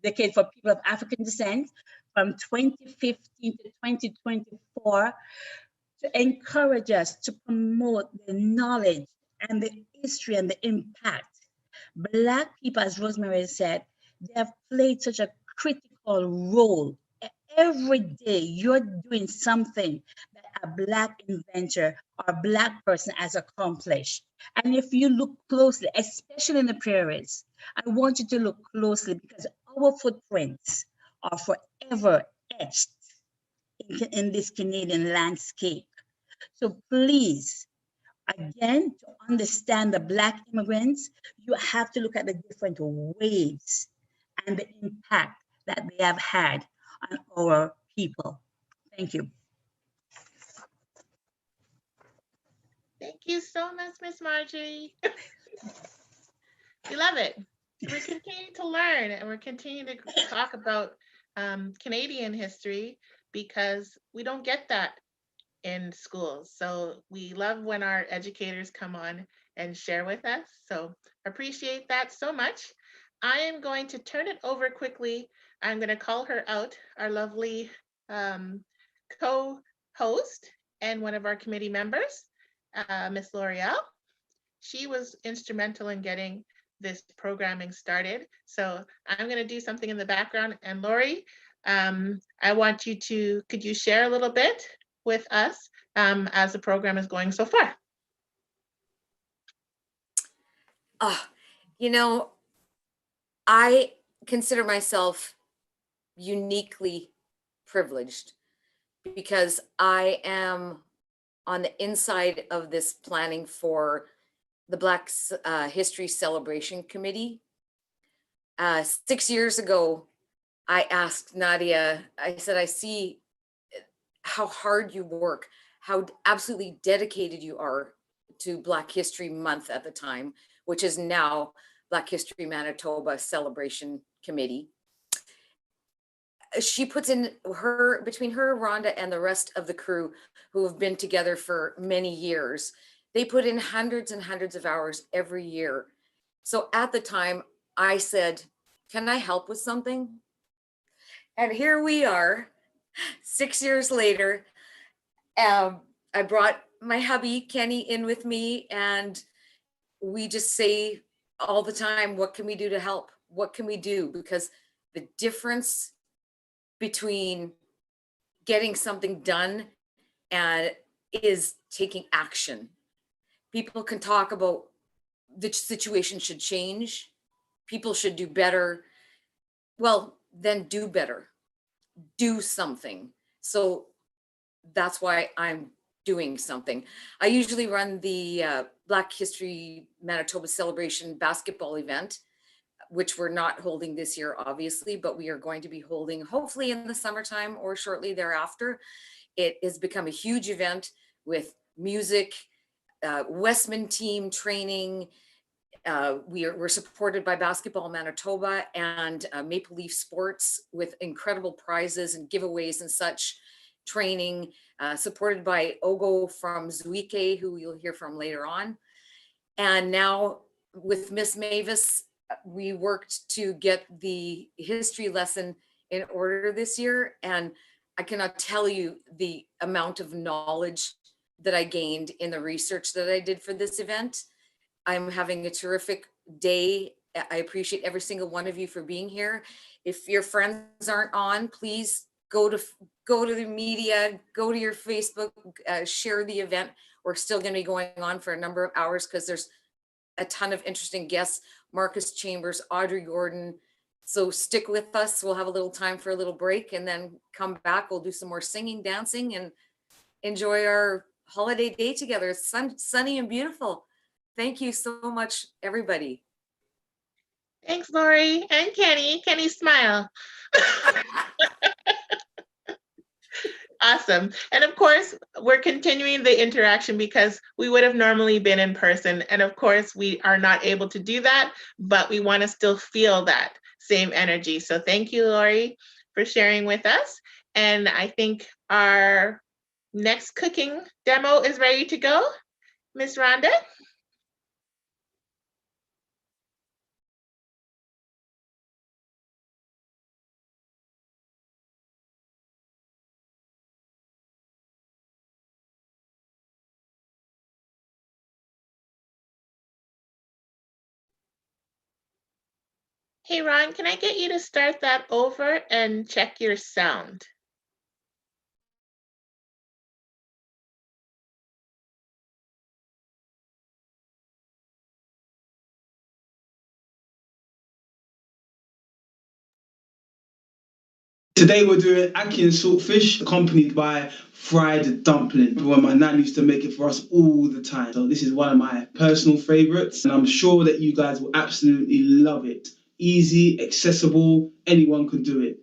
decade for people of African descent from 2015 to 2024 to encourage us to promote the knowledge and the history and the impact. Black people, as Rosemary said, they have played such a critical role. Every day you're doing something that a Black inventor or a Black person has accomplished. And if you look closely, especially in the prairies, I want you to look closely because our footprints are forever etched in this Canadian landscape. So please, again, to understand the Black immigrants, you have to look at the different waves and the impact that they have had on our people. Thank you. Thank you so much, Miss Marjorie. We love it. We're continuing to learn and we're continuing to talk about Canadian history because we don't get that in schools. So we love when our educators come on and share with us. So appreciate that so much. I am going to turn it over quickly. I'm going to call her out, our lovely co-host and one of our committee members, Miss L'Oreal. She was instrumental in getting this programming started. So I'm going to do something in the background. And Lori, I want you to, could you share a little bit with us as the program is going so far? You know, I consider myself uniquely privileged because I am on the inside of this planning for the Black History Celebration Committee. 6 years ago, I asked Nadia, I said, I see how hard you work, how absolutely dedicated you are to Black History Month at the time, which is now Black History Manitoba Celebration Committee. she puts in between her, Rhonda, and the rest of the crew who have been together for many years, they put in hundreds and hundreds of hours every year. So at the time I said, can I help with something? And here we are 6 years later. I brought my hubby Kenny in with me, and we just say all the time, what can we do to help? What can we do? Because the difference between getting something done and is taking action. People can talk about the situation should change. People should do better. Well, then do better. Do something. So that's why I'm doing something. I usually run the Black History Manitoba Celebration basketball event, which we're not holding this year, obviously, but we are going to be holding hopefully in the summertime or shortly thereafter. It has become a huge event with music, Westman team training. We're supported by Basketball Manitoba and Maple Leaf Sports with incredible prizes and giveaways and such training, supported by Ogo from Zuike, who you'll hear from later on. And now with Miss Mavis, we worked to get the history lesson in order this year. And I cannot tell you the amount of knowledge that I gained in the research that I did for this event. I'm having a terrific day. I appreciate every single one of you for being here. If your friends aren't on, please go to the media, go to your Facebook, share the event. We're still going to be going on for a number of hours because there's a ton of interesting guests, Marcus Chambers, Audrey Gordon. So stick with us. We'll have a little time for a little break and then come back. We'll do some more singing, dancing, and enjoy our holiday day together. It's sunny and beautiful. Thank you so much, everybody. Thanks, Lori and Kenny. Kenny, smile. Awesome. And of course, we're continuing the interaction because we would have normally been in person. And of course, we are not able to do that, but we want to still feel that same energy. So thank you, Lori, for sharing with us. And I think our next cooking demo is ready to go. Miss Rhonda? Hey, Ron, can I get you to start that over and check your sound? Today we're doing ackee and saltfish, accompanied by fried dumpling. Well, my nan used to make it for us all the time. So this is one of my personal favorites, and I'm sure that you guys will absolutely love it. Easy, accessible, anyone can do it.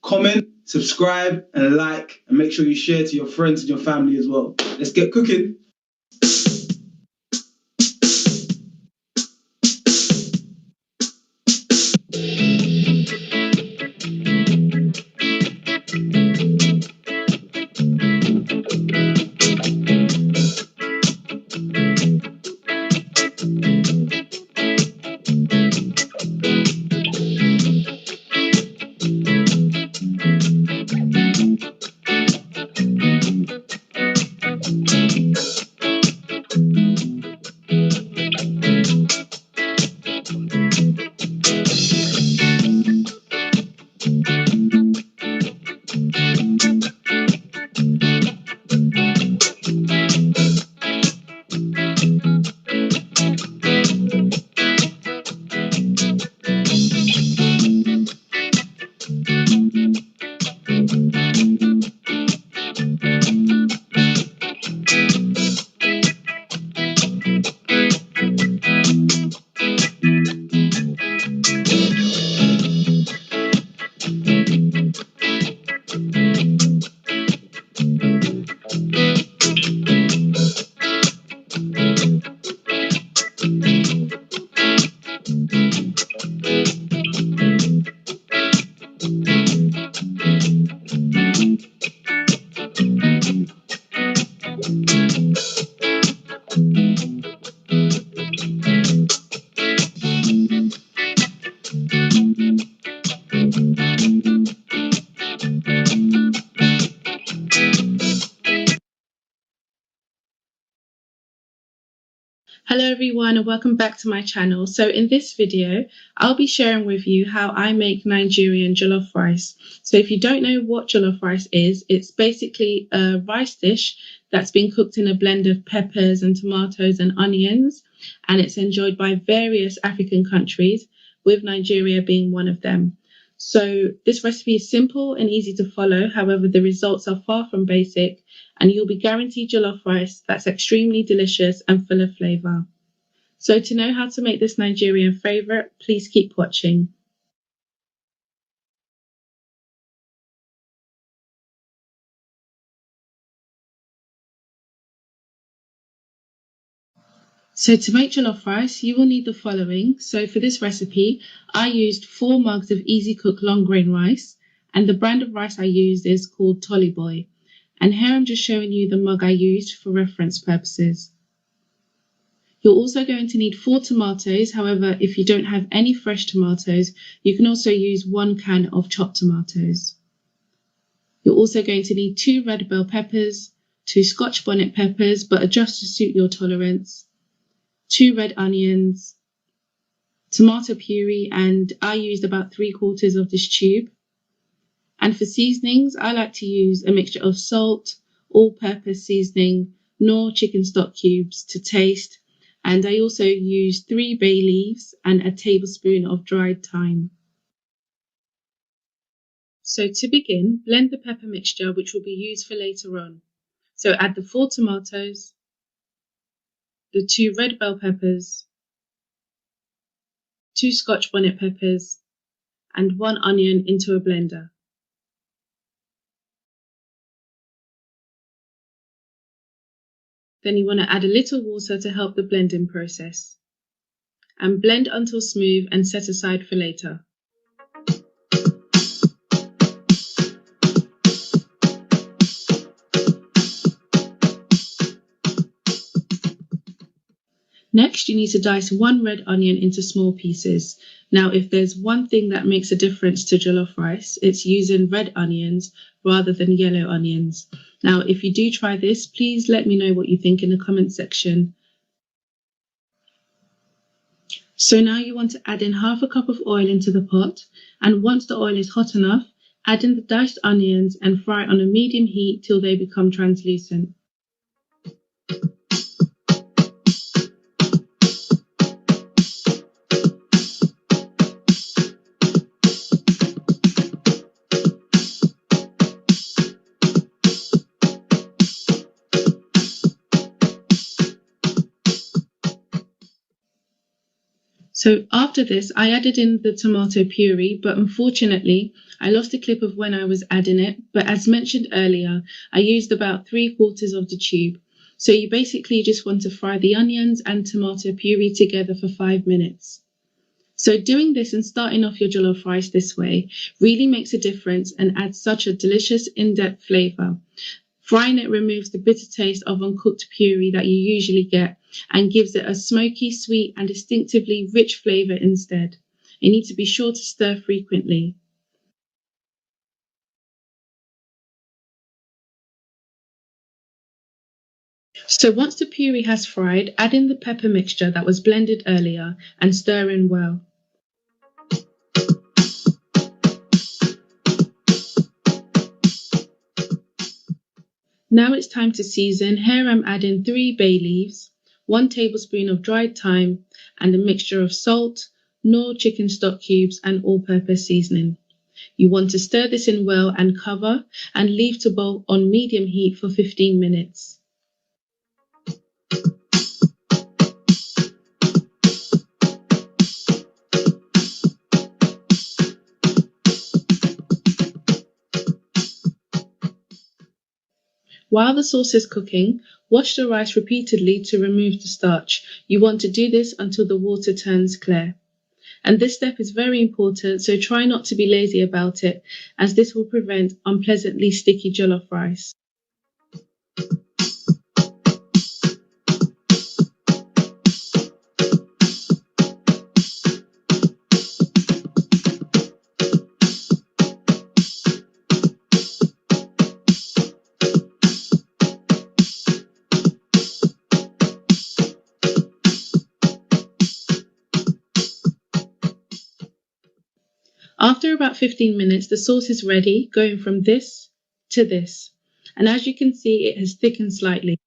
Comment, subscribe, and like, and make sure you share to your friends and your family as well. Let's get cooking. Hello everyone and welcome back to my channel. So in this video, I'll be sharing with you how I make Nigerian jollof rice. So if you don't know what jollof rice is, it's basically a rice dish that's been cooked in a blend of peppers and tomatoes and onions, and it's enjoyed by various African countries, with Nigeria being one of them. So this recipe is simple and easy to follow, however the results are far from basic, and you'll be guaranteed jollof rice that's extremely delicious and full of flavour. So to know how to make this Nigerian favourite, please keep watching. So to make jollof rice, you will need the following. So for this recipe, I used 4 mugs of easy cook long grain rice, and the brand of rice I used is called Tolly Boy. And here I'm just showing you the mug I used for reference purposes. You're also going to need 4 tomatoes. However, if you don't have any fresh tomatoes, you can also use 1 can of chopped tomatoes. You're also going to need 2 red bell peppers, 2 Scotch bonnet peppers, but adjust to suit your tolerance, 2 red onions, tomato puree, and I used about 3/4 of this tube. And for seasonings, I like to use a mixture of salt, all-purpose seasoning, nor chicken stock cubes to taste, and I also use 3 bay leaves and a tablespoon of dried thyme. So to begin, blend the pepper mixture, which will be used for later on. So add the 4 tomatoes, the 2 red bell peppers, 2 Scotch bonnet peppers, and 1 onion into a blender. Then you want to add a little water to help the blending process. And blend until smooth and set aside for later. Next, you need to dice 1 red onion into small pieces. Now, if there's one thing that makes a difference to jollof rice, it's using red onions rather than yellow onions. Now, if you do try this, please let me know what you think in the comment section. So now you want to add in 1/2 cup of oil into the pot, and once the oil is hot enough, add in the diced onions and fry on a medium heat till they become translucent. So after this, I added in the tomato puree, but unfortunately, I lost a clip of when I was adding it. But as mentioned earlier, I used about 3/4 of the tube. So you basically just want to fry the onions and tomato puree together for 5 minutes. So doing this and starting off your jollof rice this way really makes a difference and adds such a delicious in-depth flavour. Frying it removes the bitter taste of uncooked puree that you usually get and gives it a smoky, sweet and distinctively rich flavour instead. You need to be sure to stir frequently. So once the puree has fried, add in the pepper mixture that was blended earlier and stir in well. Now it's time to season. Here I'm adding 3 bay leaves, 1 tablespoon of dried thyme, and a mixture of salt, nor chicken stock cubes, and all-purpose seasoning. You want to stir this in well and cover and leave to boil on medium heat for 15 minutes. While the sauce is cooking, wash the rice repeatedly to remove the starch. You want to do this until the water turns clear. And this step is very important, so try not to be lazy about it, as this will prevent unpleasantly sticky jollof rice. After about 15 minutes, the sauce is ready, going from this to this. And as you can see, it has thickened slightly.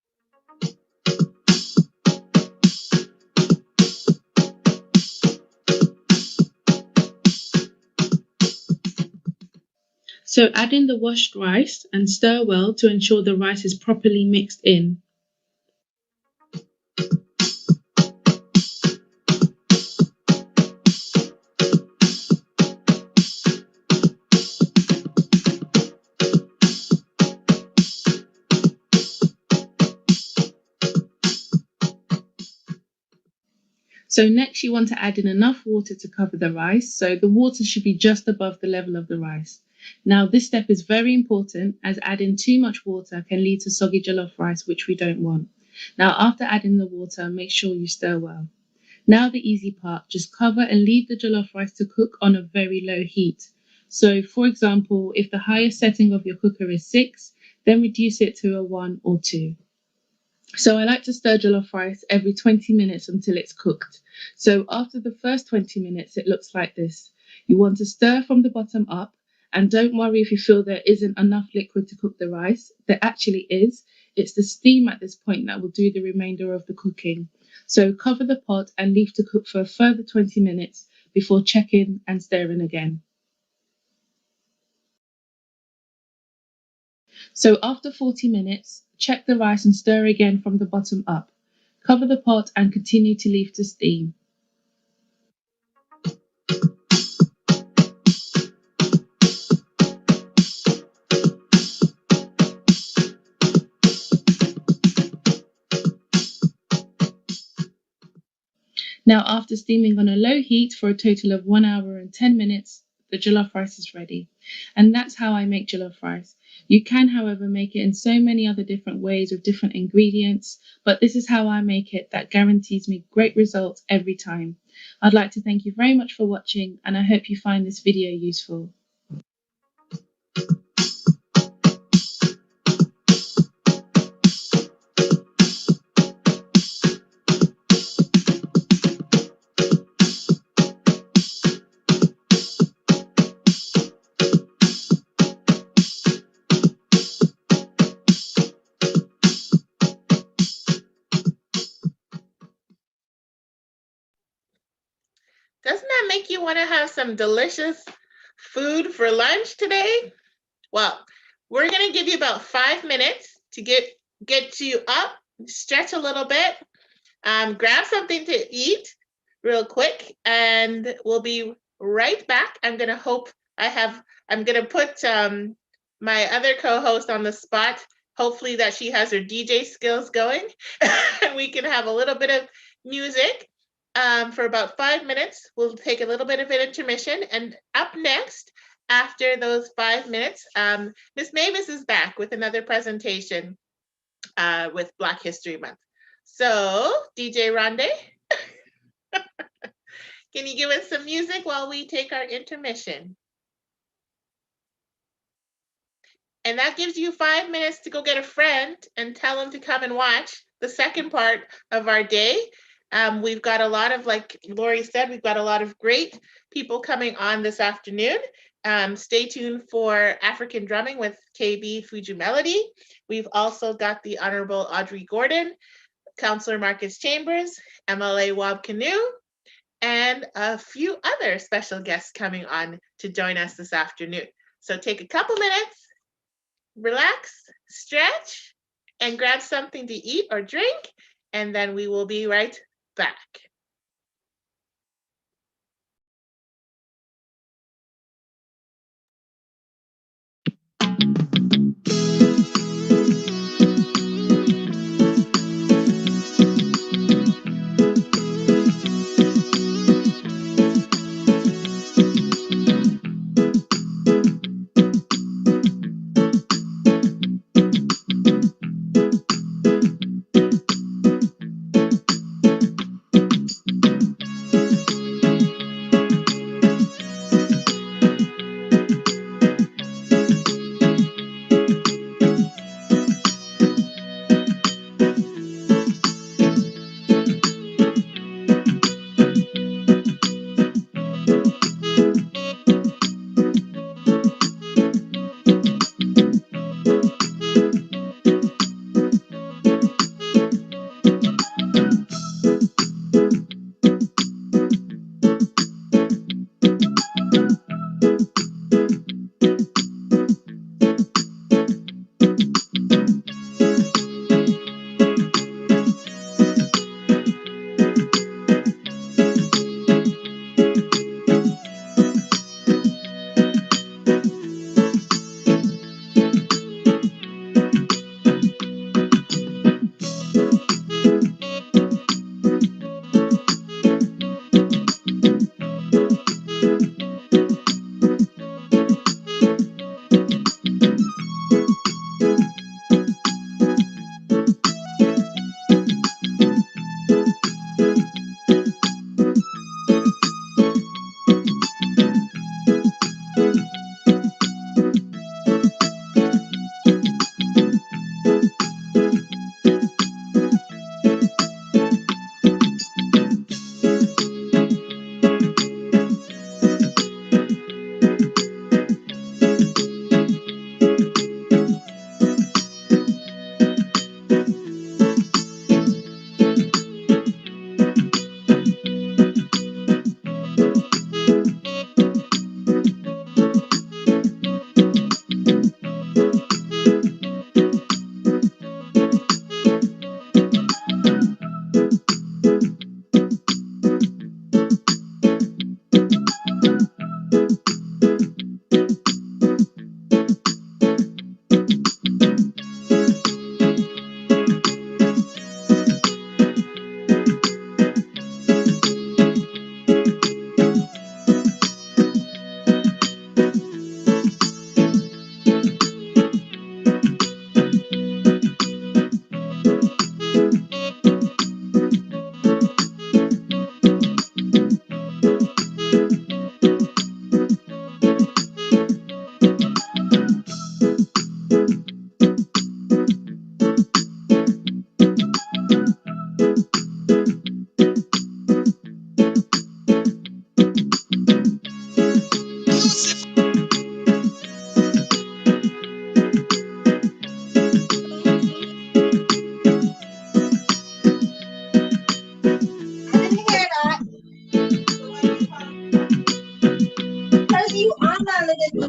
So add in the washed rice and stir well to ensure the rice is properly mixed in. So next you want to add in enough water to cover the rice. So the water should be just above the level of the rice. Now this step is very important as adding too much water can lead to soggy jollof rice, which we don't want. Now after adding the water, make sure you stir well. Now the easy part, just cover and leave the jollof rice to cook on a very low heat. So for example, if the highest setting of your cooker is 6, then reduce it to a 1 or 2. So I like to stir jollof rice every 20 minutes until it's cooked. So after the first 20 minutes, it looks like this. You want to stir from the bottom up, and don't worry if you feel there isn't enough liquid to cook the rice. There actually is. It's the steam at this point that will do the remainder of the cooking. So cover the pot and leave to cook for a further 20 minutes before checking and stirring again. So after 40 minutes, check the rice and stir again from the bottom up. Cover the pot and continue to leave to steam. Now after steaming on a low heat for a total of 1 hour and 10 minutes, the jollof rice is ready. And that's how I make jollof rice. You can, however, make it in so many other different ways with different ingredients, but this is how I make it that guarantees me great results every time. I'd like to thank you very much for watching, and I hope you find this video useful. Doesn't that make you want to have some delicious food for lunch today? Well, we're going to give you about 5 minutes to get you up, stretch a little bit, grab something to eat real quick, and we'll be right back. I'm going to put my other co-host on the spot. Hopefully that she has her DJ skills going and we can have a little bit of music for about 5 minutes. We'll take a little bit of an intermission, and up next, after those 5 minutes, Miss Mavis is back with another presentation with Black History Month. So, DJ Rondé, can you give us some music while we take our intermission? And that gives you 5 minutes to go get a friend and tell them to come and watch the second part of our day. We've got a lot of, like Lori said, we've got a lot of great people coming on this afternoon. Stay tuned for African Drumming with KB Fuji Melody. We've also got the Honorable Audrey Gordon, Councillor Marcus Chambers, MLA Wab Canoe, and a few other special guests coming on to join us this afternoon. So take a couple minutes, relax, stretch, and grab something to eat or drink, and then we will be right back.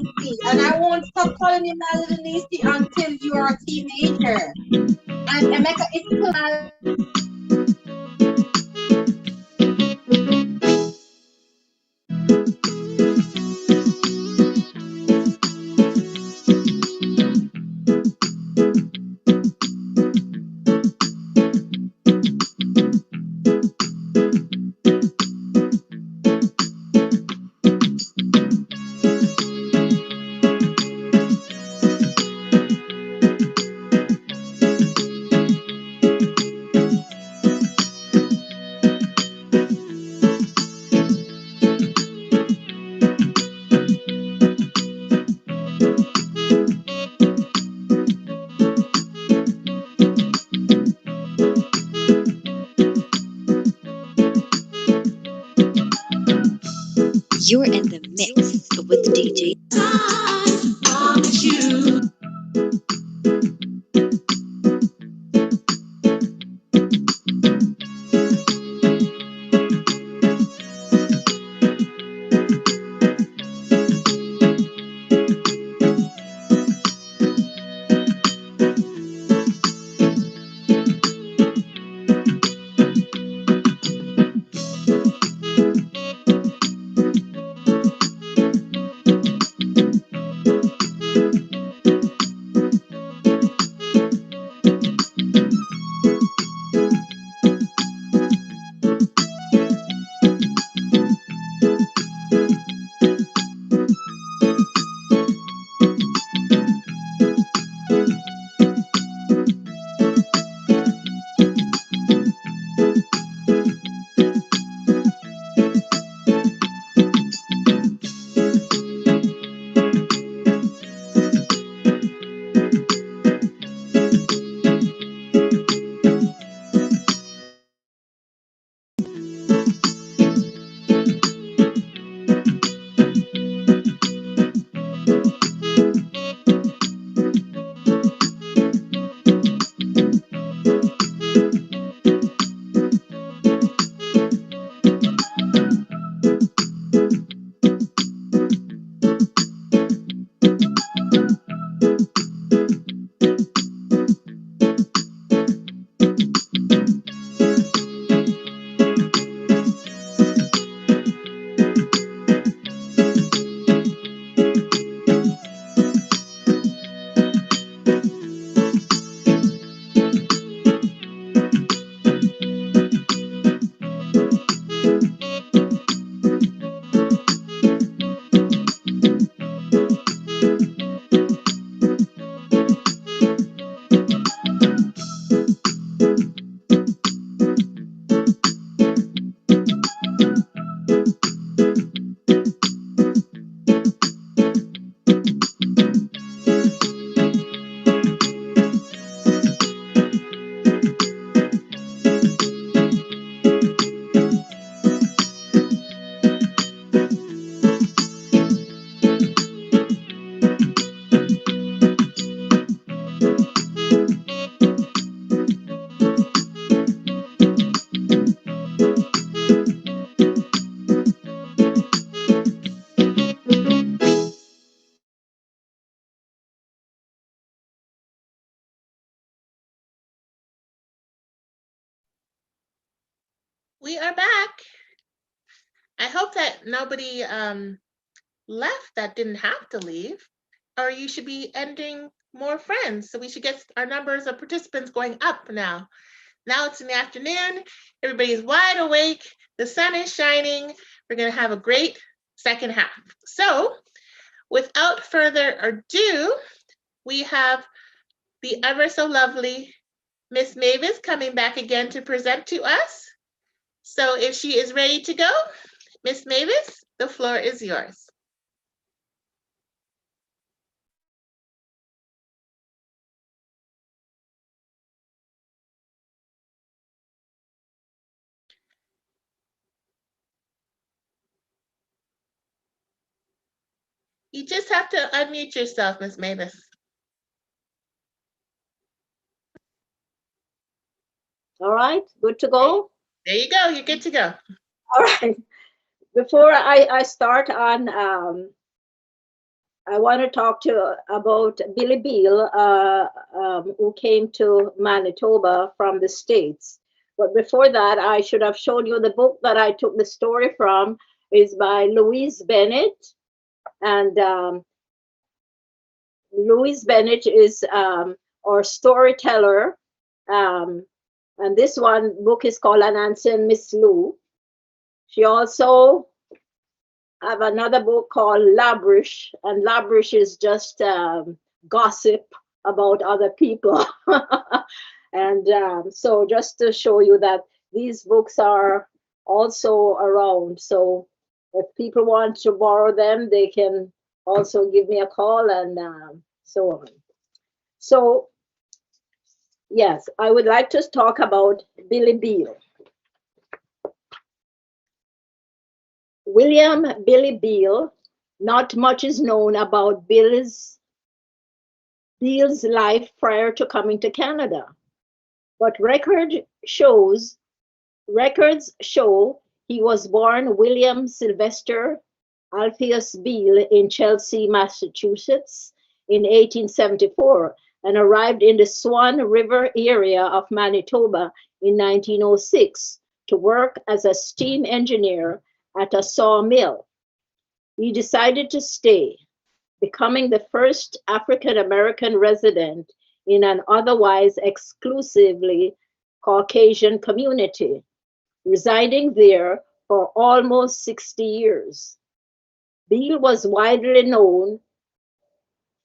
Nisi, and I won't stop calling you my little Nisi until you are a teenager. And Emeka is still my You're in the mix with DJ. We are back. I hope that nobody left that didn't have to leave, or you should be ending more friends. So we should get our numbers of participants going up now. Now it's in the afternoon. Everybody's wide awake. The sun is shining. We're going to have a great second half. So without further ado, we have the ever so lovely Miss Mavis coming back again to present to us. So if she is ready to go, Miss Mavis, the floor is yours. You just have to unmute yourself, Miss Mavis. All right, good to go. There you go. You're good to go. All right. Before I start on I want to talk about Billy Beal, who came to Manitoba from the States. But before that, I should have shown you the book that I took the story from is by Louise Bennett. And Louise Bennett is our storyteller. And this one book is called An Ancient Miss Lou. She also have another book called Labrish, and Labrish is just gossip about other people. And so just to show you that these books are also around. So if people want to borrow them, they can also give me a call and so on. So yes, I would like to talk about Billy Beal. William Billy Beal, not much is known about Beal's life prior to coming to Canada, but records show he was born William Sylvester Alpheus Beal in Chelsea, Massachusetts in 1874 and arrived in the Swan River area of Manitoba in 1906 to work as a steam engineer at a sawmill. He decided to stay, becoming the first African American resident in an otherwise exclusively Caucasian community, residing there for almost 60 years. Beal was widely known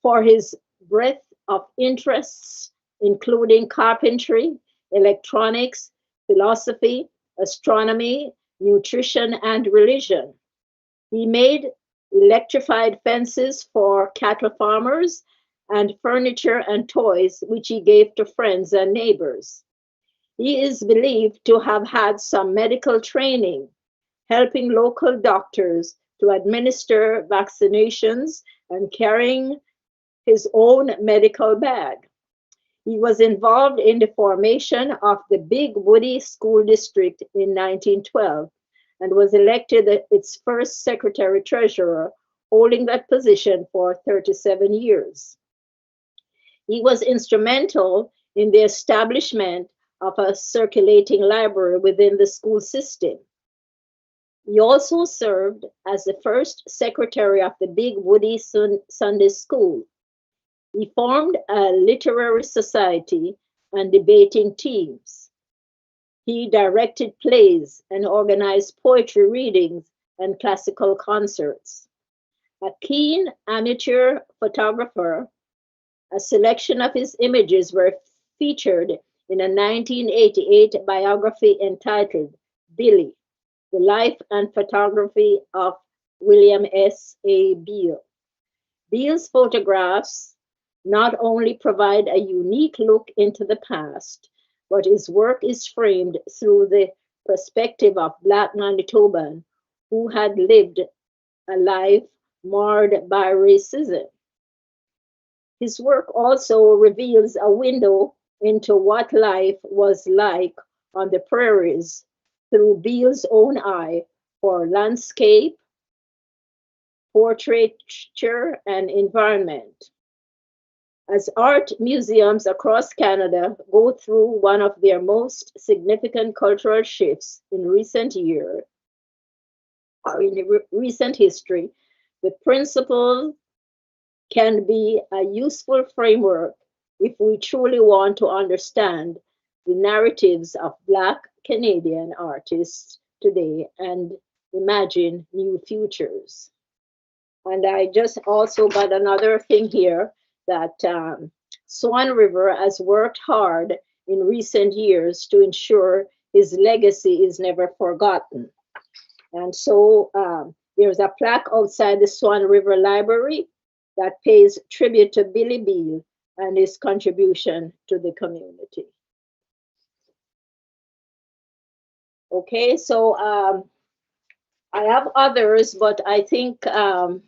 for his breadth of interests, including carpentry, electronics, philosophy, astronomy, nutrition, and religion. He made electrified fences for cattle farmers and furniture and toys, which he gave to friends and neighbors. He is believed to have had some medical training, helping local doctors to administer vaccinations and carrying his own medical bag. He was involved in the formation of the Big Woody School District in 1912 and was elected its first secretary treasurer, holding that position for 37 years. He was instrumental in the establishment of a circulating library within the school system. He also served as the first secretary of the Big Woody Sunday School. He formed a literary society and debating teams. He directed plays and organized poetry readings and classical concerts. A keen amateur photographer, a selection of his images were featured in a 1988 biography entitled Billy, The Life and Photography of William S. A. Beal. Beal's photographs not only provide a unique look into the past, but his work is framed through the perspective of Black Manitoban who had lived a life marred by racism. His work also reveals a window into what life was like on the prairies through Beal's own eye for landscape, portraiture, and environment. As art museums across Canada go through one of their most significant cultural shifts in recent years, or in recent history, the principle can be a useful framework if we truly want to understand the narratives of Black Canadian artists today and imagine new futures. And I just also got another thing here that Swan River has worked hard in recent years to ensure his legacy is never forgotten. And so there's a plaque outside the Swan River Library that pays tribute to Billy Beal and his contribution to the community. Okay, so I have others, but I think time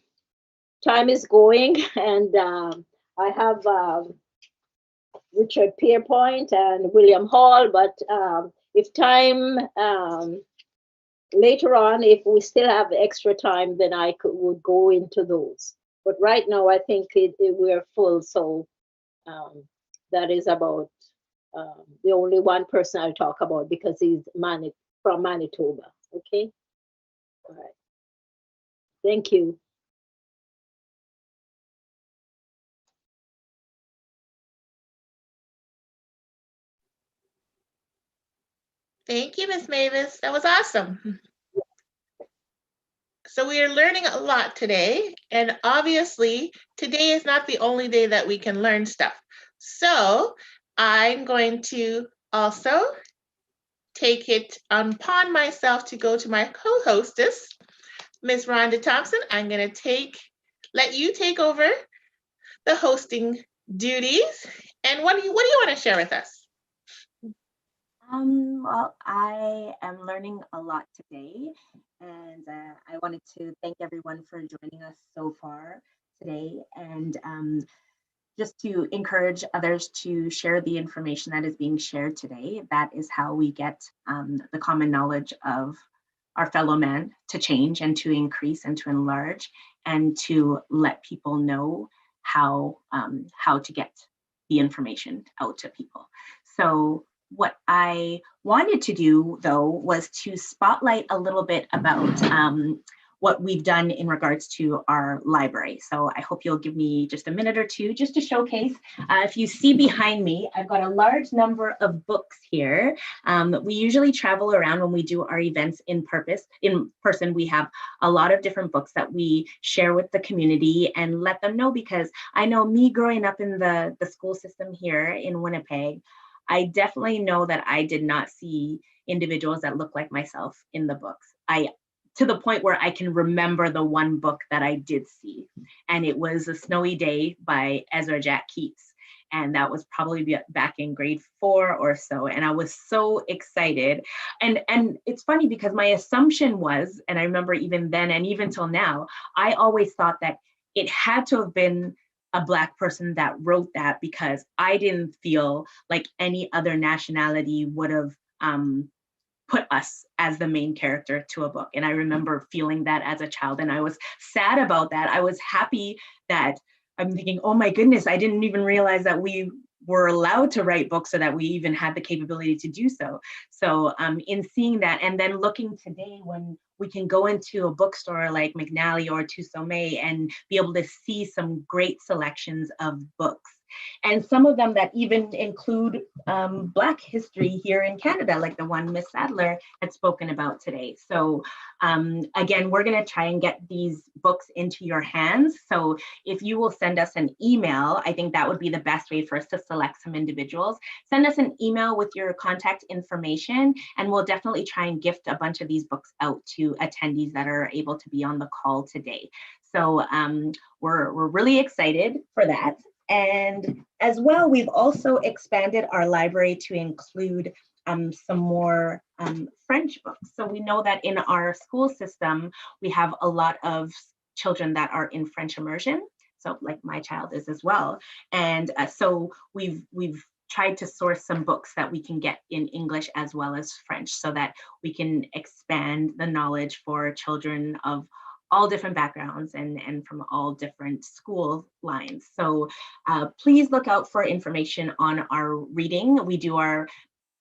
is going, and I have Richard Pierpoint and William Hall, but if time later on, if we still have extra time, then I would go into those. But right now, I think we're full. So that is about the only one person I'll talk about because he's from Manitoba. Okay. All right. Thank you. Thank you, Miss Mavis. That was awesome. So we are learning a lot today, and obviously today is not the only day that we can learn stuff. So I'm going to also take it upon myself to go to my co-hostess, Ms. Rhonda Thompson. I'm going to let you take over the hosting duties. And what do you want to share with us? Well, I am learning a lot today, and I wanted to thank everyone for joining us so far today, and just to encourage others to share the information that is being shared today. That is how we get the common knowledge of our fellow man to change and to increase and to enlarge, and to let people know how to get the information out to people. So what I wanted to do, though, was to spotlight a little bit about what we've done in regards to our library. So I hope you'll give me just a minute or two just to showcase. If you see behind me, I've got a large number of books here. We usually travel around when we do our events in person. We have a lot of different books that we share with the community and let them know, because I know me growing up in the school system here in Winnipeg, I definitely know that I did not see individuals that look like myself in the books. To the point where I can remember the one book that I did see, and it was A Snowy Day by Ezra Jack Keats. And that was probably back in grade 4 or so. And I was so excited. And it's funny because my assumption was, and I remember even then and even till now, I always thought that it had to have been a Black person that wrote that, because I didn't feel like any other nationality would have put us as the main character to a book. And I remember feeling that as a child, and I was sad about that. I was happy that I'm thinking, oh my goodness, I didn't even realize that we were allowed to write books, or that we even had the capability to do so. So in seeing that, and then looking today when we can go into a bookstore like McNally or Tusome and be able to see some great selections of books. And some of them that even include Black history here in Canada, like the one Miss Sadler had spoken about today. So again, we're going to try and get these books into your hands. So if you will send us an email, I think that would be the best way for us to select some individuals. Send us an email with your contact information, and we'll definitely try and gift a bunch of these books out to attendees that are able to be on the call today. So we're really excited for that. And as well, we've also expanded our library to include some more French books. So we know that in our school system, we have a lot of children that are in French immersion. So like my child is as well. And so we've tried to source some books that we can get in English as well as French, so that we can expand the knowledge for children of all different backgrounds and from all different school lines. So please look out for information on our reading. We do our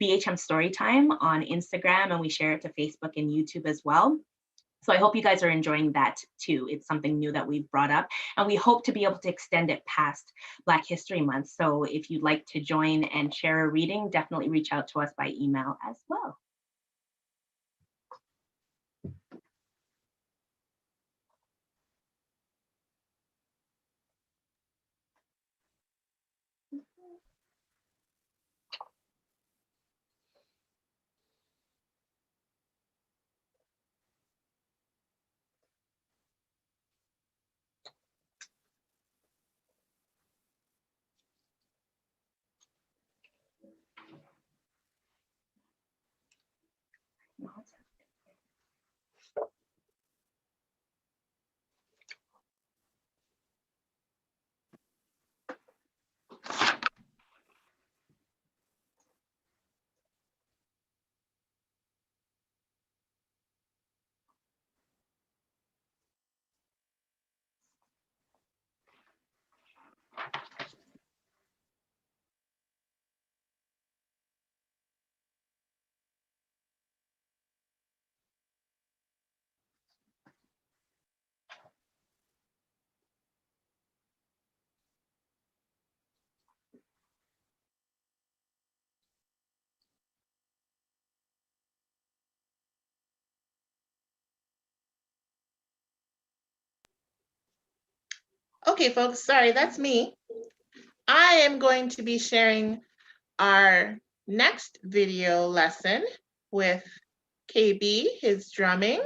BHM Storytime on Instagram, and we share it to Facebook and YouTube as well. So I hope you guys are enjoying that too. It's something new that we've brought up, and we hope to be able to extend it past Black History Month. So if you'd like to join and share a reading, definitely reach out to us by email as well. Okay, folks, sorry, that's me. I am going to be sharing our next video lesson with KB, his drumming,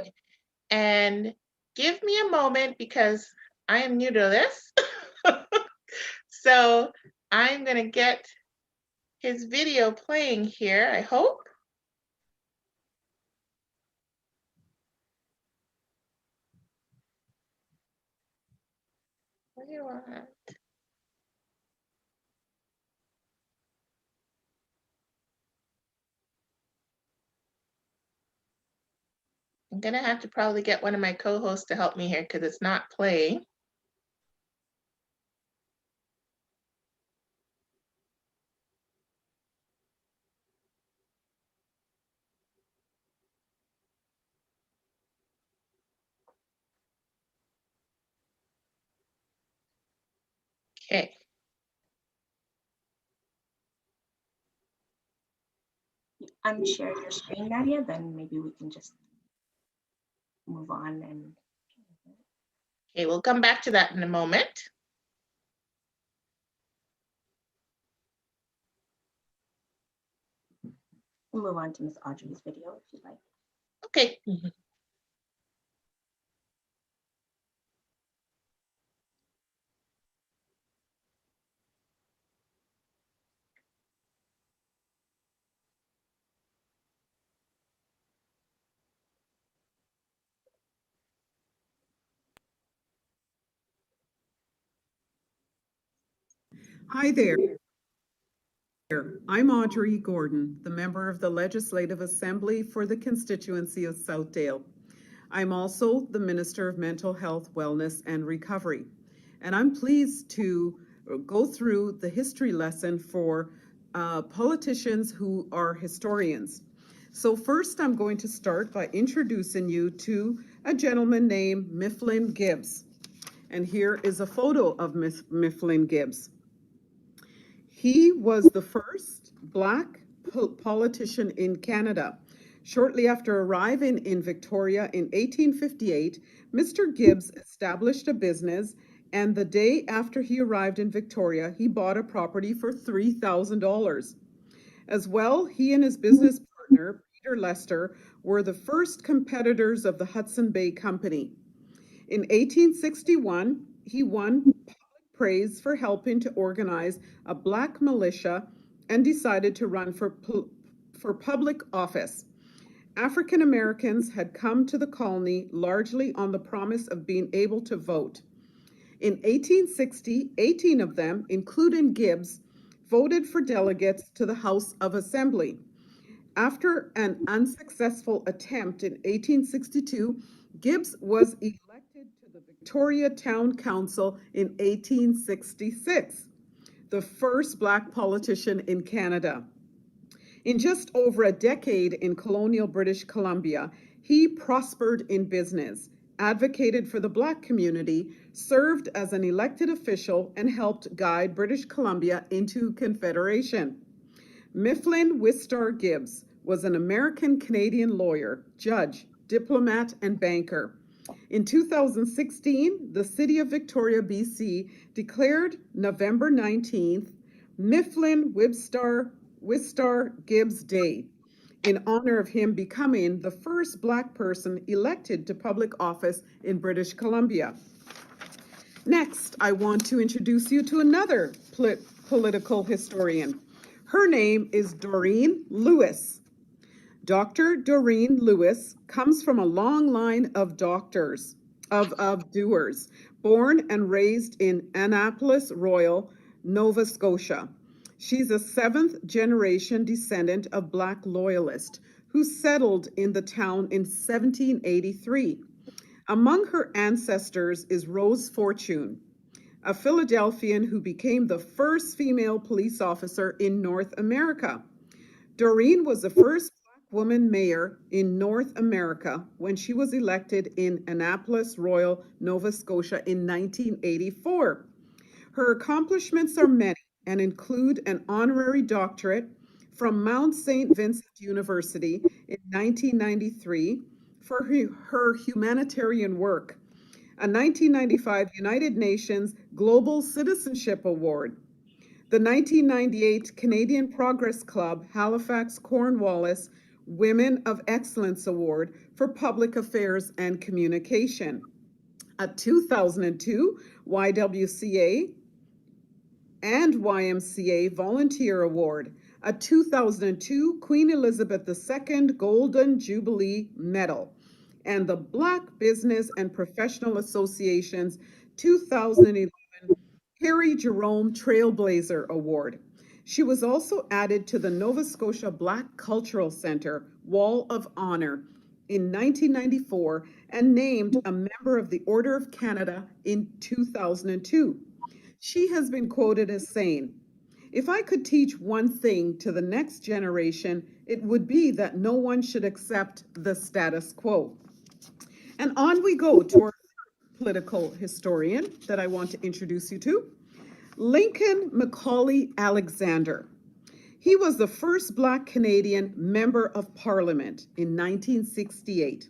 and give me a moment because I am new to this. So I'm gonna get his video playing here, I hope. What do you want? I'm gonna have to probably get one of my co-hosts to help me here because it's not playing. Okay. Unshare your screen, Nadia, then maybe we can just move on and Okay, we'll come back to that in a moment. move on to Miss Audrey's video if you'd like. Okay. Hi there. I'm Audrey Gordon, the member of the Legislative Assembly for the constituency of Southdale. I'm also the Minister of Mental Health, Wellness and Recovery. And I'm pleased to go through the history lesson for politicians who are historians. So first I'm going to start by introducing you to a gentleman named Mifflin Gibbs. And here is a photo of Mifflin Gibbs. He was the first Black politician in Canada. Shortly after arriving in Victoria in 1858, Mr. Gibbs established a business, and the day after he arrived in Victoria, he bought a property for $3,000. As well, he and his business partner, Peter Lester, were the first competitors of the Hudson Bay Company. In 1861, he won praise for helping to organize a Black militia and decided to run for public office. African Americans had come to the colony largely on the promise of being able to vote. In 1860, 18 of them, including Gibbs, voted for delegates to the House of Assembly. After an unsuccessful attempt in 1862, Gibbs was elected to the Victoria Town Council in 1866, the first Black politician in Canada. In just over a decade in colonial British Columbia, he prospered in business, advocated for the Black community, served as an elected official, and helped guide British Columbia into Confederation. Mifflin Wistar Gibbs was an American-Canadian lawyer, judge, diplomat, and banker. In 2016, the City of Victoria, BC, declared November 19th Mifflin Wistar Gibbs Day in honor of him becoming the first Black person elected to public office in British Columbia. Next, I want to introduce you to another political historian. Her name is Doreen Lewis. Dr. Doreen Lewis comes from a long line of doctors, of doers, born and raised in Annapolis Royal, Nova Scotia. She's a seventh generation descendant of Black loyalists who settled in the town in 1783. Among her ancestors is Rose Fortune, a Philadelphian who became the first female police officer in North America. Doreen was the first Black woman mayor in North America when she was elected in Annapolis Royal, Nova Scotia in 1984. Her accomplishments are many and include an honorary doctorate from Mount St. Vincent University in 1993 for her humanitarian work, a 1995 United Nations Global Citizenship Award, the 1998 Canadian Progress Club Halifax Cornwallis Women of Excellence Award for Public Affairs and Communication, a 2002 YWCA and YMCA Volunteer Award, a 2002 Queen Elizabeth II Golden Jubilee Medal, and the Black Business and Professional Association's 2011 Harry Jerome Trailblazer Award. She was also added to the Nova Scotia Black Cultural Centre Wall of Honor in 1994 and named a member of the Order of Canada in 2002. She has been quoted as saying, "If I could teach one thing to the next generation, it would be that no one should accept the status quo." And on we go to our political historian that I want to introduce you to, Lincoln Macaulay Alexander. He was the first Black Canadian Member of Parliament in 1968.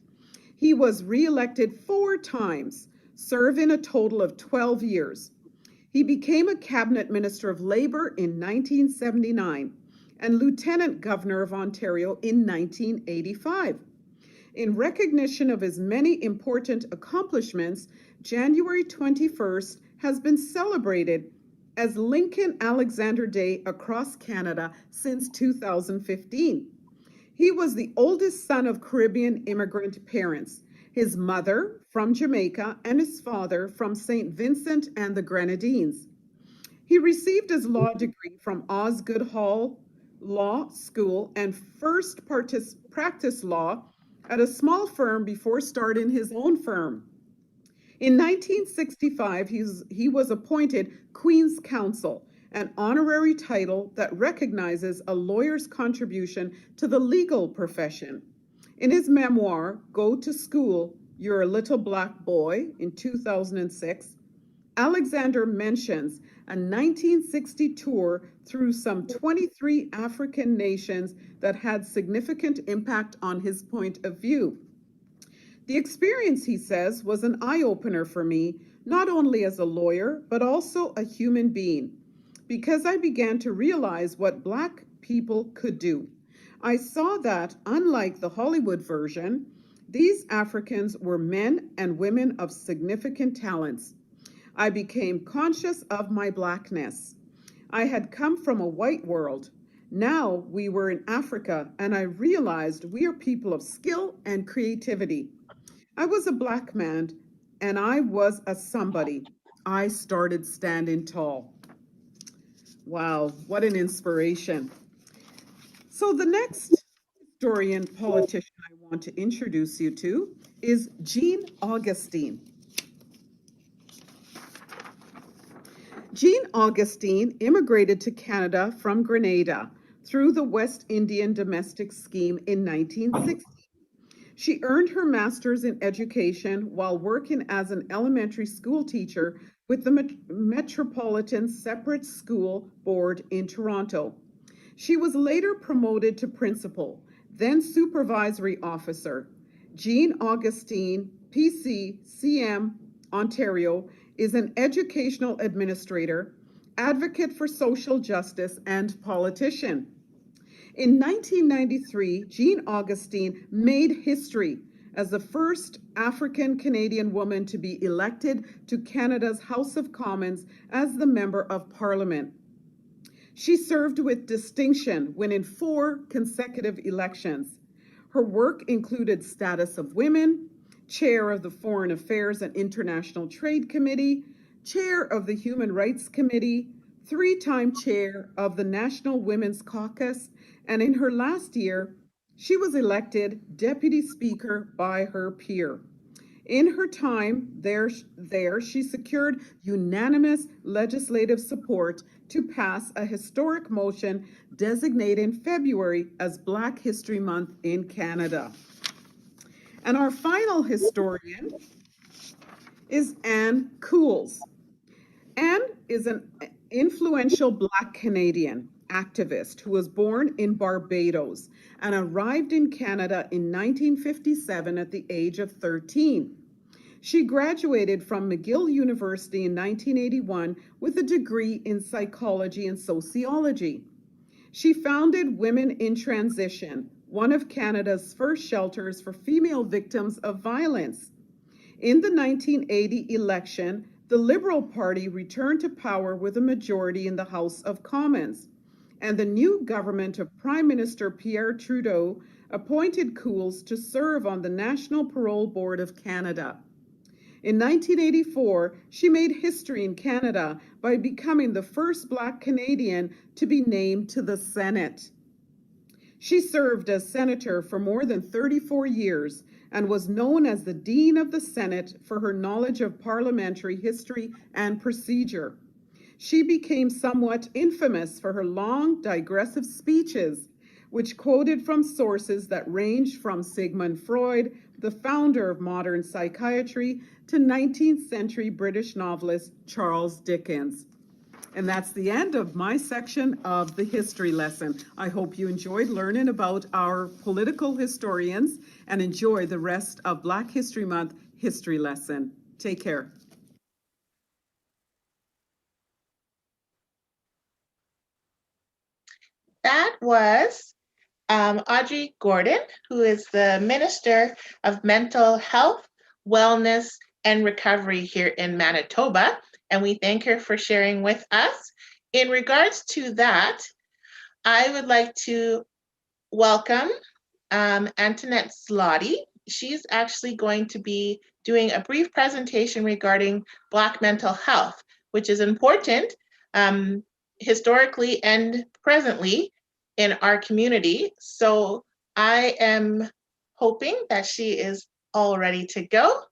He was re-elected 4 times, serving a total of 12 years. He became a cabinet minister of Labour in 1979 and lieutenant governor of Ontario in 1985. In recognition of his many important accomplishments, January 21st has been celebrated as Lincoln Alexander Day across Canada since 2015. He was the oldest son of Caribbean immigrant parents, his mother from Jamaica and his father from St. Vincent and the Grenadines. He received his law degree from Osgoode Hall Law School and first practiced law at a small firm before starting his own firm. In 1965, he was appointed Queen's Counsel, an honorary title that recognizes a lawyer's contribution to the legal profession. In his memoir, Go to School, You're a Little Black Boy, in 2006, Alexander mentions a 1960 tour through some 23 African nations that had significant impact on his point of view. The experience, he says, was an eye-opener for me, not only as a lawyer, but also a human being, because I began to realize what Black people could do. I saw that, unlike the Hollywood version, these Africans were men and women of significant talents. I became conscious of my Blackness. I had come from a white world. Now we were in Africa, and I realized we are people of skill and creativity. I was a Black man, and I was a somebody. I started standing tall. Wow, what an inspiration. So the next historian politician I want to introduce you to is Jean Augustine. Jean Augustine immigrated to Canada from Grenada through the West Indian Domestic Scheme in 1960. She earned her master's in education while working as an elementary school teacher with the Metropolitan Separate School Board in Toronto. She was later promoted to principal, then supervisory officer. Jean Augustine, PC, CM, Ontario, is an educational administrator, advocate for social justice, and politician. In 1993, Jean Augustine made history as the first African Canadian woman to be elected to Canada's House of Commons as the Member of Parliament. She served with distinction, winning 4 consecutive elections. Her work included Status of Women, Chair of the Foreign Affairs and International Trade Committee, Chair of the Human Rights Committee, 3-time Chair of the National Women's Caucus, and in her last year, she was elected Deputy Speaker by her peer. In her time there, she secured unanimous legislative support to pass a historic motion designating February as Black History Month in Canada. And our final historian is Anne Cools. Anne is an influential Black Canadian activist who was born in Barbados and arrived in Canada in 1957 at the age of 13. She graduated from McGill University in 1981 with a degree in psychology and sociology. She founded Women in Transition, one of Canada's first shelters for female victims of violence. In the 1980 election, the Liberal Party returned to power with a majority in the House of Commons, and the new government of Prime Minister Pierre Trudeau appointed Cools to serve on the National Parole Board of Canada. In 1984, she made history in Canada by becoming the first Black Canadian to be named to the Senate. She served as senator for more than 34 years and was known as the Dean of the Senate for her knowledge of parliamentary history and procedure. She became somewhat infamous for her long, digressive speeches, which quoted from sources that ranged from Sigmund Freud, the founder of modern psychiatry, to 19th century British novelist Charles Dickens. And that's the end of my section of the history lesson. I hope you enjoyed learning about our political historians and enjoy the rest of Black History Month history lesson. Take care. That was Audrey Gordon, who is the Minister of Mental Health, Wellness, and Recovery here in Manitoba, and we thank her for sharing with us. In regards to that, I would like to welcome Antoinette Slotty. She's actually going to be doing a brief presentation regarding Black mental health, which is important historically and presently in our community. So I am hoping that she is all ready to go.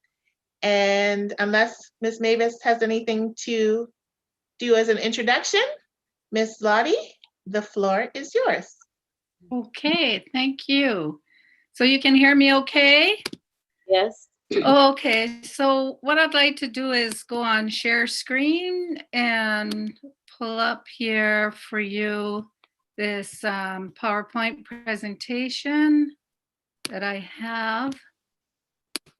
And unless Ms. Mavis has anything to do as an introduction, Ms. Slotty, the floor is yours. Okay, thank you. So you can hear me okay? Yes. Okay, so what I'd like to do is go on share screen and pull up here for you this PowerPoint presentation that I have.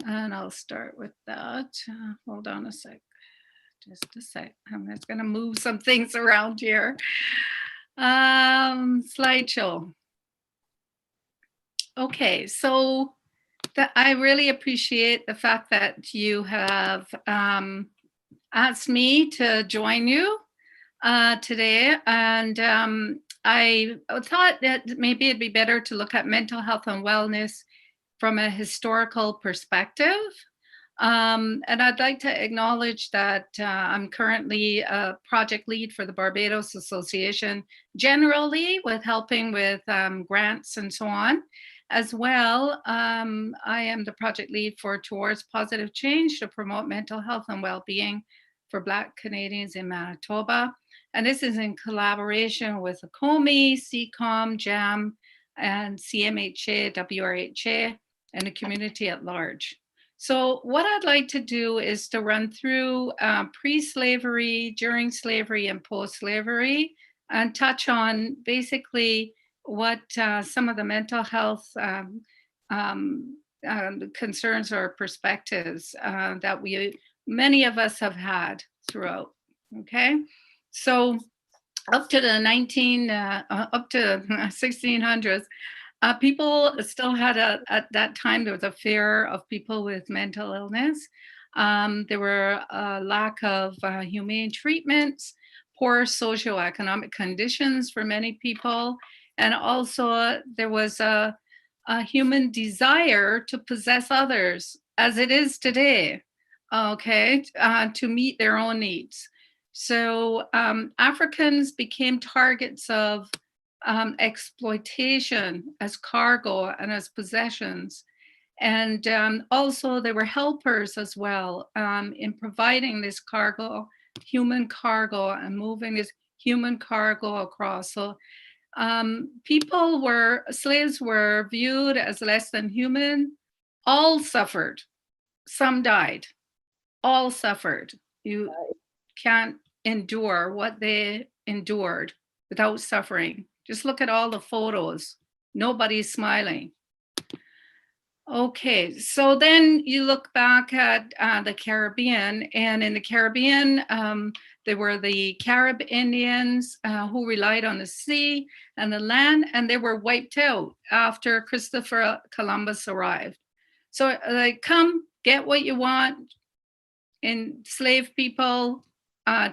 And I'll start with that. Hold on a sec. Just a sec. I'm just going to move some things around here. Slideshow. Okay, so I really appreciate the fact that you have asked me to join you today. And I thought that maybe it'd be better to look at mental health and wellness from a historical perspective. And I'd like to acknowledge that I'm currently a project lead for the Barbados Association, generally with helping with grants and so on. As well, I am the project lead for Towards Positive Change to promote mental health and well-being for Black Canadians in Manitoba. And this is in collaboration with ACOMI, CCOM, JAM, and CMHA, WRHA, and the community at large. So what I'd like to do is to run through pre-slavery, during slavery, and post-slavery, and touch on basically what some of the mental health concerns or perspectives that many of us have had throughout. Okay, so up to the 1600s, people still had at that time, there was a fear of people with mental illness. There were a lack of humane treatments, poor socioeconomic conditions for many people. And also there was a human desire to possess others, as it is today, okay, to meet their own needs. So Africans became targets of exploitation as cargo and as possessions. And also they were helpers as well in providing this cargo, human cargo, and moving this human cargo across. So slaves were viewed as less than human. All suffered. Some died. All suffered. You can't endure what they endured without suffering. Just look at all the photos. Nobody's smiling. Okay, so then you look back at the Caribbean, and in the Caribbean, there were the Carib Indians who relied on the sea and the land, and they were wiped out after Christopher Columbus arrived. So like, come get what you want, enslave people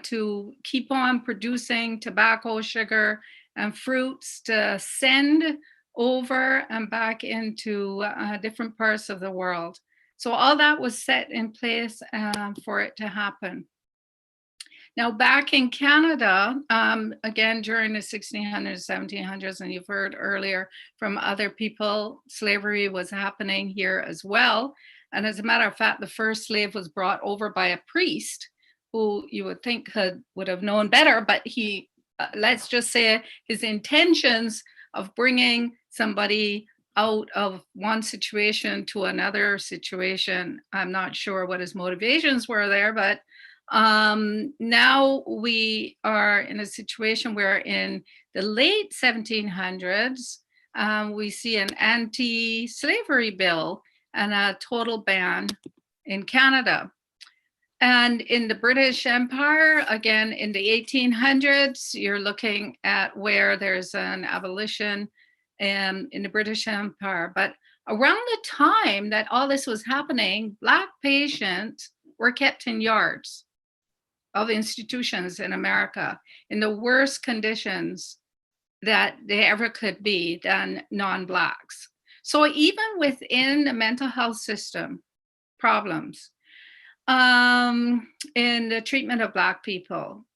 to keep on producing tobacco, sugar, and fruits to send over and back into different parts of the world. So all that was set in place for it to happen. Now, back in Canada, again, during the 1600s, 1700s, and you've heard earlier from other people, slavery was happening here as well. And as a matter of fact, the first slave was brought over by a priest who you would think would have known better, but he, let's just say his intentions of bringing somebody out of one situation to another situation, I'm not sure what his motivations were there, but now we are in a situation where in the late 1700s, we see an anti-slavery bill and a total ban in Canada. And in the British Empire, again, in the 1800s, you're looking at where there's an abolition in the British Empire. But around the time that all this was happening, Black patients were kept in yards of institutions in America in the worst conditions that they ever could be than non-Blacks. So even within the mental health system, problems in the treatment of Black people.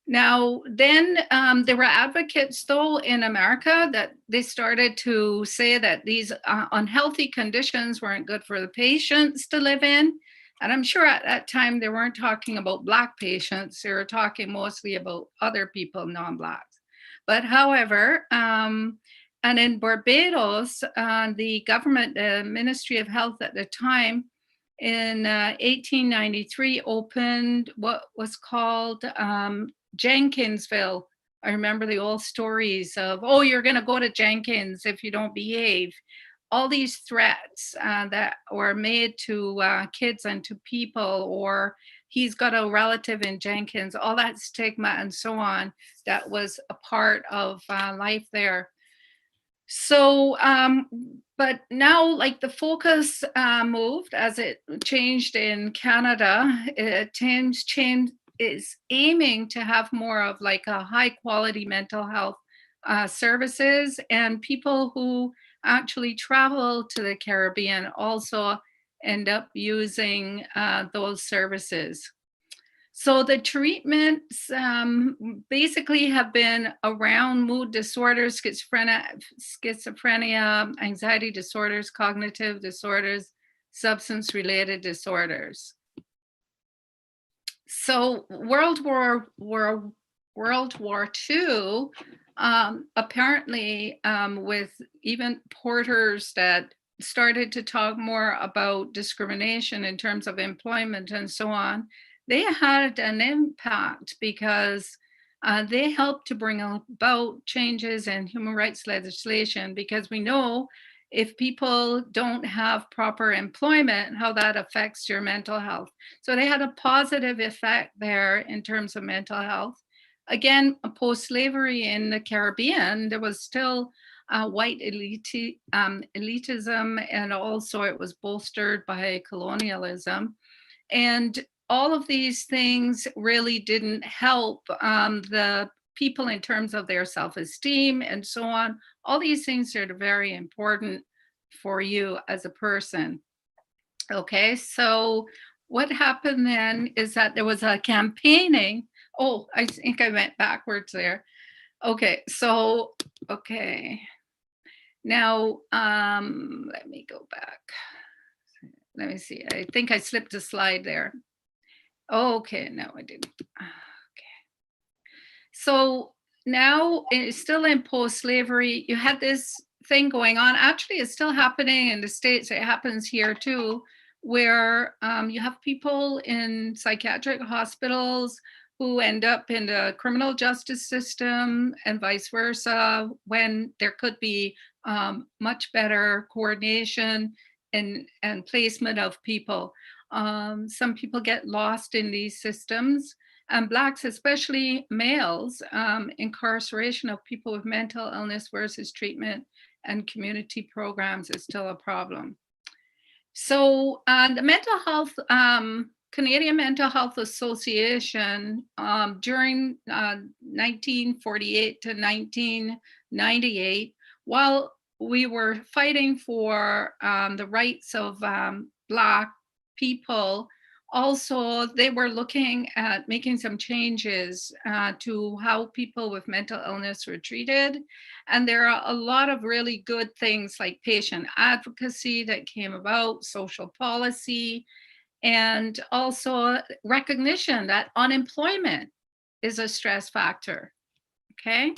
Now, then there were advocates, though, in America that they started to say that these unhealthy conditions weren't good for the patients to live in. And I'm sure at that time they weren't talking about Black patients, they were talking mostly about other people, non-Blacks. But however, and in Barbados, the government, the Ministry of Health at the time, in 1893 opened what was called Jenkinsville. I remember the old stories of, oh, you're going to go to Jenkins if you don't behave. All these threats that were made to kids and to people, or he's got a relative in Jenkins, all that stigma and so on, that was a part of life there. So, but now, like, the focus moved as it changed in Canada. It changed is aiming to have more of like a high quality mental health services, and people who actually travel to the Caribbean also end up using those services. So the treatments basically have been around mood disorders, schizophrenia, anxiety disorders, cognitive disorders, substance-related disorders. So World War II, apparently with even porters that started to talk more about discrimination in terms of employment and so on, they had an impact because they helped to bring about changes in human rights legislation, because we know if people don't have proper employment, how that affects your mental health. So they had a positive effect there in terms of mental health. Again, post-slavery in the Caribbean, there was still white elitism, and also it was bolstered by colonialism. And all of these things really didn't help the people in terms of their self-esteem and so on. All these things are very important for you as a person. Okay, so what happened then is that there was a campaigning. Oh, I think I went backwards there. Okay, so, okay. Now, let me go back. Let me see, I think I slipped a slide there. Okay, no, I didn't. Okay. So now it's still in post-slavery. You had this thing going on. Actually, it's still happening in the States. It happens here too, where you have people in psychiatric hospitals who end up in the criminal justice system and vice versa, when there could be much better coordination and placement of people. Some people get lost in these systems, and Blacks, especially males, incarceration of people with mental illness versus treatment and community programs is still a problem. So the mental health, Canadian Mental Health Association during 1948 to 1998, while we were fighting for the rights of Black people, also they were looking at making some changes to how people with mental illness were treated. And there are a lot of really good things like patient advocacy that came about, social policy, and also recognition that unemployment is a stress factor, okay?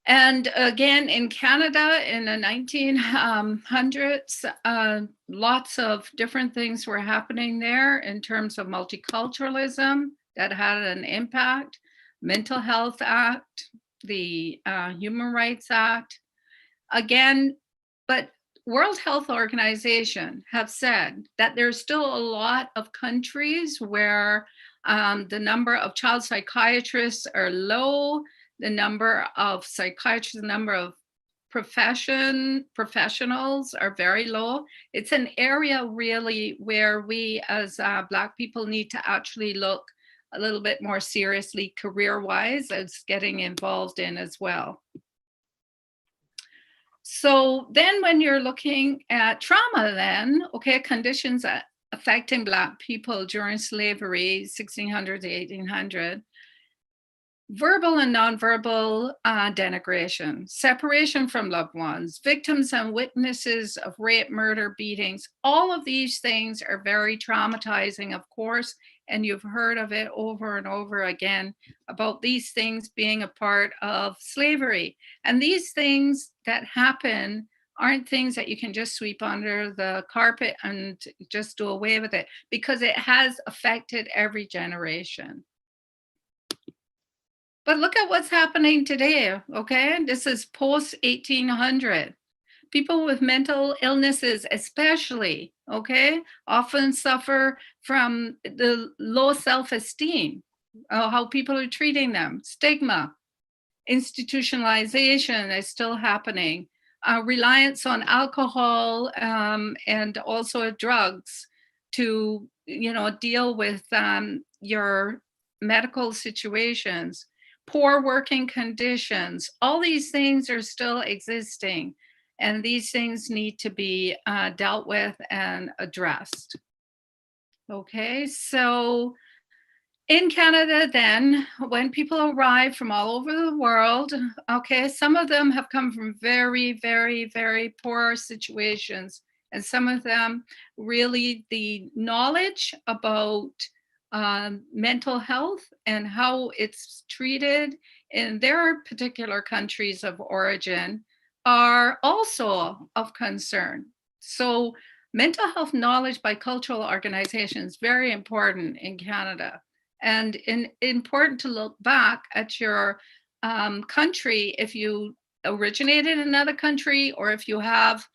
And again, in Canada in the 1900s, lots of different things were happening there in terms of multiculturalism that had an impact. Mental Health Act, the Human Rights Act. Again, but World Health Organization have said that there's still a lot of countries where the number of child psychiatrists are low, the number of psychiatrists, the number of professionals are very low. It's an area really where we as Black people need to actually look a little bit more seriously career-wise as getting involved in as well. So then when you're looking at trauma then, okay, conditions affecting Black people during slavery, 1600 to 1800, verbal and nonverbal denigration, separation from loved ones, victims and witnesses of rape, murder, beatings, all of these things are very traumatizing, of course, and you've heard of it over and over again about these things being a part of slavery. And these things that happen aren't things that you can just sweep under the carpet and just do away with it, because it has affected every generation. But look at what's happening today, okay? This is post-1800. People with mental illnesses especially, okay, often suffer from the low self-esteem, how people are treating them, stigma, institutionalization is still happening, reliance on alcohol and also drugs to, deal with your medical situations, poor working conditions, all these things are still existing. And these things need to be dealt with and addressed. Okay, so in Canada then, when people arrive from all over the world, okay, some of them have come from very, very, very poor situations. And some of them really the knowledge about mental health and how it's treated in their particular countries of origin are also of concern. So mental health knowledge by cultural organizations is very important in Canada. And important to look back at your country if you originated in another country, or if you have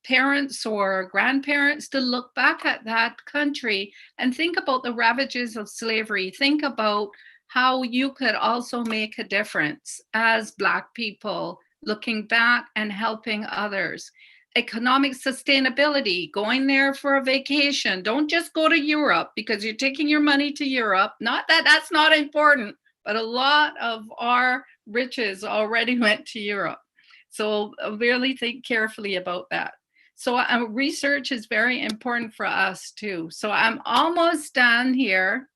parents or grandparents, to look back at that country and think about the ravages of slavery. Think about how you could also make a difference as Black people, looking back and helping others. Economic sustainability, going there for a vacation. Don't just go to Europe because you're taking your money to Europe. Not that that's not important, but a lot of our riches already went to Europe. So really think carefully about that. So research is very important for us too. So I'm almost done here.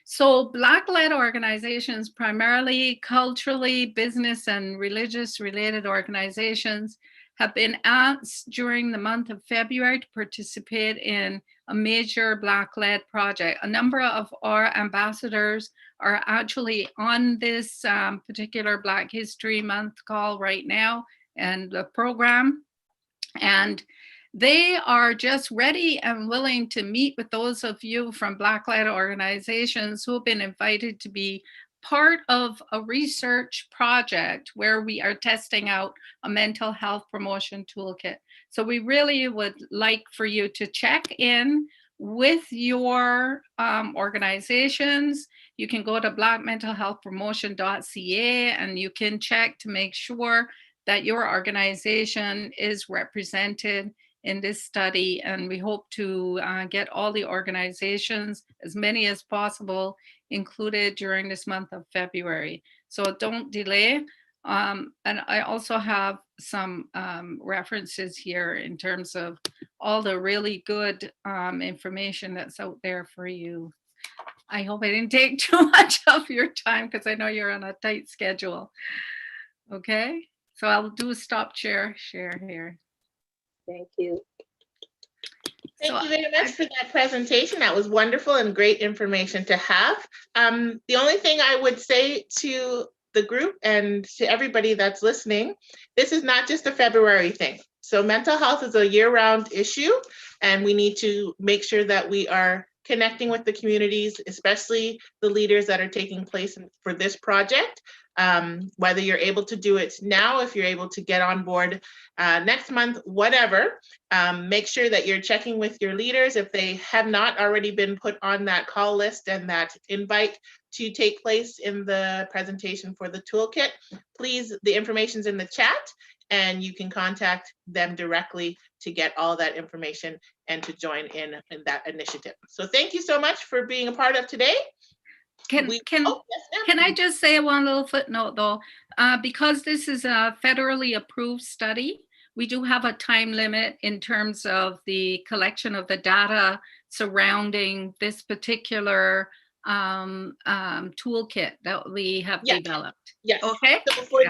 So Black-led organizations, primarily culturally, business and religious related organizations, have been asked during the month of February to participate in a major Black-led project. A number of our ambassadors are actually on this particular Black History Month call right now and the program. And they are just ready and willing to meet with those of you from Black-led organizations who have been invited to be part of a research project where we are testing out a mental health promotion toolkit. So we really would like for you to check in with your organizations. You can go to blackmentalhealthpromotion.ca and you can check to make sure that your organization is represented in this study. And we hope to get all the organizations, as many as possible, included during this month of February. So don't delay. And I also have some references here in terms of all the really good information that's out there for you. I hope I didn't take too much of your time because I know you're on a tight schedule. Okay, so I'll do a stop share here. Thank you. Thank you very much for that presentation. That was wonderful and great information to have. The only thing I would say to the group and to everybody that's listening, this is not just a February thing. So mental health is a year-round issue, and we need to make sure that we are connecting with the communities, especially the leaders that are taking place for this project. Whether you're able to do it now, if you're able to get on board next month, whatever, make sure that you're checking with your leaders if they have not already been put on that call list and that invite to take place in the presentation for the toolkit. Please, the information's in the chat and you can contact them directly to get all that information and to join in that initiative. So thank you so much for being a part of today. Can I just say one little footnote though? Because this is a federally approved study, we do have a time limit in terms of the collection of the data surrounding this particular toolkit that we have developed. Yes. Okay. So for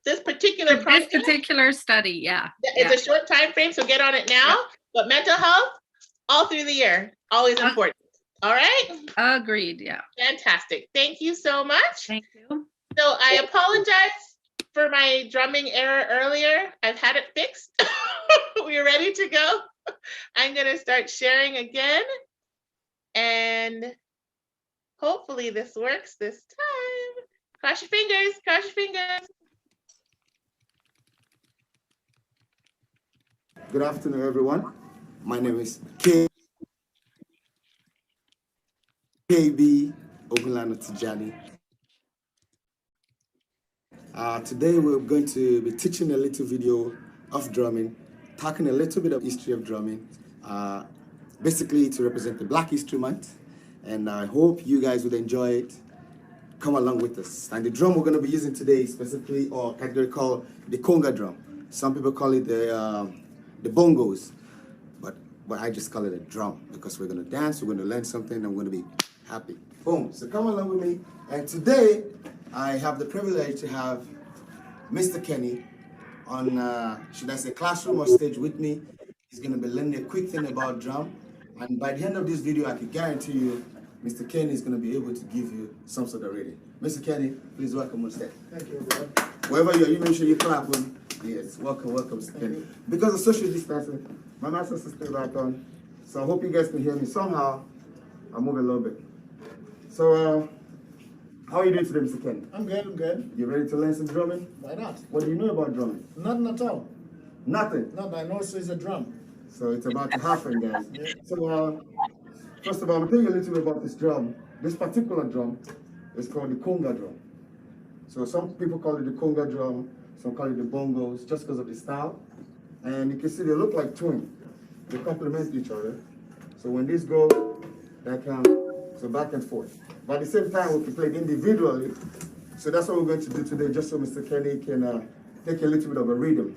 this particular project, this particular study, yeah. It's a short time frame, so get on it now. But mental health, all through the year, always important. All right. Agreed. Yeah. Fantastic. Thank you so much. Thank you. So I apologize for my drumming error earlier. I've had it fixed. We're ready to go. I'm going to start sharing again. And hopefully this works this time. Cross your fingers, cross your fingers. Good afternoon, everyone. My name is KB Ogunlano Tijani. Today we're going to be teaching a little video of drumming, talking a little bit of history of drumming, basically to represent the Black History Month. And I hope you guys would enjoy it. Come along with us. And the drum we're going to be using today is specifically, or category called the conga drum. Some people call it the bongos, but I just call it a drum because we're going to dance, we're going to learn something, and we're going to be happy. Boom. So come along with me. And today I have the privilege to have Mr. Kenny on, should I say, classroom or stage with me. He's going to be learning a quick thing about drum. And by the end of this video, I can guarantee you, Mr. Kenny is going to be able to give you some sort of reading. Mr. Kenny, please welcome on stage. Thank you, everyone. Wherever you are, you make sure you clap when. Yes, welcome, Mr. Kenny. Because of social distancing, my master system back on. So I hope you guys can hear me somehow. I'll move a little bit. So, how are you doing today, Mr. Kenny? I'm good. You ready to learn some drumming? Why not? What do you know about drumming? Nothing at all. Nothing? Nothing, I know it's a drum. So it's about to happen, guys. Yeah. So, first of all, I'm going to tell you a little bit about this drum. This particular drum is called the conga drum. So some people call it the conga drum, some call it the bongos, just because of the style. And you can see they look like twins. They complement each other. So when these go, that can, so back and forth. But at the same time, we can play it individually. So that's what we're going to do today, just so Mr. Kenny can take a little bit of a rhythm.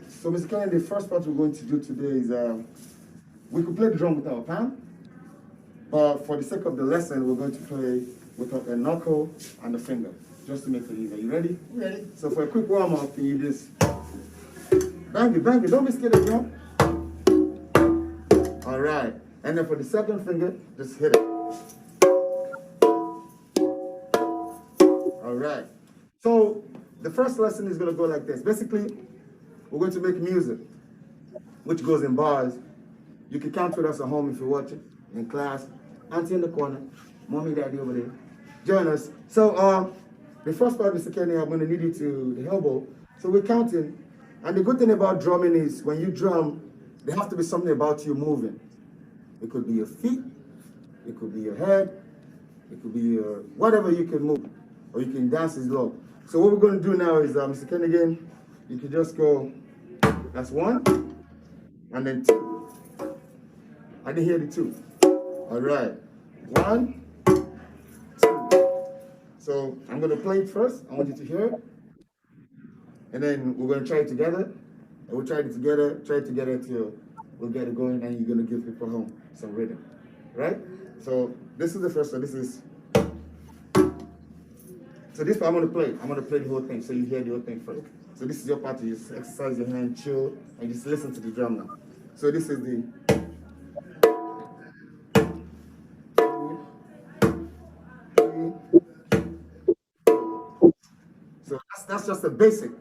So Mr. Kenny, the first part we're going to do today is, we could play the drum with our palm, but for the sake of the lesson, we're going to play with a knuckle and a finger, just to make it easier. You ready? Ready. So for a quick warm-up, can you just bang it, don't be scared of the drum. All right, and then for the second finger, just hit it. All right, so the first lesson is gonna go like this. Basically, we're going to make music, which goes in bars. You can count with us at home if you're watching, in class, auntie in the corner, mommy, daddy over there. join us. So the first part, Mr. Kenny, I'm going to need you to the elbow. So we're counting. And the good thing about drumming is when you drum, there has to be something about you moving. It could be your feet, it could be your head, it could be your, whatever you can move, or you can dance as well. So what we're going to do now is, Mr. Kenny, again, you can just go, that's one, and then two. I didn't hear the two. All right, 1, 2. So I'm going to play it first. I want you to hear it. And then we're going to try it together. And we'll try it together till we'll get it going, and you're going to give people home some rhythm. Right? So this is the first one. So this part I'm going to play. I'm going to play the whole thing so you hear the whole thing first. So this is your part to just exercise your hand, chill, and just listen to the drum now. So this is the... So that's just a basic.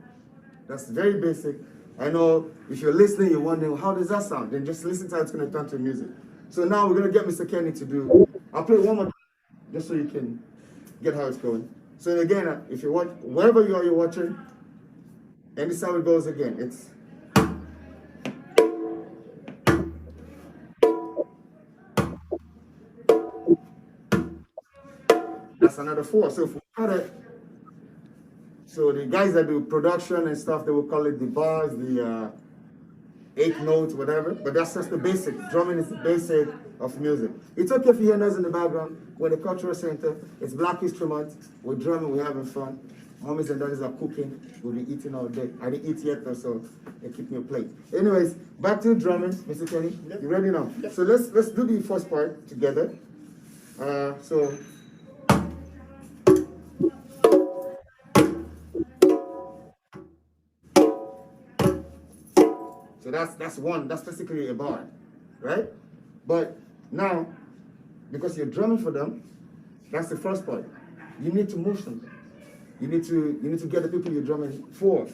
That's very basic. I know if you're listening, you're wondering, how does that sound? Then just listen to how it's going to turn to music. So now we're going to get Mr. Kenny to do, I'll play one more time, just so you can get how it's going. So again, if you watch, wherever you are, you're watching, and this is how it goes again. It's... That's another 4. So if we cut it, so the guys that do production and stuff, they will call it the bars, the 8 notes, whatever. But that's just the basic. Drumming is the basic of music. It's okay if you hear noise in the background. We're the cultural center. It's Black History Month. We're drumming. We're having fun. Mommies and daddies are cooking. We'll be eating all day. I didn't eat yet, though, so they keep me a plate. Anyways, back to drumming, Mr. Kenny. Yep. You ready now? Yep. So let's do the first part together. So that's one. That's basically a bar, right? But now, because you're drumming for them, that's the first part. You need to move something. You need to get the people you're drumming for.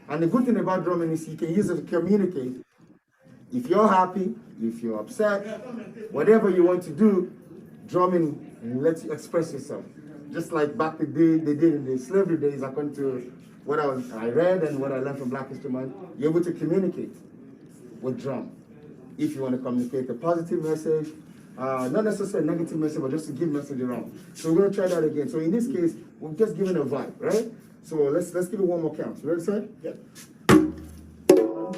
And the good thing about drumming is you can use it to communicate. If you're happy, if you're upset, whatever you want to do, drumming lets you express yourself. Just like back the day they did in the slavery days, according to what I read and what I learned from Black History Month, you're able to communicate with drum. If you want to communicate a positive message, not necessarily a negative message, but just to give message around. So we're gonna try that again. So in this case, we're just giving a vibe, right? So let's give it one more count. You ready, sir? Yep. 4.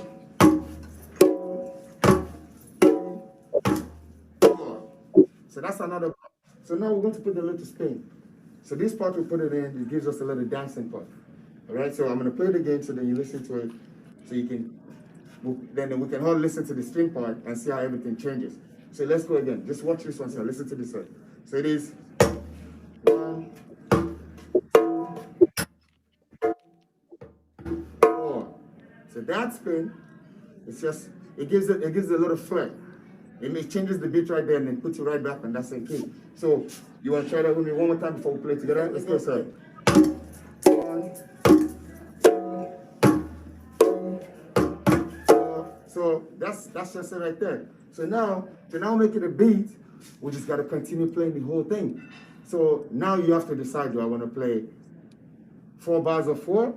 So that's another part. So now we're going to put the little spin. So this part we put it in, it gives us a little dancing part. All right, so I'm going to play it again so then you listen to it, so you can, then we can all listen to the spin part and see how everything changes. So let's go again. Just watch this one, sir. Listen to this one. So it is 1, 2, 4. So that spin, it's just, it gives it a little flair. It changes the beat right there and then puts you right back on that same key. So you want to try that with me one more time before we play together? Let's go, sir. 1, 2, 3, 4. So that's just it right there. So now, to now make it a beat, we just got to continue playing the whole thing. So now you have to decide, do I want to play 4 bars of 4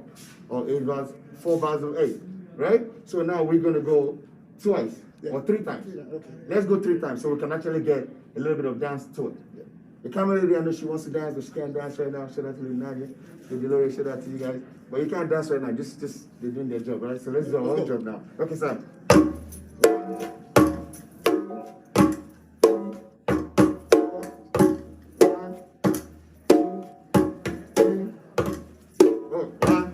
or 8 bars, 4 bars of 8, right? So now we're going to go twice. Yeah. Or 3 times. Yeah, okay. Let's go 3 times so we can actually get a little bit of dance to it. Yeah. The camera lady, I know she wants to dance, but she can't dance right now. Shout out to Nadia. The Deloria, shout out to you guys. But you can't dance right now. Just they're doing their job, right? So let's do our own job now. Okay, sir. 1, 2, 3.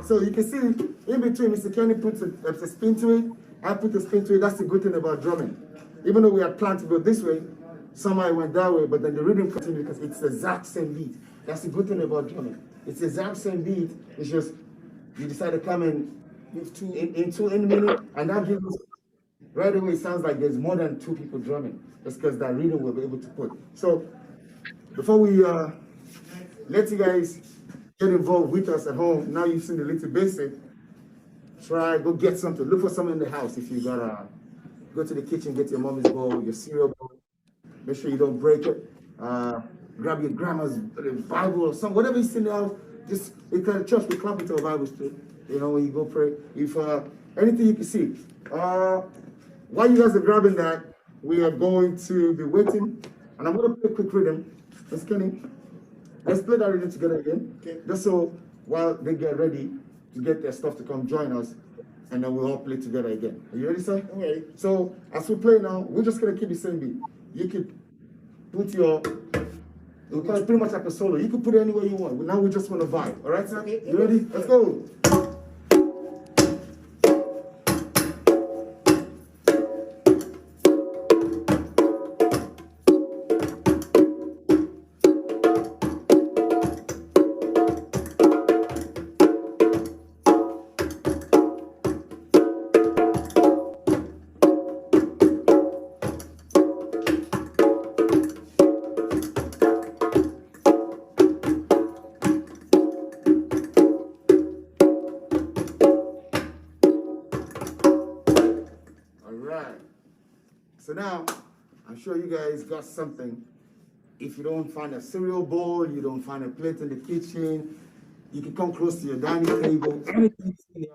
So you can see in between, Mr. Kenny puts a spin to it. I put a spin to it. That's the good thing about drumming. Even though we had planned to go this way, somehow it went that way, but then the rhythm continued because it's the exact same beat. That's the good thing about drumming. It's the exact same beat. It's just you decide to come in the minute, and that gives us, right away, it sounds like there's more than 2 people drumming. That's because that rhythm we'll be able to put. So before we let you guys get involved with us at home, now you've seen the little basic, go get something. Look for something in the house. If you gotta go to the kitchen, get your mommy's bowl, your cereal bowl, Make sure you don't break it. Grab your grandma's Bible or something, whatever you see now. Just in the church, we clap into a Bible straight. You know, when you go pray. If anything you can see. While you guys are grabbing that, we are going to be waiting, and I'm going to play a quick rhythm. Miss Kenny, let's play that rhythm together again. Okay. Just so while they get ready to get their stuff to come join us, and then we'll all play together again. Are you ready, sir? All right. So as we play now, we're just going to keep the same beat. You could put your, it's pretty much like a solo. You can put it anywhere you want. Now we just want to vibe. All right, sir? Okay. You ready? Let's go. So now, I'm sure you guys got something. If you don't find a cereal bowl, you don't find a plate in the kitchen, you can come close to your dining table, anything you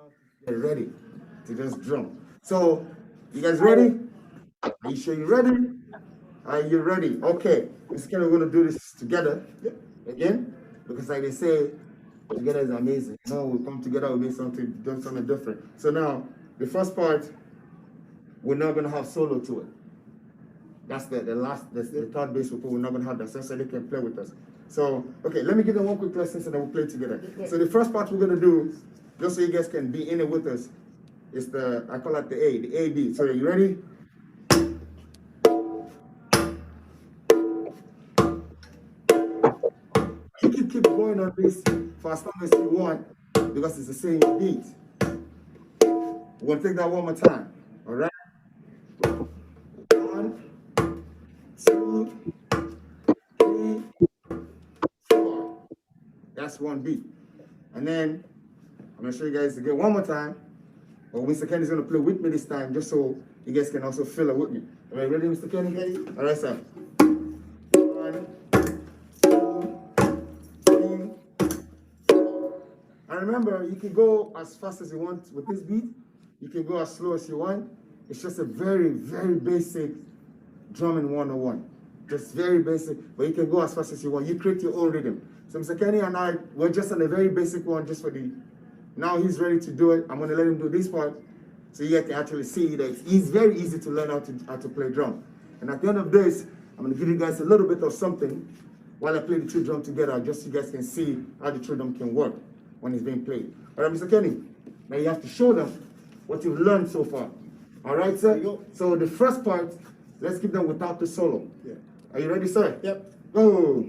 get ready to just drum. So, you guys ready? Are you sure you're ready? Are you ready? Okay, we're going to do this together again, because like they say, together is amazing. Now we come together, we make something different. So now, the first part, we're not going to have solo to it. That's the third bass we're not going to have that, so they can play with us. So, okay, let me give them one quick lesson and then we'll play together. So the first part we're going to do, just so you guys can be in it with us, is I call it the A beat. So are you ready? You can keep going on this for as long as you want, because it's the same beat. We're going to take that one more time, all right? 1, 2, 3, 4. That's one beat. And then I'm going to show you guys again one more time. But Mr. Kenny's going to play with me this time, just so you guys can also feel it with me. Are you ready, Mr. Kenny? Ready? All right, sir. 1, 2, 3, 4. And remember, you can go as fast as you want with this beat. You can go as slow as you want. It's just a very, very basic drumming 101. Just very basic, but you can go as fast as you want. You create your own rhythm. So Mr. Kenny and I, we're just on a very basic one just for now he's ready to do it. I'm gonna let him do this part so you guys can actually see that it's very easy to learn how to play drum. And at the end of this, I'm gonna give you guys a little bit of something while I play the two drum together, just so you guys can see how the two drum can work when it's being played. All right, Mr. Kenny, now you have to show them what you've learned so far. All right, sir? So the first part, let's keep them without the solo. Yeah. Are you ready, sir? Yep. Go.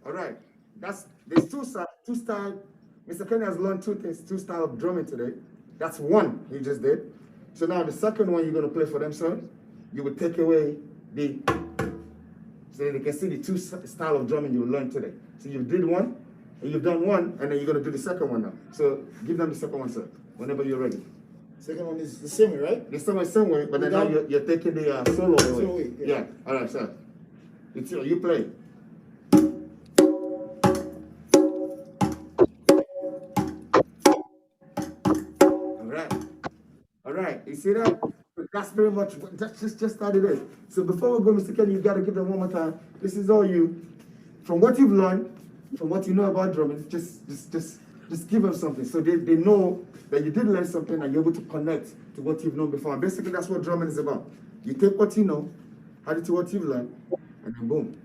All right. There's two style. Mr. Kenny has learned two style of drumming today. That's one he just did. So now the second one you're going to play for them, sir, you would take away so they can see the two style of drumming you learned today. So you did one, and you've done one, and then you're going to do the second one now. So give them the second one, sir, whenever you're ready. Second one is the same way, right? The same way, but then now you're taking the solo away. Yeah. All right, sir. You play. All right. You see that? That's very much. That's just started it. So before we go, Mr. Kenny, you got to give them one more time. This is all you. From what you've learned, from what you know about drumming, just give them something so they know that you did learn something and you're able to connect to what you've known before. And basically, that's what drumming is about. You take what you know, add it to what you've learned, and then boom,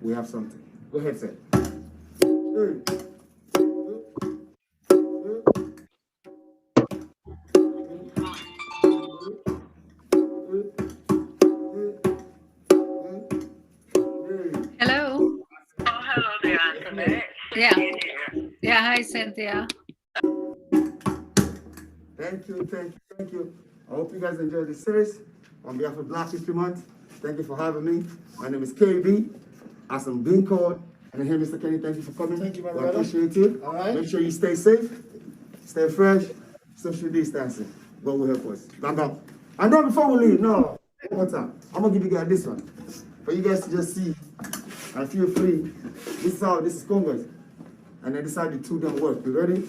we have something. Go ahead, sir. Hey. Hello. Oh, hello there, Anthony. Yeah. Yeah, hi, Cynthia. Thank you. I hope you guys enjoyed the series. On behalf of Black History Month, thank you for having me. My name is KB, as I'm being called. And here, Mr. Kenny, thank you for coming. Thank you, my I brother. appreciate you. All right. Make sure you stay safe, stay fresh, social distancing. God will help us. Stand up. And then before we leave, no, one more time. I'm gonna give you guys this one. For you guys to just see and feel free. This is Congress. And I decided the two don't work. You ready?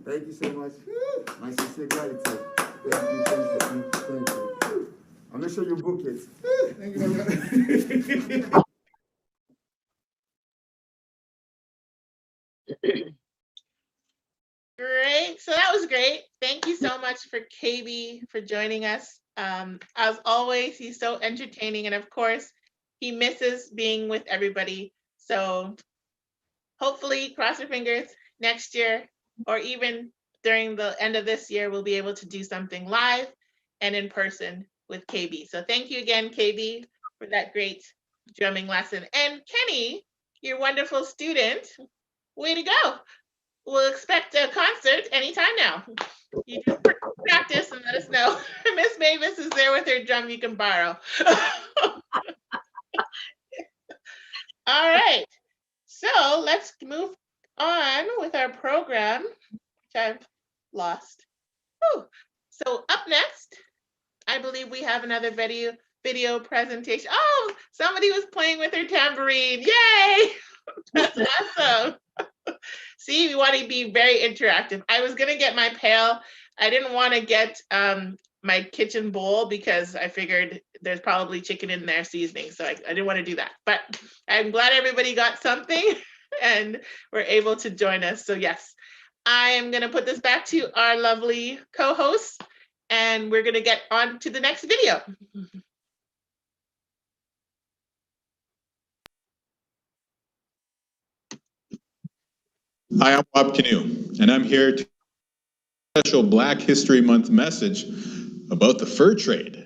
Thank you so much. My sincere gratitude. Thank you. I'll make sure you book it. Thank you very much. Great. So that was great. Thank you so much for KB for joining us. As always, he's so entertaining. And of course, he misses being with everybody. So hopefully, cross your fingers, next year or even during the end of this year, we'll be able to do something live and in person with KB. So thank you again, KB, for that great drumming lesson. And Kenny, your wonderful student, way to go. We'll expect a concert anytime now. You just practice and let us know. Miss Mavis is there with her drum you can borrow. All right. So let's move on with our program, which I've lost. Whew. So up next, I believe we have another video presentation. Oh, somebody was playing with her tambourine. Yay! That's awesome. See, we want to be very interactive. I was gonna get my pail. I didn't want to get my kitchen bowl because I figured there's probably chicken in there seasoning. So I didn't want to do that. But I'm glad everybody got something and were able to join us. So yes, I am gonna put this back to our lovely co-hosts and we're gonna get on to the next video. Hi, I'm Bob Canoe, and I'm here to special Black History Month message about the fur trade.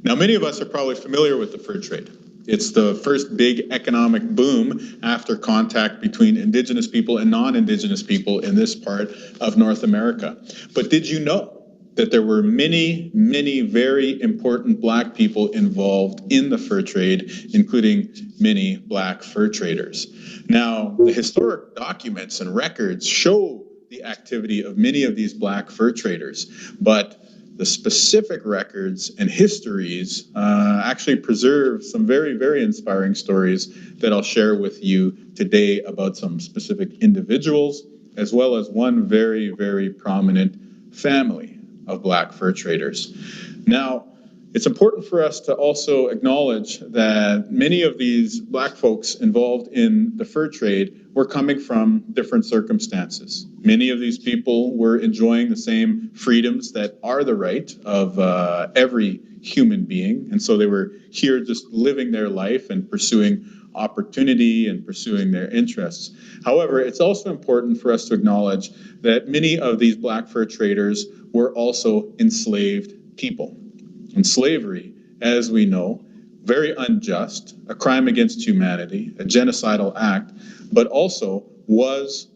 Now, many of us are probably familiar with the fur trade. It's the first big economic boom after contact between indigenous people and non-indigenous people in this part of North America. But did you know that there were many, many very important Black people involved in the fur trade, including many Black fur traders? Now, the historic documents and records show the activity of many of these Black fur traders, but the specific records and histories actually preserve some very, very inspiring stories that I'll share with you today about some specific individuals, as well as one very, very prominent family of Black fur traders. Now, it's important for us to also acknowledge that many of these Black folks involved in the fur trade were coming from different circumstances. Many of these people were enjoying the same freedoms that are the right of every human being. And so they were here just living their life and pursuing opportunity and pursuing their interests. However, it's also important for us to acknowledge that many of these Black fur traders were also enslaved people. And slavery, as we know, very unjust, a crime against humanity, a genocidal act, but also was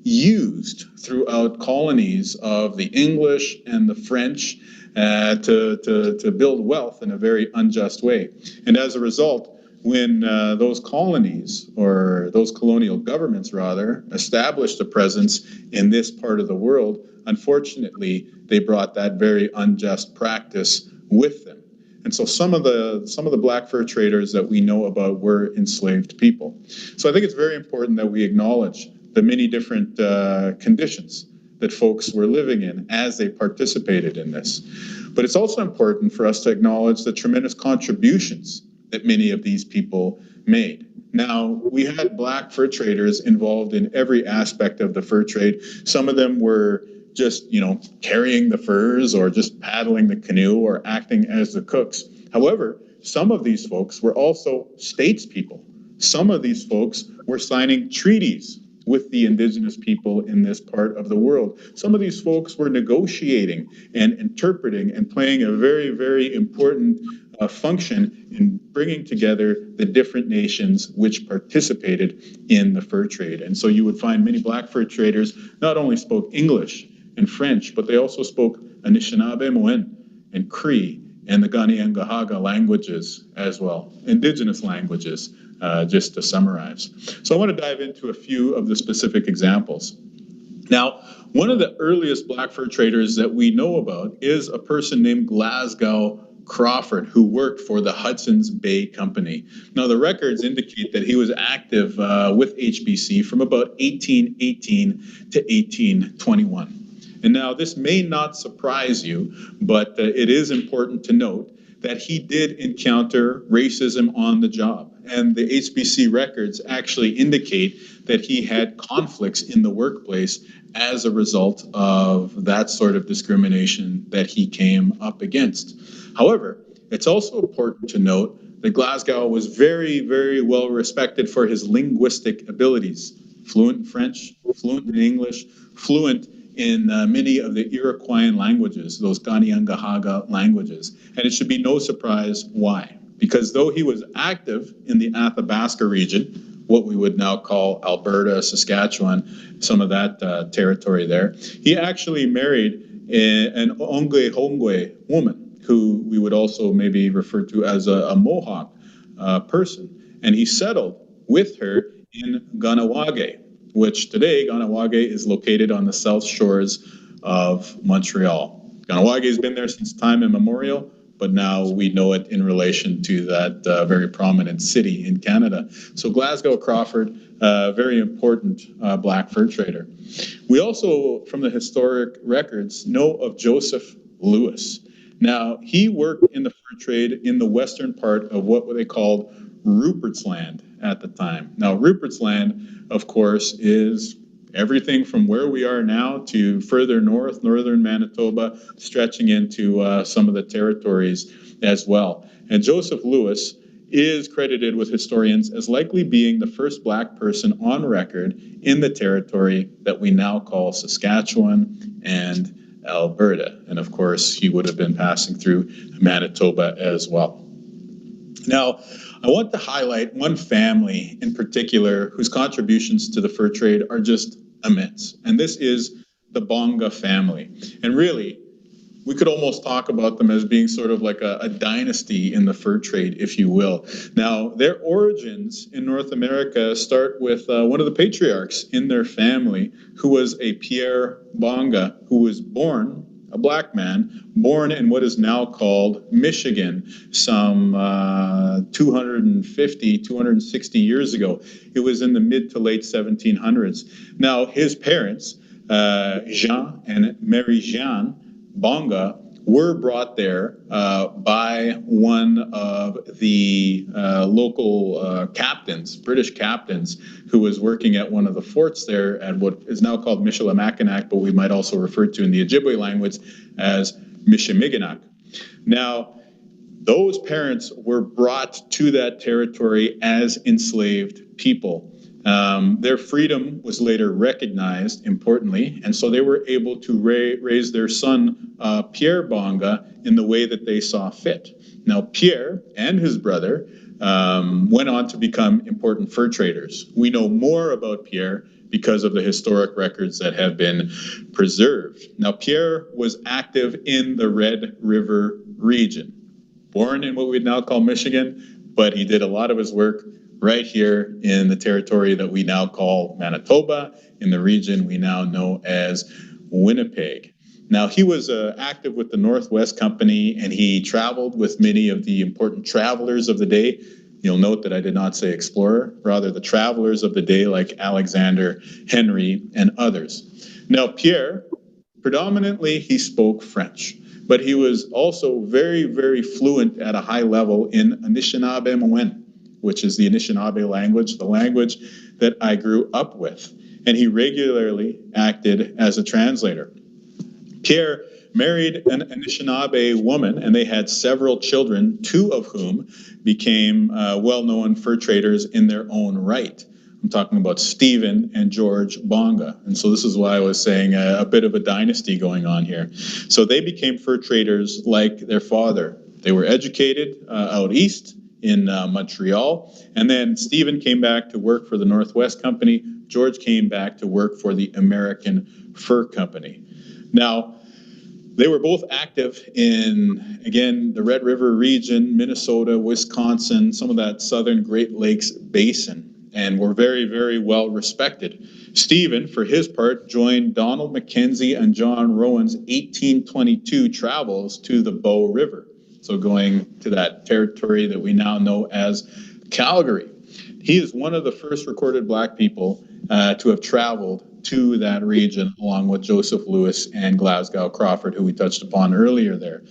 used throughout colonies of the English and the French to build wealth in a very unjust way. And as a result, when those colonies, or those colonial governments rather, established a presence in this part of the world, unfortunately, they brought that very unjust practice with them. And so some of the Black fur traders that we know about were enslaved people. So I think it's very important that we acknowledge the many different conditions that folks were living in as they participated in this. But it's also important for us to acknowledge the tremendous contributions that many of these people made. Now, we had Black fur traders involved in every aspect of the fur trade. Some of them were just, carrying the furs or just paddling the canoe or acting as the cooks. However, some of these folks were also statespeople. Some of these folks were signing treaties with the indigenous people in this part of the world. Some of these folks were negotiating and interpreting and playing a very, very important function in bringing together the different nations which participated in the fur trade. And so you would find many black fur traders not only spoke English and French, but they also spoke Anishinaabe, and Cree, and the Kanien'kehá:ka languages as well, indigenous languages, just to summarize. So I want to dive into a few of the specific examples. Now, one of the earliest black fur traders that we know about is a person named Glasgow Crawford, who worked for the Hudson's Bay Company. Now, the records indicate that he was active with HBC from about 1818 to 1821. And now this may not surprise you, but it is important to note that he did encounter racism on the job. And the HBC records actually indicate that he had conflicts in the workplace as a result of that sort of discrimination that he came up against. However, it's also important to note that Glasgow was very, very well respected for his linguistic abilities. Fluent in French, fluent in English, fluent in many of the Iroquoian languages, those Kanien'kehá:ka languages. And it should be no surprise why. Because though he was active in the Athabasca region, what we would now call Alberta, Saskatchewan, some of that territory there, he actually married an Ongwe woman, who we would also maybe refer to as a Mohawk person. And he settled with her in Ganawage, which today Ganawage is located on the south shores of Montreal. Ganawage has been there since time immemorial, but now we know it in relation to that very prominent city in Canada. So Glasgow Crawford, very important black fur trader. We also, from the historic records, know of Joseph Lewis. Now, he worked in the fur trade in the western part of what they called Rupert's Land at the time. Now, Rupert's Land, of course, is everything from where we are now to further north, northern Manitoba, stretching into some of the territories as well. And Joseph Lewis is credited with historians as likely being the first black person on record in the territory that we now call Saskatchewan and Alberta. And of course, he would have been passing through Manitoba as well. Now, I want to highlight one family in particular whose contributions to the fur trade are just immense. And this is the Bonga family. And really, we could almost talk about them as being sort of like a dynasty in the fur trade, if you will. Now, their origins in North America start with one of the patriarchs in their family, who was a Pierre Bonga, who was born, a black man, born in what is now called Michigan, some 250, 260 years ago. It was in the mid to late 1700s. Now, his parents, Jean and Mary Jeanne Bonga, were brought there by one of the local captains, British captains, who was working at one of the forts there at what is now called Michilimackinac, but we might also refer to in the Ojibwe language as Michilimackinac. Now, those parents were brought to that territory as enslaved people. Their freedom was later recognized, importantly, and so they were able to raise their son, Pierre Bonga, in the way that they saw fit. Now, Pierre and his brother went on to become important fur traders. We know more about Pierre because of the historic records that have been preserved. Now, Pierre was active in the Red River region, born in what we'd now call Michigan, but he did a lot of his work right here in the territory that we now call Manitoba, in the region we now know as Winnipeg. Now, he was active with the Northwest Company, and he traveled with many of the important travelers of the day. You'll note that I did not say explorer, rather the travelers of the day like Alexander, Henry, and others. Now, Pierre, predominantly he spoke French, but he was also very, very fluent at a high level in Anishinaabe, which is the Anishinaabe language, the language that I grew up with. And he regularly acted as a translator. Pierre married an Anishinaabe woman, and they had several children, two of whom became well-known fur traders in their own right. I'm talking about Stephen and George Bonga. And so this is why I was saying a bit of a dynasty going on here. So they became fur traders like their father. They were educated out east in Montreal. And then Stephen came back to work for the Northwest Company. George came back to work for the American Fur Company. Now, they were both active in, again, the Red River region, Minnesota, Wisconsin, some of that southern Great Lakes basin, and were very, very well respected. Stephen, for his part, joined Donald Mackenzie and John Rowan's 1822 travels to the Bow River, so going to that territory that we now know as Calgary. He is one of the first recorded Black people to have traveled to that region, along with Joseph Lewis and Glasgow Crawford, who we touched upon earlier there.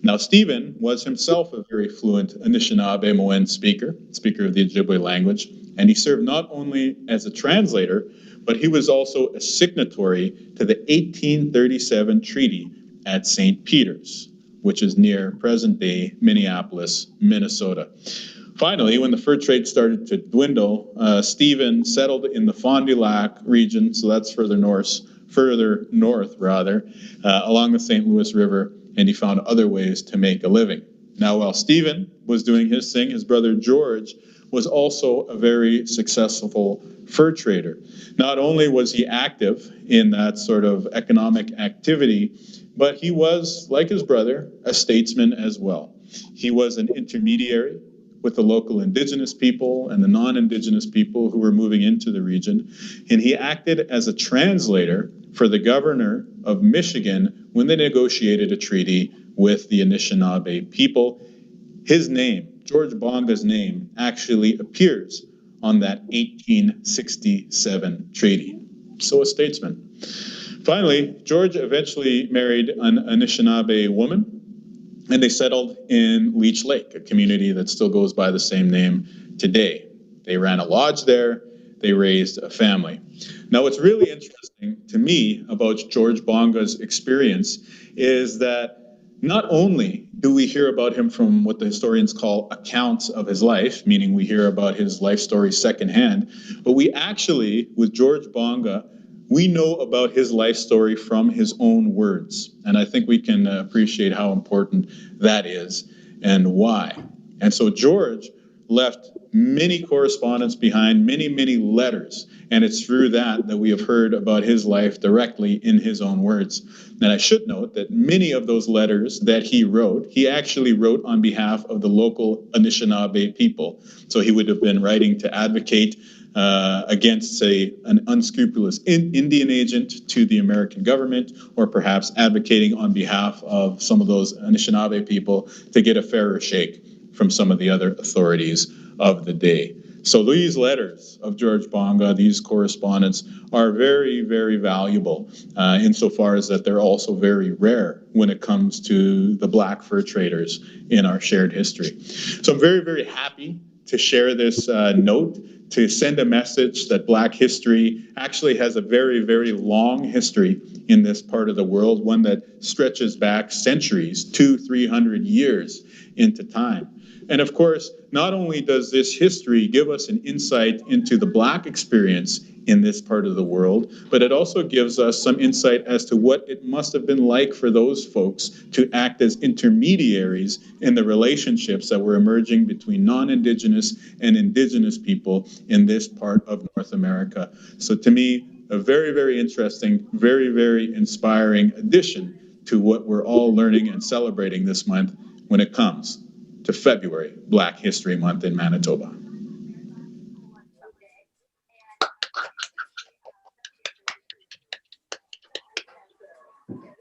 Now, Stephen was himself a very fluent Anishinaabe-Moen speaker of the Ojibwe language, and he served not only as a translator, but he was also a signatory to the 1837 treaty at St. Peter's, which is near present-day Minneapolis, Minnesota. Finally, when the fur trade started to dwindle, Stephen settled in the Fond du Lac region, so that's further north, along the St. Louis River, and he found other ways to make a living. Now, while Stephen was doing his thing, his brother George was also a very successful fur trader. Not only was he active in that sort of economic activity, but he was, like his brother, a statesman as well. He was an intermediary with the local Indigenous people and the non-Indigenous people who were moving into the region. And he acted as a translator for the governor of Michigan when they negotiated a treaty with the Anishinaabe people. His name, George Bonga's name, actually appears on that 1867 treaty. So a statesman. Finally, George eventually married an Anishinaabe woman, and they settled in Leech Lake, a community that still goes by the same name today. They ran a lodge there. They raised a family. Now, what's really interesting to me about George Bonga's experience is that not only do we hear about him from what the historians call accounts of his life, meaning we hear about his life story secondhand, but we actually, with George Bonga, we know about his life story from his own words. And I think we can appreciate how important that is and why. And so George left many correspondence behind, many, many letters. And it's through that we have heard about his life directly in his own words. And I should note that many of those letters that he wrote, he actually wrote on behalf of the local Anishinaabe people. So he would have been writing to advocate against, say, an unscrupulous Indian agent to the American government, or perhaps advocating on behalf of some of those Anishinaabe people to get a fairer shake from some of the other authorities of the day. So these letters of George Bonga, these correspondence, are very, very valuable insofar as that they're also very rare when it comes to the Black fur traders in our shared history. So I'm very, very happy to share this note, to send a message that Black history actually has a very, very long history in this part of the world, one that stretches back centuries, 200-300 years into time. And of course, not only does this history give us an insight into the Black experience in this part of the world, but it also gives us some insight as to what it must have been like for those folks to act as intermediaries in the relationships that were emerging between non-Indigenous and Indigenous people in this part of North America. So to me, a very, very interesting, very, very inspiring addition to what we're all learning and celebrating this month when it comes to February, Black History Month in Manitoba.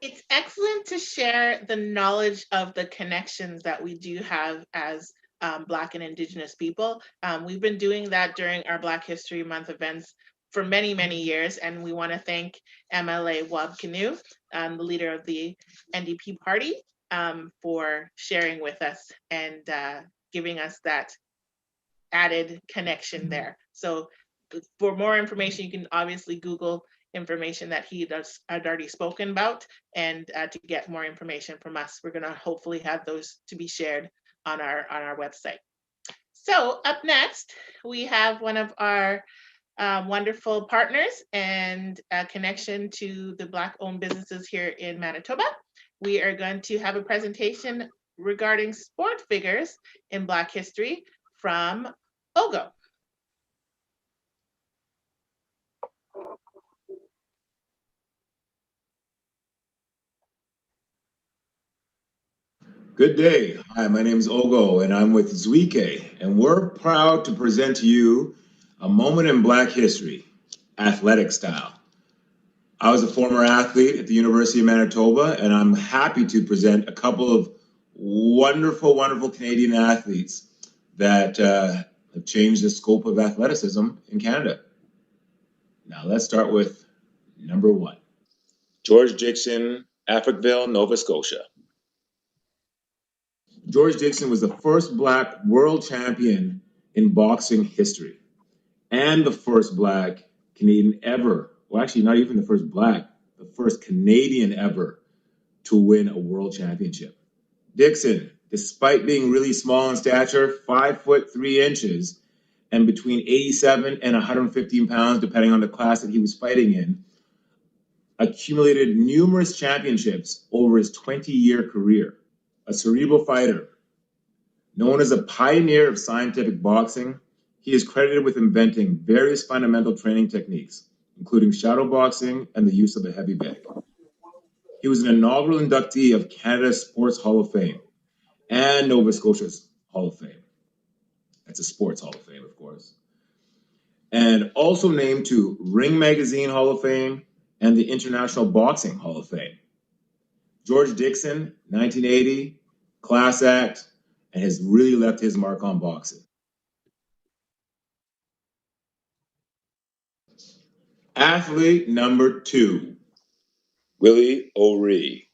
It's excellent to share the knowledge of the connections that we do have as Black and Indigenous people. We've been doing that during our Black History Month events for many, many years, and we want to thank MLA Wab Kinew, the leader of the NDP party, for sharing with us and giving us that added connection there. So for more information, you can obviously Google information that he had already spoken about, and to get more information from us, we're going to hopefully have those to be shared on our website. So up next, we have one of our wonderful partners and a connection to the Black-owned businesses here in Manitoba. We are going to have a presentation regarding sport figures in Black history from Ogo. Good day. Hi, my name is Ogo, and I'm with Zwike, and we're proud to present to you a moment in Black history, athletic style. I was a former athlete at the University of Manitoba, and I'm happy to present a couple of wonderful, wonderful Canadian athletes that have changed the scope of athleticism in Canada. Now let's start with number one. George Dixon, Africville, Nova Scotia. George Dixon was the first Black world champion in boxing history and the first Black Canadian ever, well, actually, not even the first Black, the first Canadian ever to win a world championship. Dixon, despite being really small in stature, 5'3" and between 87 and 115 pounds, depending on the class that he was fighting in, accumulated numerous championships over his 20-year career. A cerebral fighter, known as a pioneer of scientific boxing, he is credited with inventing various fundamental training techniques, including shadow boxing and the use of a heavy bag. He was an inaugural inductee of Canada's Sports Hall of Fame and Nova Scotia's Hall of Fame. That's a Sports Hall of Fame, of course. And also named to Ring Magazine Hall of Fame and the International Boxing Hall of Fame. George Dixon, 1980, class act, and has really left his mark on boxing. Athlete number two, Willie O'Ree,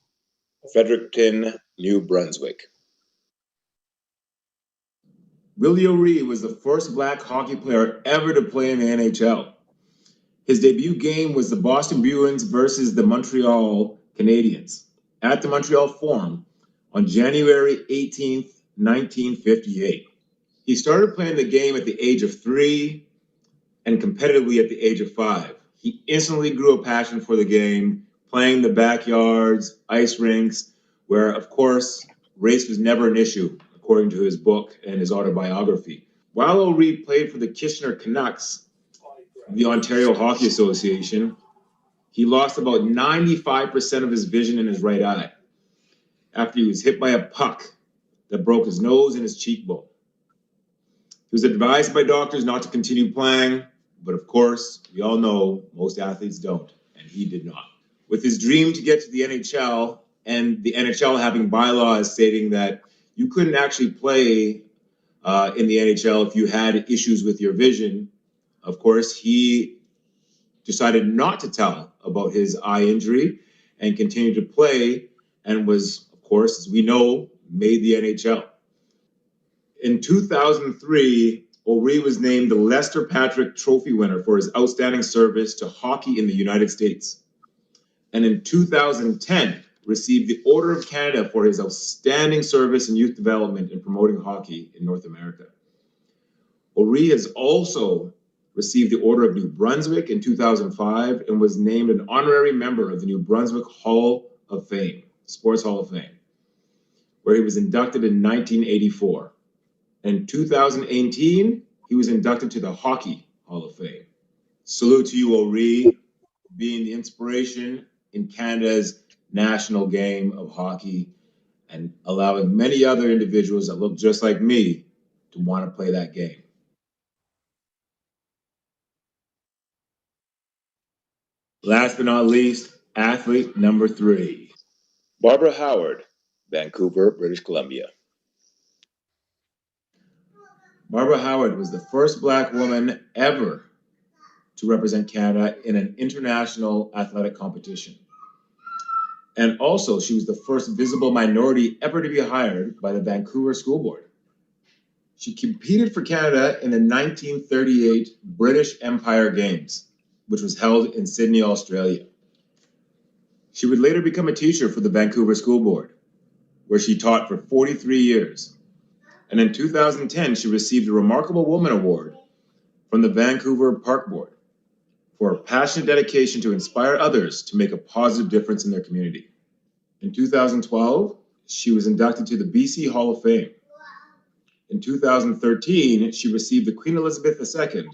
Fredericton, New Brunswick. Willie O'Ree was the first Black hockey player ever to play in the NHL. His debut game was the Boston Bruins versus the Montreal Canadiens at the Montreal Forum on January 18th, 1958. He started playing the game at the age of 3 and competitively at the age of 5. He instantly grew a passion for the game, playing the backyards, ice rinks, where, of course, race was never an issue, according to his book and his autobiography. While O'Ree played for the Kitchener Canucks, the Ontario Hockey Association, he lost about 95% of his vision in his right eye after he was hit by a puck that broke his nose and his cheekbone. He was advised by doctors not to continue playing, but of course, we all know most athletes don't, and he did not. With his dream to get to the NHL, and the NHL having bylaws stating that you couldn't actually play in the NHL if you had issues with your vision, of course, he decided not to tell about his eye injury and continued to play and was, of course, as we know, made the NHL. In 2003, O'Ree was named the Lester Patrick Trophy winner for his outstanding service to hockey in the United States. And in 2010, received the Order of Canada for his outstanding service in youth development and promoting hockey in North America. O'Ree has also received the Order of New Brunswick in 2005 and was named an honorary member of the New Brunswick Hall of Fame, Sports Hall of Fame, where he was inducted in 1984. In 2018, he was inducted to the Hockey Hall of Fame. Salute to you, O'Ree, being the inspiration in Canada's national game of hockey and allowing many other individuals that look just like me to want to play that game. Last but not least, athlete number 3, Barbara Howard, Vancouver, British Columbia. Barbara Howard was the first Black woman ever to represent Canada in an international athletic competition. And also, she was the first visible minority ever to be hired by the Vancouver School Board. She competed for Canada in the 1938 British Empire Games, which was held in Sydney, Australia. She would later become a teacher for the Vancouver School Board, where she taught for 43 years. And in 2010, she received the Remarkable Woman Award from the Vancouver Park Board for her passionate dedication to inspire others to make a positive difference in their community. In 2012, she was inducted to the BC Hall of Fame. In 2013, she received the Queen Elizabeth II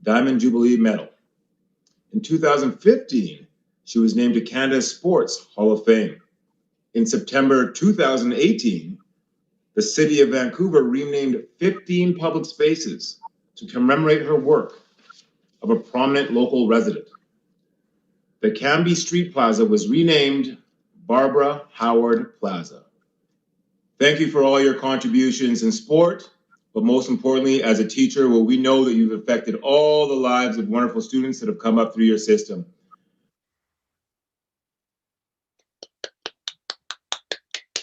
Diamond Jubilee Medal. In 2015, she was named to Canada's Sports Hall of Fame. In September 2018, the City of Vancouver renamed 15 public spaces to commemorate her work of a prominent local resident. The Cambie Street Plaza was renamed Barbara Howard Plaza. Thank you for all your contributions in sport, but most importantly, as a teacher, well, we know that you've affected all the lives of wonderful students that have come up through your system.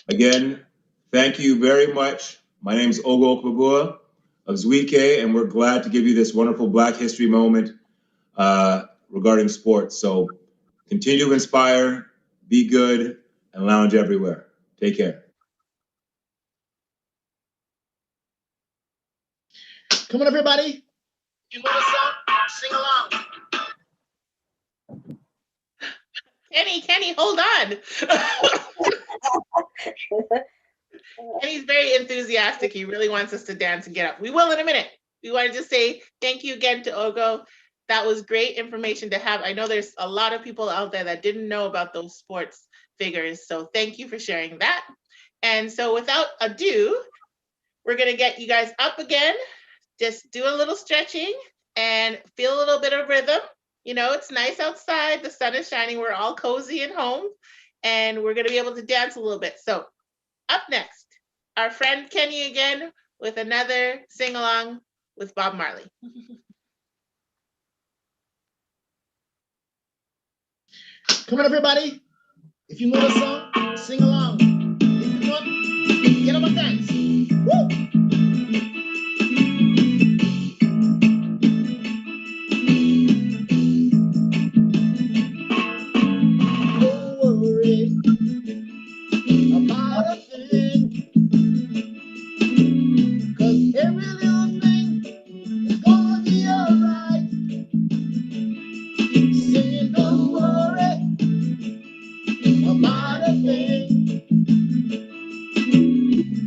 Again, thank you very much. My name is Ogo Okpabua of Zwike, and we're glad to give you this wonderful Black History moment regarding sports. So continue to inspire, be good, and lounge everywhere. Take care. Come on, everybody. You know the song? Sing along. Kenny, hold on. Kenny's very enthusiastic. He really wants us to dance and get up. We will in a minute. We want to just say thank you again to Ogo. That was great information to have. I know there's a lot of people out there that didn't know about those sports figures. So thank you for sharing that. And so without ado, we're going to get you guys up again. Just do a little stretching and feel a little bit of rhythm. You know, it's nice outside. The sun is shining. We're all cozy at home. And we're going to be able to dance a little bit. So up next, our friend Kenny again with another sing-along with Bob Marley. Come on, everybody. If you know the song, sing along. If you don't, get up and dance. Woo! Don't worry about a thing, 'cause every little thing is gonna be alright. Singing, don't worry about a thing,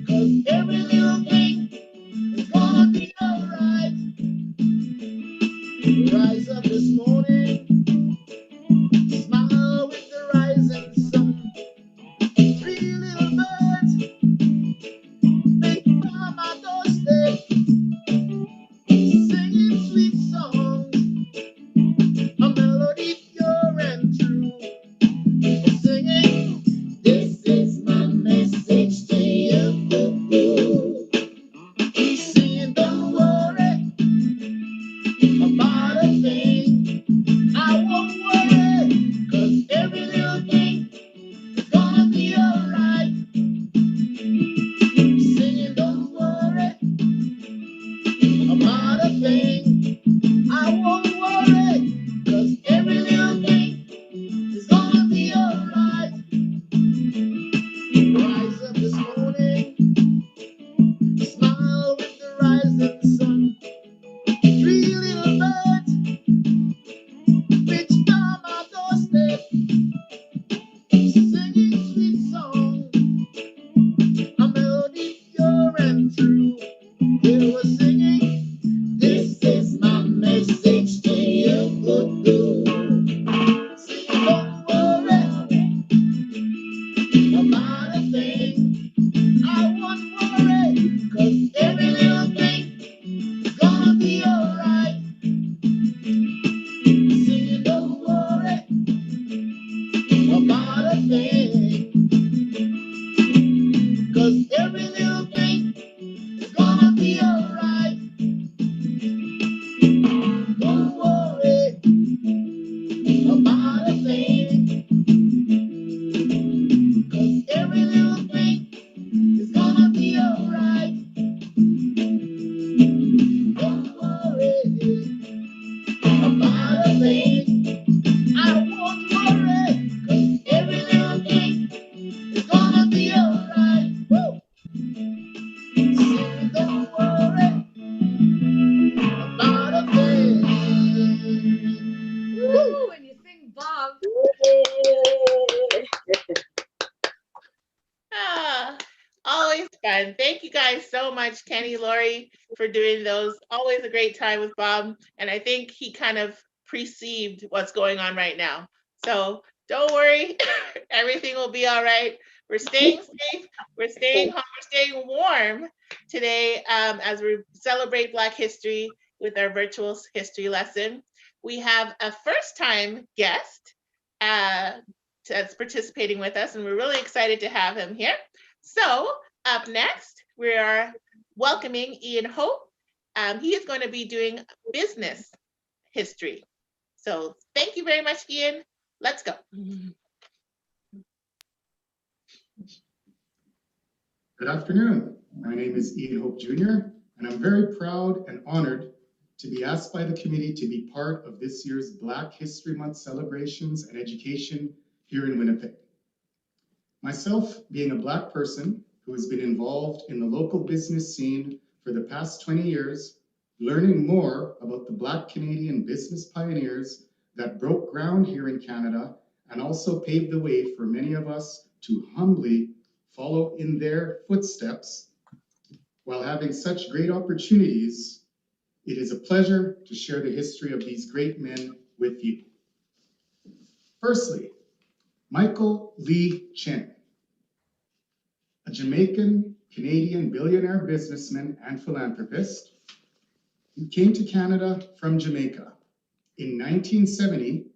'cause every little thing much, Kenny, Lori, for doing those. Always a great time with Bob. And I think he kind of perceived what's going on right now. So don't worry, everything will be all right. We're staying safe, we're staying home, we're staying warm today as we celebrate Black history with our virtual history lesson. We have a first-time guest that's participating with us, and we're really excited to have him here. So up next, we are welcoming Ian Hope. He is going to be doing business history. So thank you very much, Ian. Let's go. Good afternoon. My name is Ian Hope Jr., and I'm very proud and honored to be asked by the committee to be part of this year's Black History Month celebrations and education here in Winnipeg. Myself, being a Black person who has been involved in the local business scene for the past 20 years, learning more about the Black Canadian business pioneers that broke ground here in Canada and also paved the way for many of us to humbly follow in their footsteps while having such great opportunities, it is a pleasure to share the history of these great men with you. Firstly, Michael Lee Chin, a Jamaican-Canadian billionaire businessman and philanthropist who came to Canada from Jamaica. In 1970,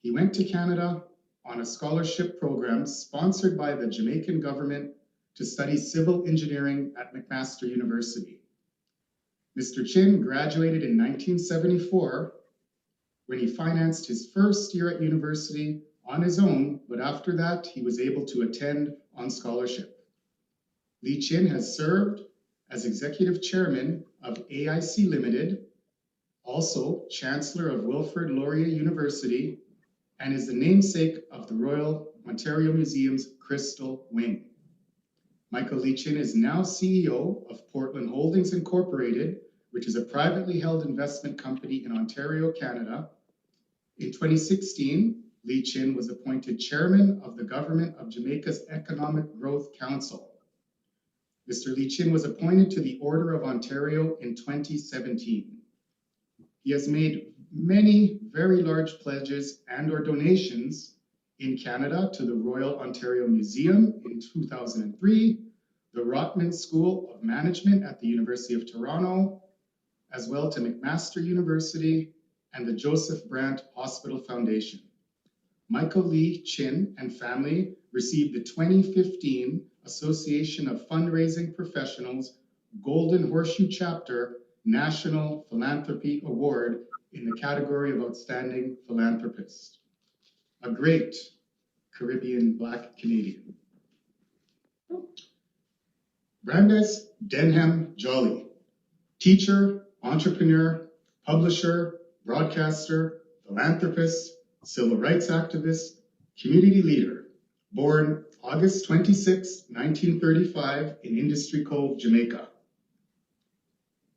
he went to Canada on a scholarship program sponsored by the Jamaican government to study civil engineering at McMaster University. Mr. Chin graduated in 1974 when he financed his first year at university on his own, but after that, he was able to attend on scholarship. Lee Chin has served as executive chairman of AIC Limited, also Chancellor of Wilfrid Laurier University, and is the namesake of the Royal Ontario Museum's Crystal Wing. Michael Lee Chin is now CEO of Portland Holdings Incorporated, which is a privately held investment company in Ontario, Canada. In 2016, Lee Chin was appointed chairman of the Government of Jamaica's Economic Growth Council. Mr. Lee Chin was appointed to the Order of Ontario in 2017. He has made many very large pledges and/or donations in Canada to the Royal Ontario Museum in 2003, the Rotman School of Management at the University of Toronto, as well to McMaster University and the Joseph Brant Hospital Foundation. Michael Lee Chin and family received the 2015 Association of Fundraising Professionals Golden Horseshoe Chapter National Philanthropy Award in the category of Outstanding Philanthropist. A great Caribbean Black Canadian. Brandes Denham Jolly, teacher, entrepreneur, publisher, broadcaster, philanthropist, civil rights activist, community leader, born August 26, 1935 in Industry Cove, Jamaica.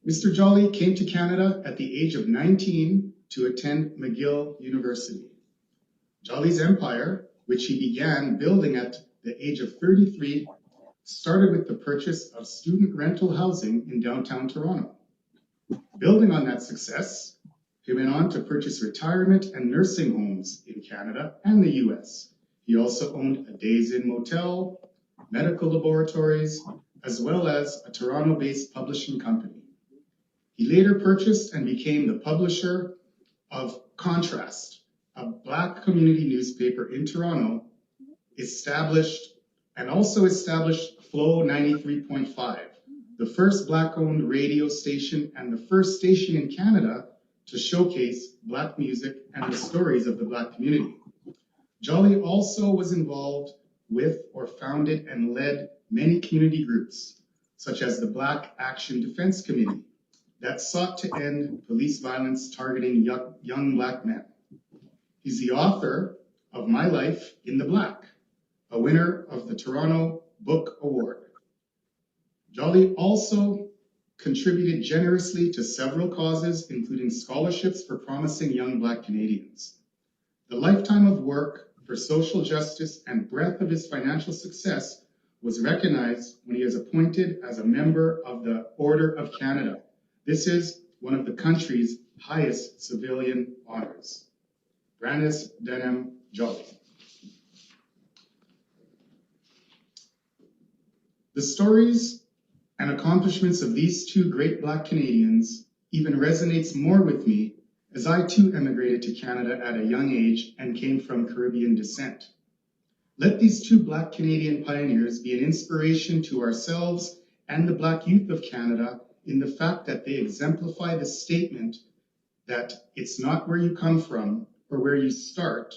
Mr. Jolly came to Canada at the age of 19 to attend McGill University. Jolly's empire, which he began building at the age of 33, started with the purchase of student rental housing in downtown Toronto. Building on that success, he went on to purchase retirement and nursing homes in Canada and the US. He also owned a Days Inn motel, medical laboratories, as well as a Toronto-based publishing company. He later purchased and became the publisher of Contrast, a Black community newspaper in Toronto, also established Flow 93.5, the first Black-owned radio station and the first station in Canada to showcase Black music and the stories of the Black community. Jolly also was involved with or founded and led many community groups, such as the Black Action Defense Committee, that sought to end police violence targeting young Black men. He's the author of My Life in the Black, a winner of the Toronto Book Award. Jolly also contributed generously to several causes, including scholarships for promising young Black Canadians. The lifetime of work for social justice and breadth of his financial success was recognized when he was appointed as a member of the Order of Canada. This is one of the country's highest civilian honors. Brandis Denham Jolly. The stories and accomplishments of these two great Black Canadians even resonates more with me, as I too emigrated to Canada at a young age and came from Caribbean descent. Let these two Black Canadian pioneers be an inspiration to ourselves and the Black youth of Canada in the fact that they exemplify the statement that it's not where you come from or where you start,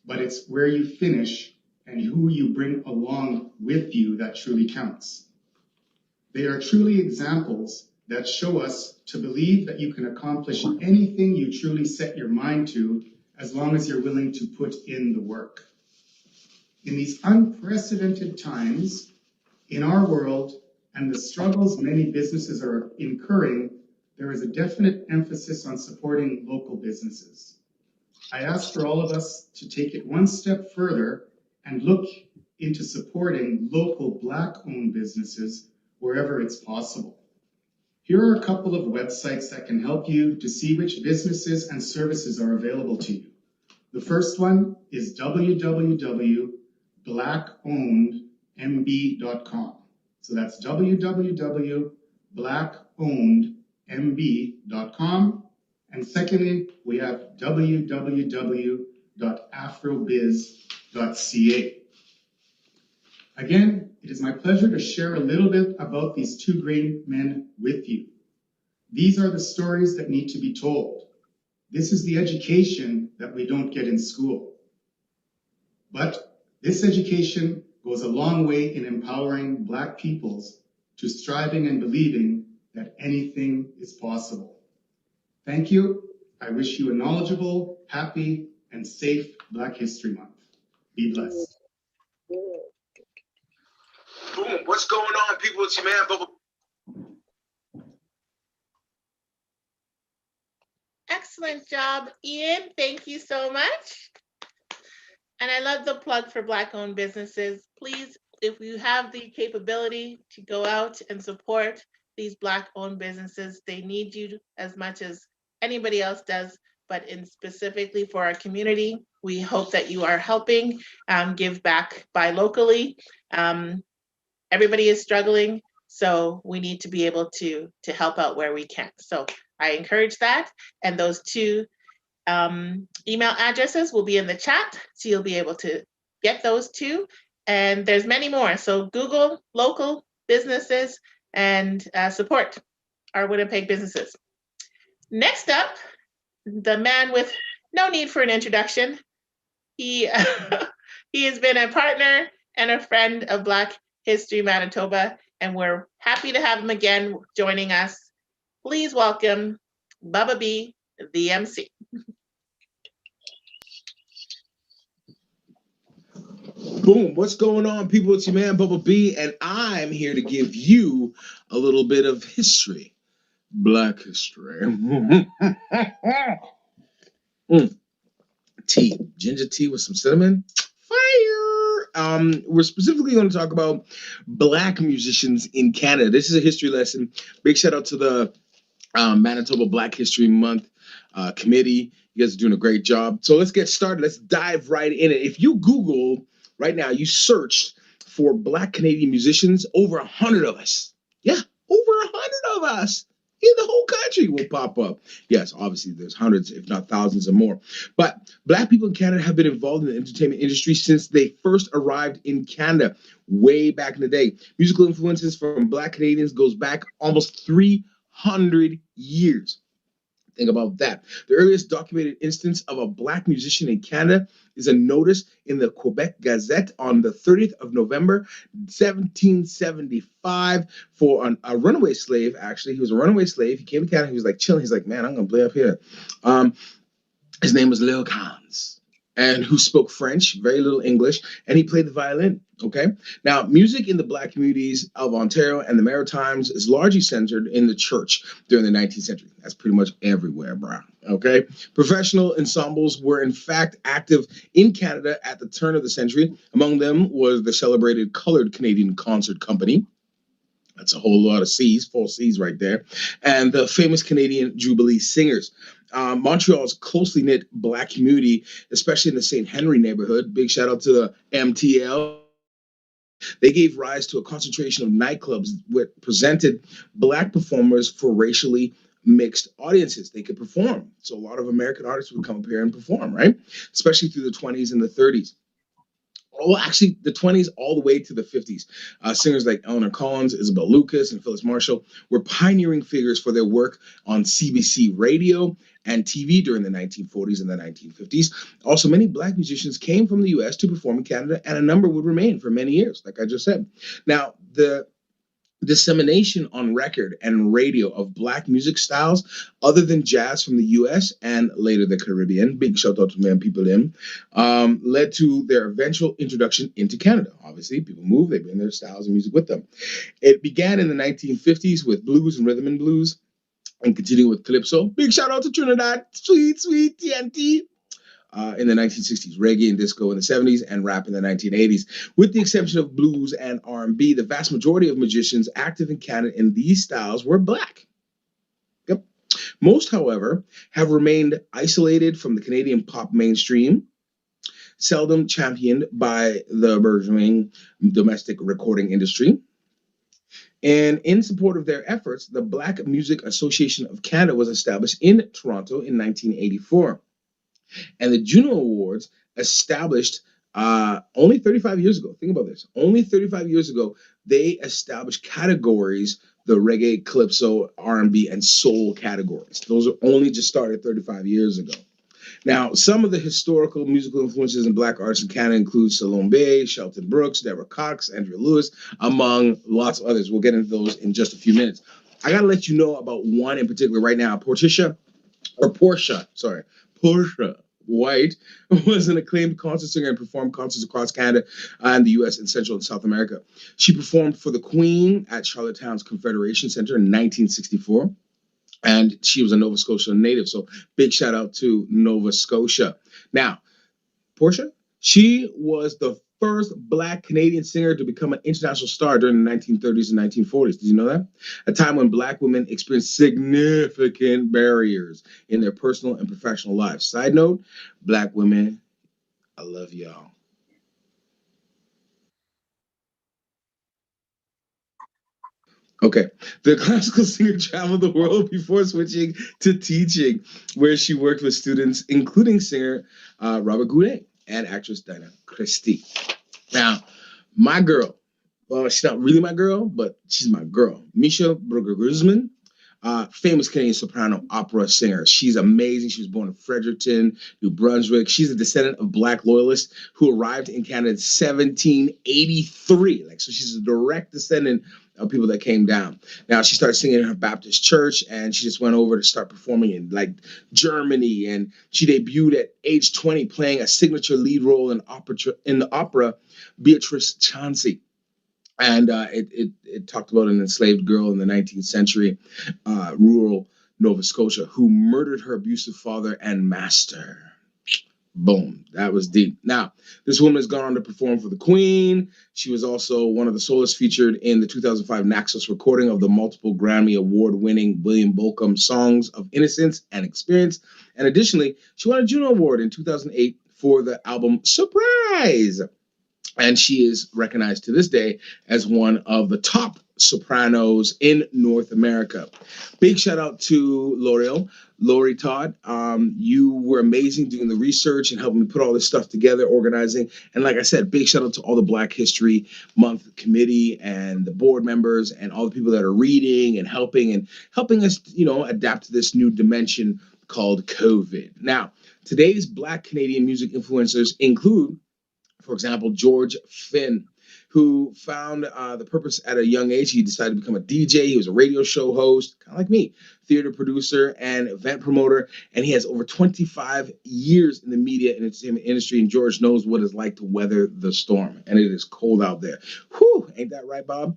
but it's where you finish and who you bring along with you that truly counts. They are truly examples that show us to believe that you can accomplish anything you truly set your mind to, as long as you're willing to put in the work. In these unprecedented times in our world and the struggles many businesses are incurring, there is a definite emphasis on supporting local businesses. I ask for all of us to take it one step further and look into supporting local Black-owned businesses wherever it's possible. Here are a couple of websites that can help you to see which businesses and services are available to you. The first one is www.blackownedmb.com. So that's www.blackownedmb.com. And secondly, we have www.afrobiz.ca. Again, it is my pleasure to share a little bit about these two great men with you. These are the stories that need to be told. This is the education that we don't get in school. But this education goes a long way in empowering Black peoples to striving and believing that anything is possible. Thank you. I wish you a knowledgeable, happy, and safe Black History Month. Be blessed. Boom. What's going on, people? It's your man, Bubba. Excellent job, Ian. Thank you so much. And I love the plug for Black-owned businesses. Please, if you have the capability to go out and support these Black-owned businesses, they need you as much as anybody else does, but in specifically for our community, we hope that you are helping give back, buy locally. Everybody is struggling, so we need to be able to help out where we can. So I encourage that, and those two email addresses will be in the chat, so you'll be able to get those two. And there's many more, so Google local businesses and support our Winnipeg businesses. Next up, the man with no need for an introduction. He he has been a partner and a friend of Black History Manitoba, and we're happy to have him again joining us. Please welcome Bubba B, the MC. Boom. What's going on, people? It's your man, Bubba B, and I'm here to give you a little bit of history. Black history. Tea. Ginger tea with some cinnamon. Fire! We're specifically going to talk about Black musicians in Canada. This is a history lesson. Big shout out to the Manitoba Black History Month committee. You guys are doing a great job. So let's get started. Let's dive right in it. If you Google right now, you search for Black Canadian musicians, over 100 of us. Yeah, over 100 of us in the whole country will pop up. Yes, obviously there's hundreds, if not thousands or more. But Black people in Canada have been involved in the entertainment industry since they first arrived in Canada way back in the day. Musical influences from Black Canadians goes back almost 300 years. Think about that. The earliest documented instance of a Black musician in Canada is a notice in the Quebec Gazette on the 30th of November, 1775 for a runaway slave. Actually, he was a runaway slave. He came to Canada. He was like chilling. He's like, man, I'm going to play up here. His name was Lil Cans, and who spoke French, very little English, and he played the violin, okay? Now, music in the Black communities of Ontario and the Maritimes is largely centered in the church during the 19th century. That's pretty much everywhere, bro. Okay. Professional ensembles were in fact active in Canada at the turn of the century. Among them was the celebrated Colored Canadian Concert Company. That's a whole lot of C's, 4 C's right there. And the famous Canadian Jubilee Singers. Montreal's closely knit Black community, especially in the St. Henry neighborhood. Big shout out to the MTL. They gave rise to a concentration of nightclubs that presented Black performers for racially mixed audiences. They could perform. So a lot of American artists would come up here and perform, right? Especially through the 20s and the 30s. Oh, actually, the 20s all the way to the 50s. Singers like Eleanor Collins, Isabel Lucas, and Phyllis Marshall were pioneering figures for their work on CBC radio and TV during the 1940s and the 1950s. Also, many Black musicians came from the US to perform in Canada, and a number would remain for many years, like I just said. Now, the dissemination on record and radio of Black music styles other than jazz from the US and later the Caribbean, big shout out to man people them, led to their eventual introduction into Canada. Obviously, people move, they bring their styles and music with them. It began in the 1950s with blues and rhythm and blues and continuing with calypso. Big shout out to Trinidad, sweet, sweet TNT. In the 1960s, reggae and disco in the 70s, and rap in the 1980s. With the exception of blues and R&B, the vast majority of musicians active in Canada in these styles were Black. Yep. Most, however, have remained isolated from the Canadian pop mainstream, seldom championed by the burgeoning domestic recording industry. And in support of their efforts, the Black Music Association of Canada was established in Toronto in 1984. And the Juno Awards established only 35 years ago. Think about this. Only 35 years ago, they established categories, the reggae, calypso, R&B, and soul categories. Those are only just started 35 years ago. Now, some of the historical musical influences in Black artists in Canada include Salome Bay, Shelton Brooks, Deborah Cox, Andrea Lewis, among lots of others. We'll get into those in just a few minutes. I got to let you know about one in particular right now. Portia White was an acclaimed concert singer and performed concerts across Canada and the US and Central and South America. She performed for the Queen at Charlottetown's Confederation Center in 1964. And she was a Nova Scotia native. So big shout out to Nova Scotia. Now, Portia, she was the first Black Canadian singer to become an international star during the 1930s and 1940s. Did you know that? A time when Black women experienced significant barriers in their personal and professional lives. Side note, Black women, I love y'all. Okay. The classical singer traveled the world before switching to teaching, where she worked with students, including singer Robert Goulet and actress Dinah Christie. Now, my girl, well, she's not really my girl, but she's my girl. Misha Brueggemann, famous Canadian soprano opera singer. She's amazing. She was born in Fredericton, New Brunswick. She's a descendant of Black loyalists who arrived in Canada in 1783. So she's a direct descendant of people that came down. Now she started singing in her Baptist church, and she just went over to start performing in Germany. And she debuted at age 20, playing a signature lead role in the opera Beatrice Chauncey. And it talked about an enslaved girl in the 19th century, rural Nova Scotia, who murdered her abusive father and master. Boom, that was deep. Now, this woman has gone on to perform for the Queen. She was also one of the soloists featured in the 2005 Naxos recording of the multiple Grammy Award-winning William Bolcom Songs of Innocence and Experience. And additionally, she won a Juno Award in 2008 for the album Surprise. And she is recognized to this day as one of the top sopranos in North America. Big shout out to Lori Todd. You were amazing doing the research and helping me put all this stuff together, organizing. And like I said, big shout out to all the Black History Month committee and the board members and all the people that are reading and helping us, adapt to this new dimension called COVID. Now, today's Black Canadian music influencers include, for example, George Finn, who found the purpose at a young age. He decided to become a DJ. He was a radio show host, kind of like me, theater producer and event promoter. And he has over 25 years in the media and entertainment industry. And George knows what it's like to weather the storm. And it is cold out there. Whew, ain't that right, Bob?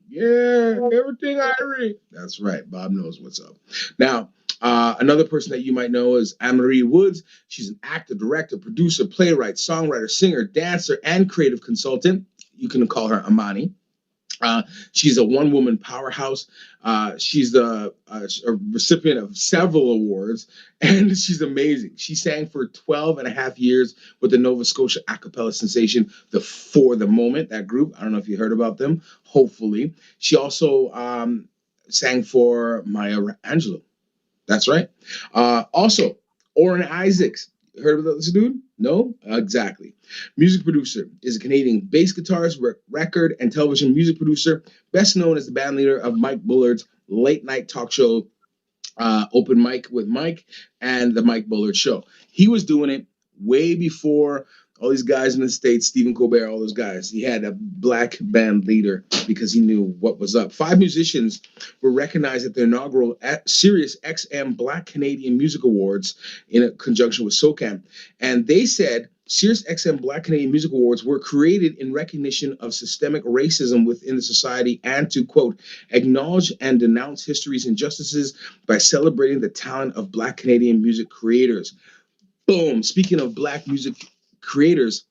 Yeah, everything I read. That's right. Bob knows what's up. Now, Another person that you might know is Anne-Marie Woods. She's an actor, director, producer, playwright, songwriter, singer, dancer, and creative consultant. You can call her Amani. She's a one-woman powerhouse. She's a recipient of several awards, and she's amazing. She sang for 12 and a half years with the Nova Scotia a cappella sensation, For the Moment, that group. I don't know if you heard about them. Hopefully. She also sang for Maya Angelou. That's right. Also, Orrin Isaacs. Heard of this dude? No? Exactly. Music producer is a Canadian bass guitarist, record and television music producer, best known as the band leader of Mike Bullard's late night talk show, Open Mic with Mike, and the Mike Bullard Show. He was doing it way before all these guys in the States, Stephen Colbert, all those guys. He had a black band leader because he knew what was up. 5 musicians were recognized at the inaugural Sirius XM Black Canadian Music Awards in conjunction with SOCAN. And they said Sirius XM Black Canadian Music Awards were created in recognition of systemic racism within the society and to, quote, acknowledge and denounce history's injustices by celebrating the talent of Black Canadian music creators. Boom. Speaking of Black music creators,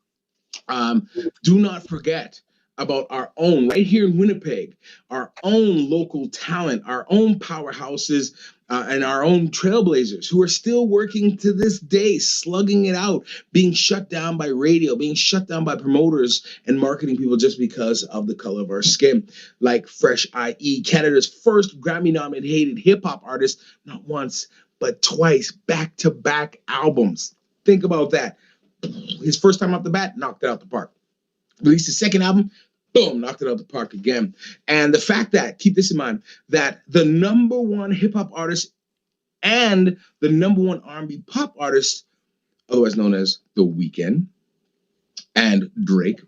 do not forget about our own, right here in Winnipeg, our own local talent, our own powerhouses, and our own trailblazers who are still working to this day, slugging it out, being shut down by radio, being shut down by promoters and marketing people just because of the color of our skin. Like Fresh IE, Canada's first Grammy-nominated hip-hop artist, not once, but twice, back-to-back albums. Think about that. His first time off the bat, knocked it out the park. Released his second album, boom, knocked it out the park again. And the fact that, keep this in mind, that the number one hip hop artist and the number one R&B pop artist, otherwise known as The Weeknd and Drake,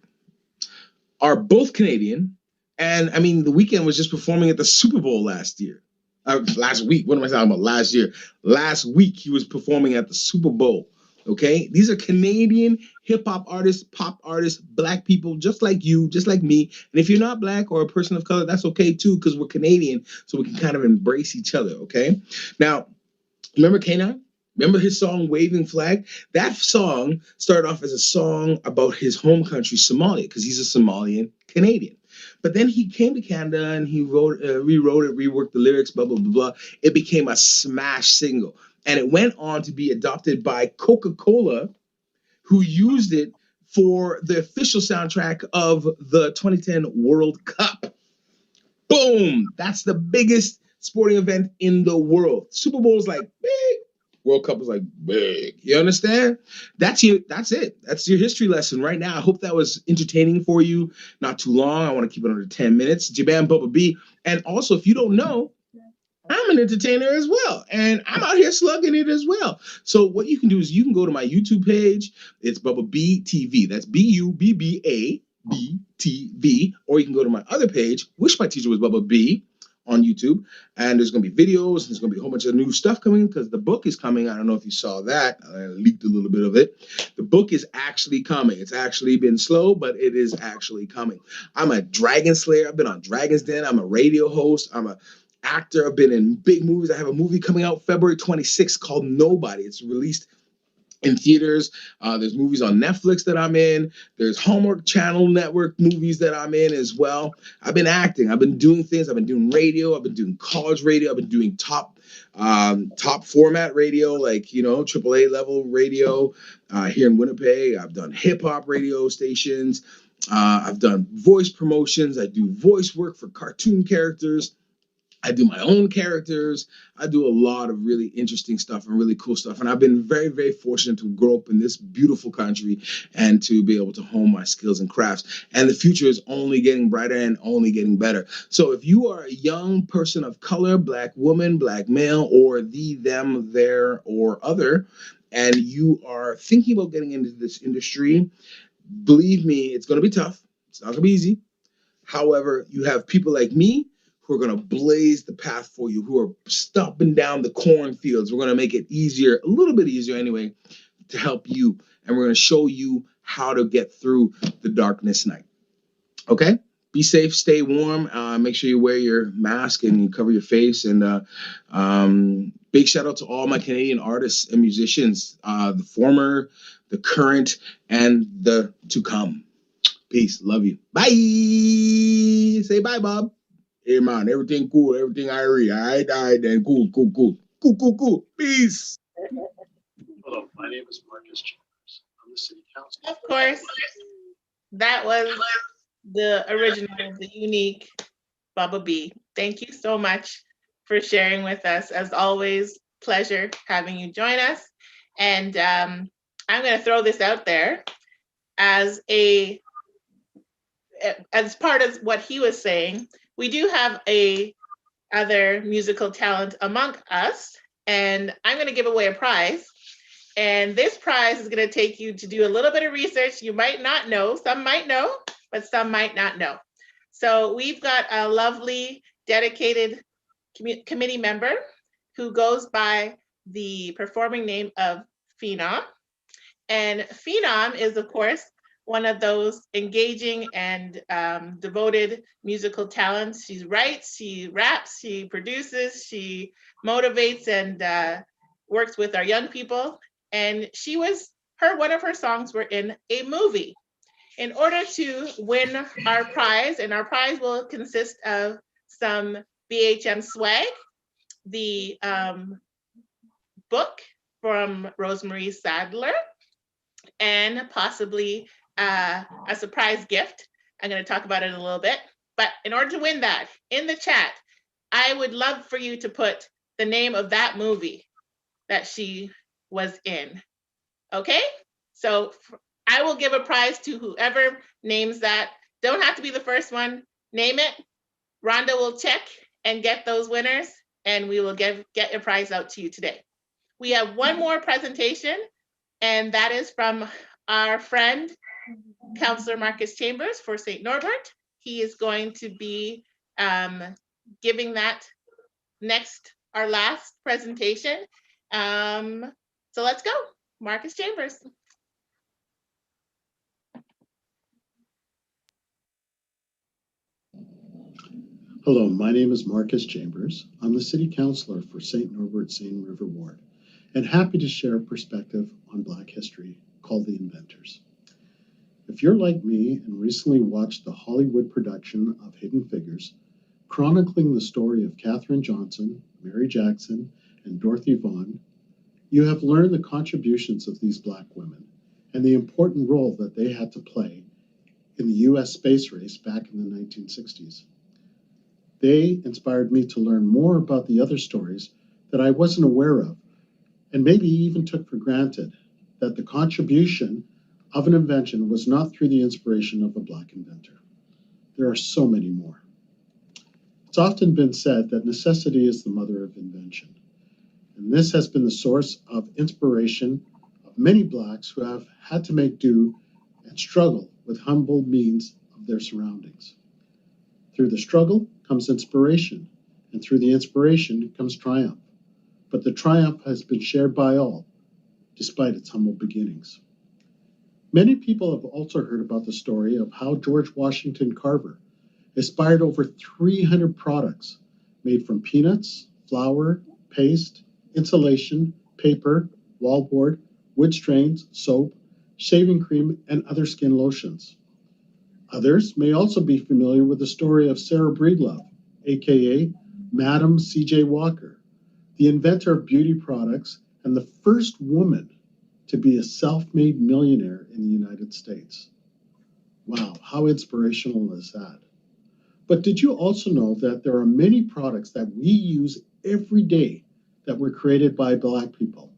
are both Canadian. And I mean, The Weeknd was just performing at the Super Bowl last week. What am I talking about? Last year. Last week, he was performing at the Super Bowl. Okay, these are Canadian hip hop artists, pop artists, Black people, just like you, just like me. And if you're not Black or a person of color, that's okay too, because we're Canadian, so we can kind of embrace each other. Okay, now remember Kanan? Remember his song "Waving Flag"? That song started off as a song about his home country, Somalia, because he's a Somalian Canadian. But then he came to Canada and he rewrote it, reworked the lyrics, blah, blah, blah, blah. It became a smash single. And it went on to be adopted by Coca-Cola, who used it for the official soundtrack of the 2010 World Cup. Boom! That's the biggest sporting event in the world. Super Bowl is like big. World Cup is like big. You understand? That's it. That's your history lesson right now. I hope that was entertaining for you. Not too long. I want to keep it under 10 minutes. Jaban Bubba B. And also, if you don't know, I'm an entertainer as well. And I'm out here slugging it as well. So what you can do is you can go to my YouTube page. It's Bubba B TV. That's BUBBA BTV. Or you can go to my other page, Wish My Teacher Was Bubba B, on YouTube. And there's going to be videos. There's going to be a whole bunch of new stuff coming because the book is coming. I don't know if you saw that. I leaked a little bit of it. The book is actually coming. It's actually been slow, but it is actually coming. I'm a dragon slayer. I've been on Dragon's Den. I'm a radio host. I'm a actor. I've been in big movies. I have a movie coming out February 26th called Nobody. It's released in theaters. There's movies on Netflix that I'm in. There's Hallmark Channel Network movies that I'm in as well. I've been acting. I've been doing things. I've been doing radio. I've been doing college radio. I've been doing top format radio, like, you know, AAA level radio here in Winnipeg. I've done hip hop radio stations. I've done voice promotions. I do voice work for cartoon characters. I do my own characters. I do a lot of really interesting stuff and really cool stuff. And I've been very, very fortunate to grow up in this beautiful country and to be able to hone my skills and crafts. And the future is only getting brighter and only getting better. So if you are a young person of color, Black woman, Black male, or the, them, their, or other, and you are thinking about getting into this industry, believe me, it's going to be tough. It's not going to be easy. However, you have people like me who are going to blaze the path for you, who are stomping down the cornfields. We're going to make it easier, a little bit easier anyway, to help you. And we're going to show you how to get through the darkness night. Okay? be safe, stay warm. Make sure you wear your mask and you cover your face. And big shout out to all my Canadian artists and musicians, the former, the current, and the to come. Peace. Love you. Bye. Say bye, Bob. Hey, man. Everything cool. Everything Irie. All right. Then cool. Peace. Hello, my name is Marcus Chambers. I'm the city council. Of course, that was the original, the unique Bubba B. Thank you so much for sharing with us. As always, pleasure having you join us. And I'm going to throw this out there as part of what he was saying. We do have a other musical talent among us, and I'm going to give away a prize. And this prize is going to take you to do a little bit of research. You might not know, some might know, but some might not know. So we've got a lovely, dedicated committee member who goes by the performing name of Phenom. And Phenom is, of course, one of those engaging and devoted musical talents. She writes, she raps, she produces, she motivates and works with our young people. And one of her songs were in a movie. In order to win our prize, and our prize will consist of some BHM swag, the book from Rosemary Sadler, and possibly a surprise gift. I'm going to talk about it in a little bit. But in order to win that, in the chat, I would love for you to put the name of that movie that she was in. Okay? So I will give a prize to whoever names that. Don't have to be the first one. Name it. Rhonda will check and get those winners, and we will get a prize out to you today. We have one more presentation, and that is from our friend, Councillor Marcus Chambers for St. Norbert. He is going to be giving that our last presentation. So let's go, Marcus Chambers. Hello, my name is Marcus Chambers. I'm the city councillor for St. Norbert Seine River Ward, and happy to share a perspective on Black history called The Inventors. If you're like me and recently watched the Hollywood production of Hidden Figures, chronicling the story of Katherine Johnson, Mary Jackson, and Dorothy Vaughan, you have learned the contributions of these Black women and the important role that they had to play in the US space race back in the 1960s. They inspired me to learn more about the other stories that I wasn't aware of, and maybe even took for granted that the contribution of an invention was not through the inspiration of a Black inventor. There are so many more. It's often been said that necessity is the mother of invention, and this has been the source of inspiration of many Blacks who have had to make do and struggle with humble means of their surroundings. Through the struggle comes inspiration, and through the inspiration comes triumph. But the triumph has been shared by all, despite its humble beginnings. Many people have also heard about the story of how George Washington Carver inspired over 300 products made from peanuts, flour, paste, insulation, paper, wallboard, wood strains, soap, shaving cream, and other skin lotions. Others may also be familiar with the story of Sarah Breedlove, aka Madam C.J. Walker, the inventor of beauty products and the first woman to be a self-made millionaire in the United States. Wow, how inspirational is that? But did you also know that there are many products that we use every day that were created by Black people?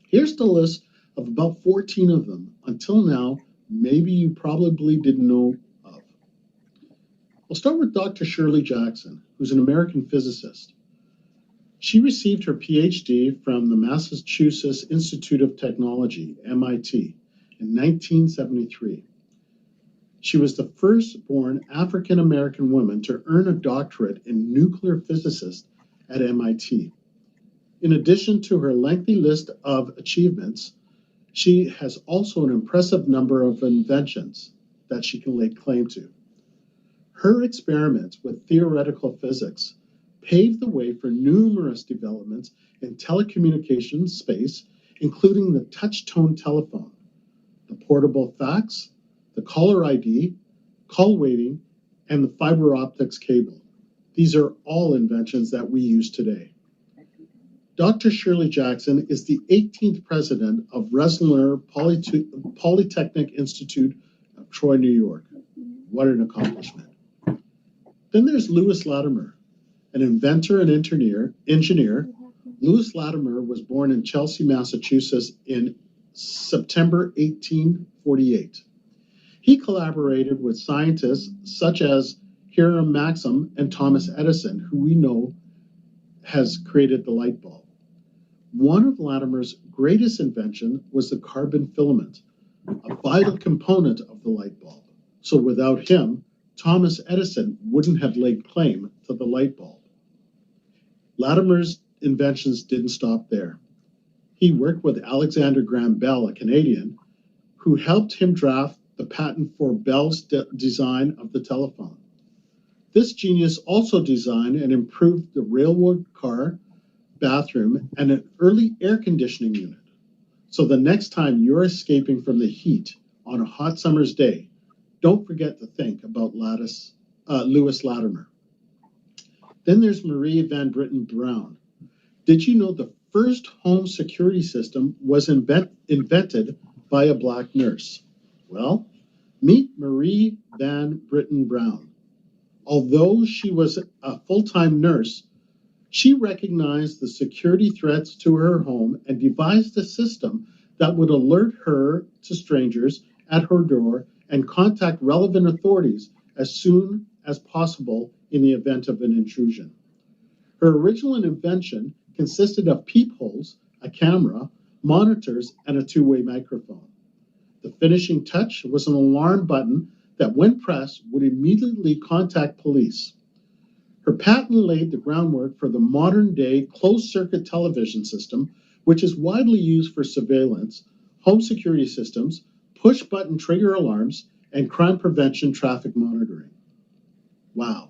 Here's the list of about 14 of them until now, maybe you probably didn't know of. We'll start with Dr. Shirley Jackson, who's an American physicist. She received her PhD from the Massachusetts Institute of Technology, MIT, in 1973. She was the first-born African-American woman to earn a doctorate in nuclear physicist at MIT. In addition to her lengthy list of achievements, she has also an impressive number of inventions that she can lay claim to. Her experiments with theoretical physics paved the way for numerous developments in telecommunications space, including the touch-tone telephone, the portable fax, the caller ID, call waiting, and the fiber optics cable. These are all inventions that we use today. Dr. Shirley Jackson is the 18th president of Rensselaer Polytechnic Institute of Troy, New York. What an accomplishment. Then there's Lewis Latimer, an inventor and engineer. Lewis Latimer was born in Chelsea, Massachusetts in September 1848. He collaborated with scientists such as Hiram Maxim and Thomas Edison, who we know has created the light bulb. One of Latimer's greatest inventions was the carbon filament, a vital component of the light bulb. So without him, Thomas Edison wouldn't have laid claim to the light bulb. Latimer's inventions didn't stop there. He worked with Alexander Graham Bell, a Canadian, who helped him draft the patent for Bell's design of the telephone. This genius also designed and improved the railroad car, bathroom, and an early air conditioning unit. So the next time you're escaping from the heat on a hot summer's day, don't forget to think about Lewis Latimer. Then there's Marie Van Britten Brown. Did you know the first home security system was invented by a Black nurse? Well, meet Marie Van Britten Brown. Although she was a full-time nurse, she recognized the security threats to her home and devised a system that would alert her to strangers at her door and contact relevant authorities as soon as possible in the event of an intrusion. Her original invention consisted of peepholes, a camera, monitors, and a two-way microphone. The finishing touch was an alarm button that, when pressed, would immediately contact police. Her patent laid the groundwork for the modern-day closed-circuit television system, which is widely used for surveillance, home security systems, push-button trigger alarms, and crime prevention traffic monitoring. Wow,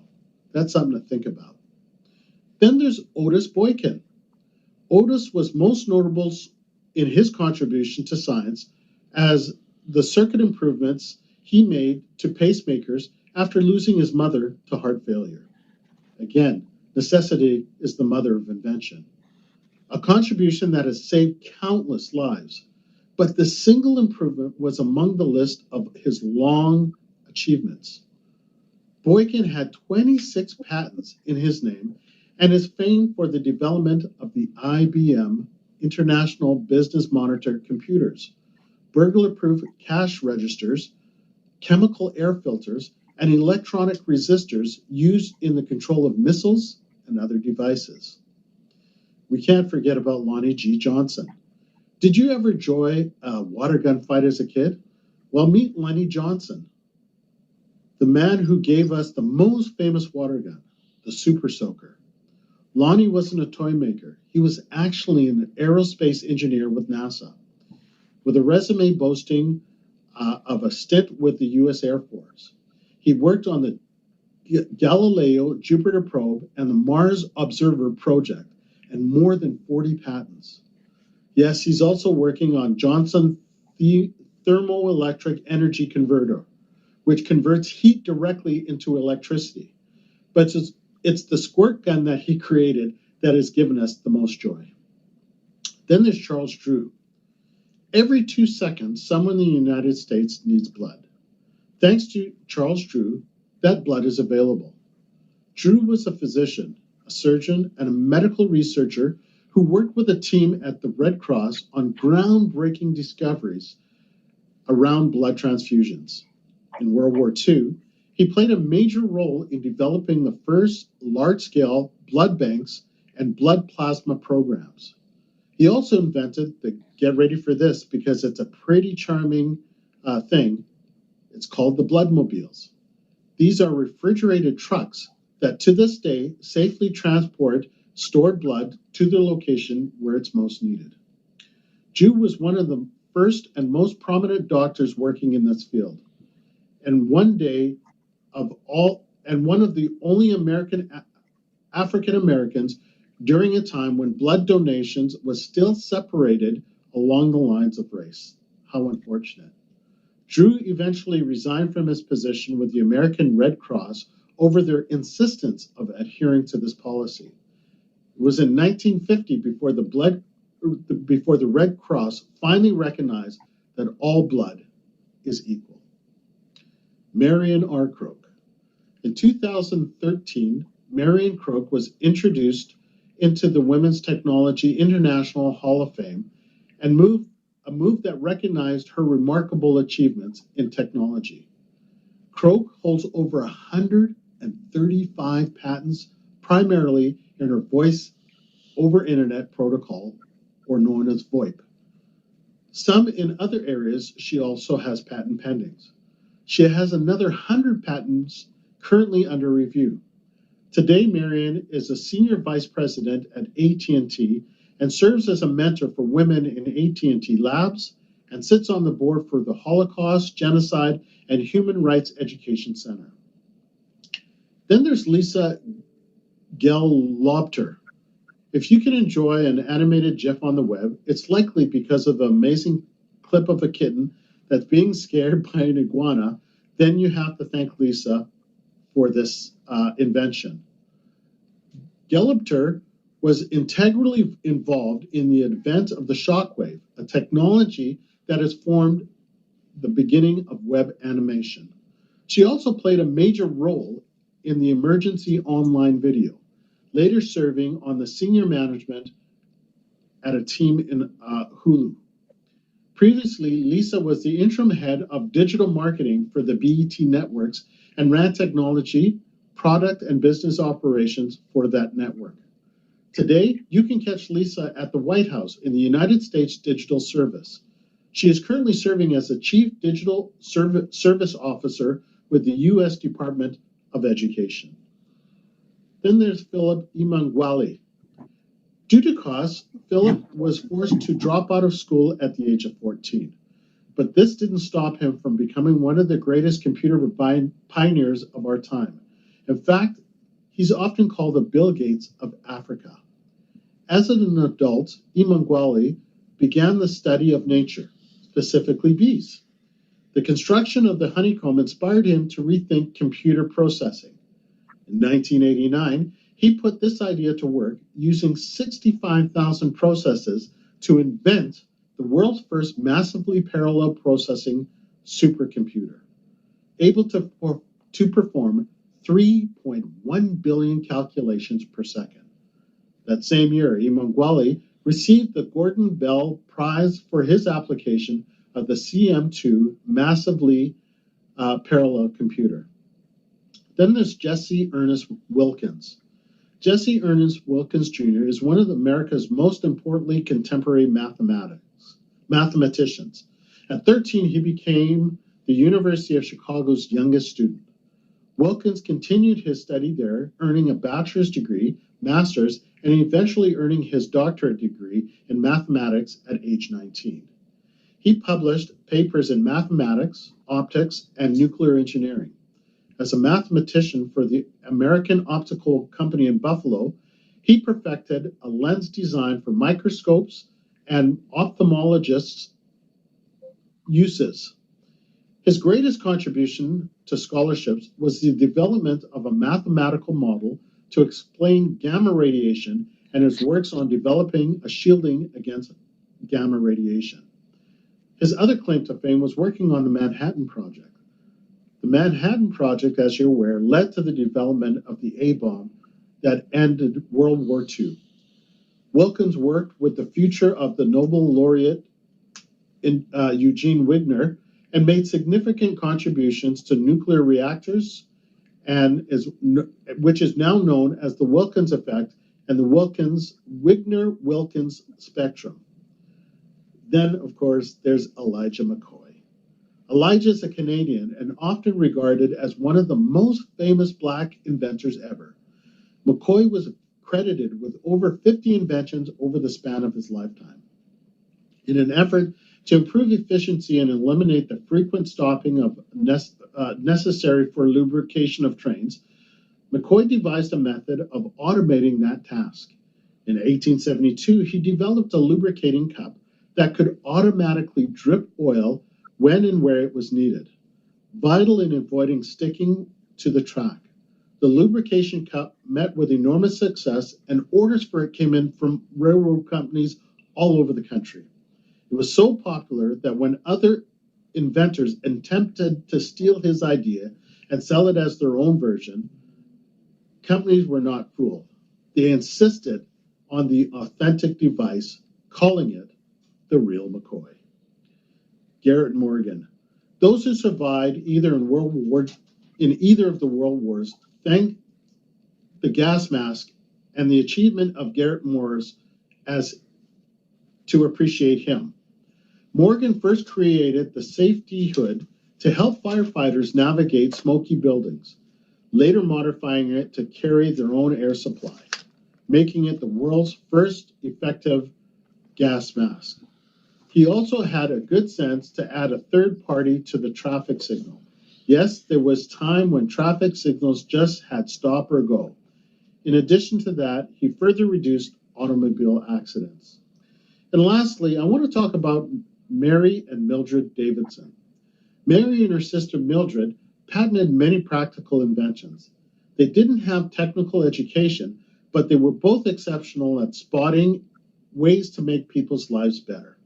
that's something to think about. Then there's Otis Boykin. Otis was most notable in his contribution to science as the circuit improvements he made to pacemakers after losing his mother to heart failure. Again, necessity is the mother of invention. A contribution that has saved countless lives. But the single improvement was among the list of his long achievements. Boykin had 26 patents in his name and is famed for the development of the IBM International Business Monitor computers, burglar-proof cash registers, chemical air filters, and electronic resistors used in the control of missiles and other devices. We can't forget about Lonnie G. Johnson. Did you ever enjoy a water gun fight as a kid? Well, meet Lonnie Johnson, the man who gave us the most famous water gun, the Super Soaker. Lonnie wasn't a toy maker. He was actually an aerospace engineer with NASA, with a resume boasting of a stint with the U.S. Air Force. He worked on the Galileo Jupiter probe and the Mars Observer project, and more than 40 patents. Yes, he's also working on Johnson thermoelectric energy converter, which converts heat directly into electricity. But it's the squirt gun that he created that has given us the most joy. Then there's Charles Drew. Every 2 seconds, someone in the United States needs blood. Thanks to Charles Drew, that blood is available. Drew was a physician, a surgeon, and a medical researcher who worked with a team at the Red Cross on groundbreaking discoveries around blood transfusions. In World War II, he played a major role in developing the first large-scale blood banks and blood plasma programs. He also invented the, get ready for this because it's a pretty charming thing, it's called the Bloodmobiles. These are refrigerated trucks that to this day safely transport stored blood to the location where it's most needed. Drew was one of the first and most prominent doctors working in this field. And one day of all, and one of the only African Americans during a time when blood donations was still separated along the lines of race. How unfortunate. Drew eventually resigned from his position with the American Red Cross over their insistence of adhering to this policy. It was in 1950 before the Red Cross finally recognized that all blood is equal. Marion R. Croak. In 2013, Marion Croak was introduced into the Women's Technology International Hall of Fame and a move that recognized her remarkable achievements in technology. Croak holds over 135 patents, primarily in her voice over internet protocol, or known as VoIP. Some in other areas she also has patent pendings. She has another 100 patents currently under review. Today, Marion is a senior vice president at AT&T and serves as a mentor for women in AT&T Labs and sits on the board for the Holocaust, Genocide, and Human Rights Education Center. Then there's Lisa Gelobter. If you can enjoy an animated GIF on the web, it's likely because of the amazing clip of a kitten that's being scared by an iguana. Then you have to thank Lisa for this invention. Gelobter was integrally involved in the advent of the shockwave, a technology that has formed the beginning of web animation. She also played a major role in the emergency online video, later serving on the senior management at a team in Hulu. Previously, Lisa was the interim head of digital marketing for the BET networks and ran technology, product, and business operations for that network. Today, you can catch Lisa at the White House in the United States Digital Service. She is currently serving as the Chief Digital Service Officer with the U.S. Department of Education. Then there's Philip Imangwali. Due to costs, Philip was forced to drop out of school at the age of 14. But this didn't stop him from becoming one of the greatest computer pioneers of our time. In fact, he's often called the Bill Gates of Africa. As an adult, Imangwali began the study of nature, specifically bees. The construction of the honeycomb inspired him to rethink computer processing. In 1989, he put this idea to work using 65,000 processes to invent the world's first massively parallel processing supercomputer, able to perform 3.1 billion calculations per second. That same year, Imangwali received the Gordon Bell Prize for his application of the CM2 massively parallel computer. Then there's Jesse Ernest Wilkins. Jesse Ernest Wilkins Jr. is one of America's most importantly contemporary mathematicians. At 13, he became the University of Chicago's youngest student. Wilkins continued his study there, earning a bachelor's degree, master's, and eventually earning his doctorate degree in mathematics at age 19. He published papers in mathematics, optics, and nuclear engineering. As a mathematician for the American Optical Company in Buffalo, he perfected a lens design for microscopes and ophthalmologists' uses. His greatest contribution to scholarships was the development of a mathematical model to explain gamma radiation and his works on developing a shielding against gamma radiation. His other claim to fame was working on the Manhattan Project. The Manhattan Project, as you're aware, led to the development of the A-bomb that ended World War II. Wilkins worked with the future of the Nobel laureate Eugene Wigner and made significant contributions to nuclear reactors, which is now known as the Wilkins effect and the Wigner-Wilkins spectrum. Then, of course, there's Elijah McCoy. Elijah is a Canadian and often regarded as one of the most famous Black inventors ever. McCoy was credited with over 50 inventions over the span of his lifetime. In an effort to improve efficiency and eliminate the frequent stopping of necessary for lubrication of trains, McCoy devised a method of automating that task. In 1872, he developed a lubricating cup that could automatically drip oil when and where it was needed, vital in avoiding sticking to the track. The lubrication cup met with enormous success, and orders for it came in from railroad companies all over the country. It was so popular that when other inventors attempted to steal his idea and sell it as their own version, companies were not fooled. They insisted on the authentic device, calling it the real McCoy. Garrett Morgan. Those who survived in either of the world wars thank the gas mask and the achievement of Garrett Morris as to appreciate him. Morgan first created the safety hood to help firefighters navigate smoky buildings, later modifying it to carry their own air supply, making it the world's first effective gas mask. He also had a good sense to add a third party to the traffic signal. Yes, there was time when traffic signals just had stop or go. In addition to that, he further reduced automobile accidents. And lastly, I want to talk about Mary and Mildred Davidson. Mary and her sister Mildred patented many practical inventions. They didn't have technical education, but they were both exceptional at spotting ways to make people's lives better.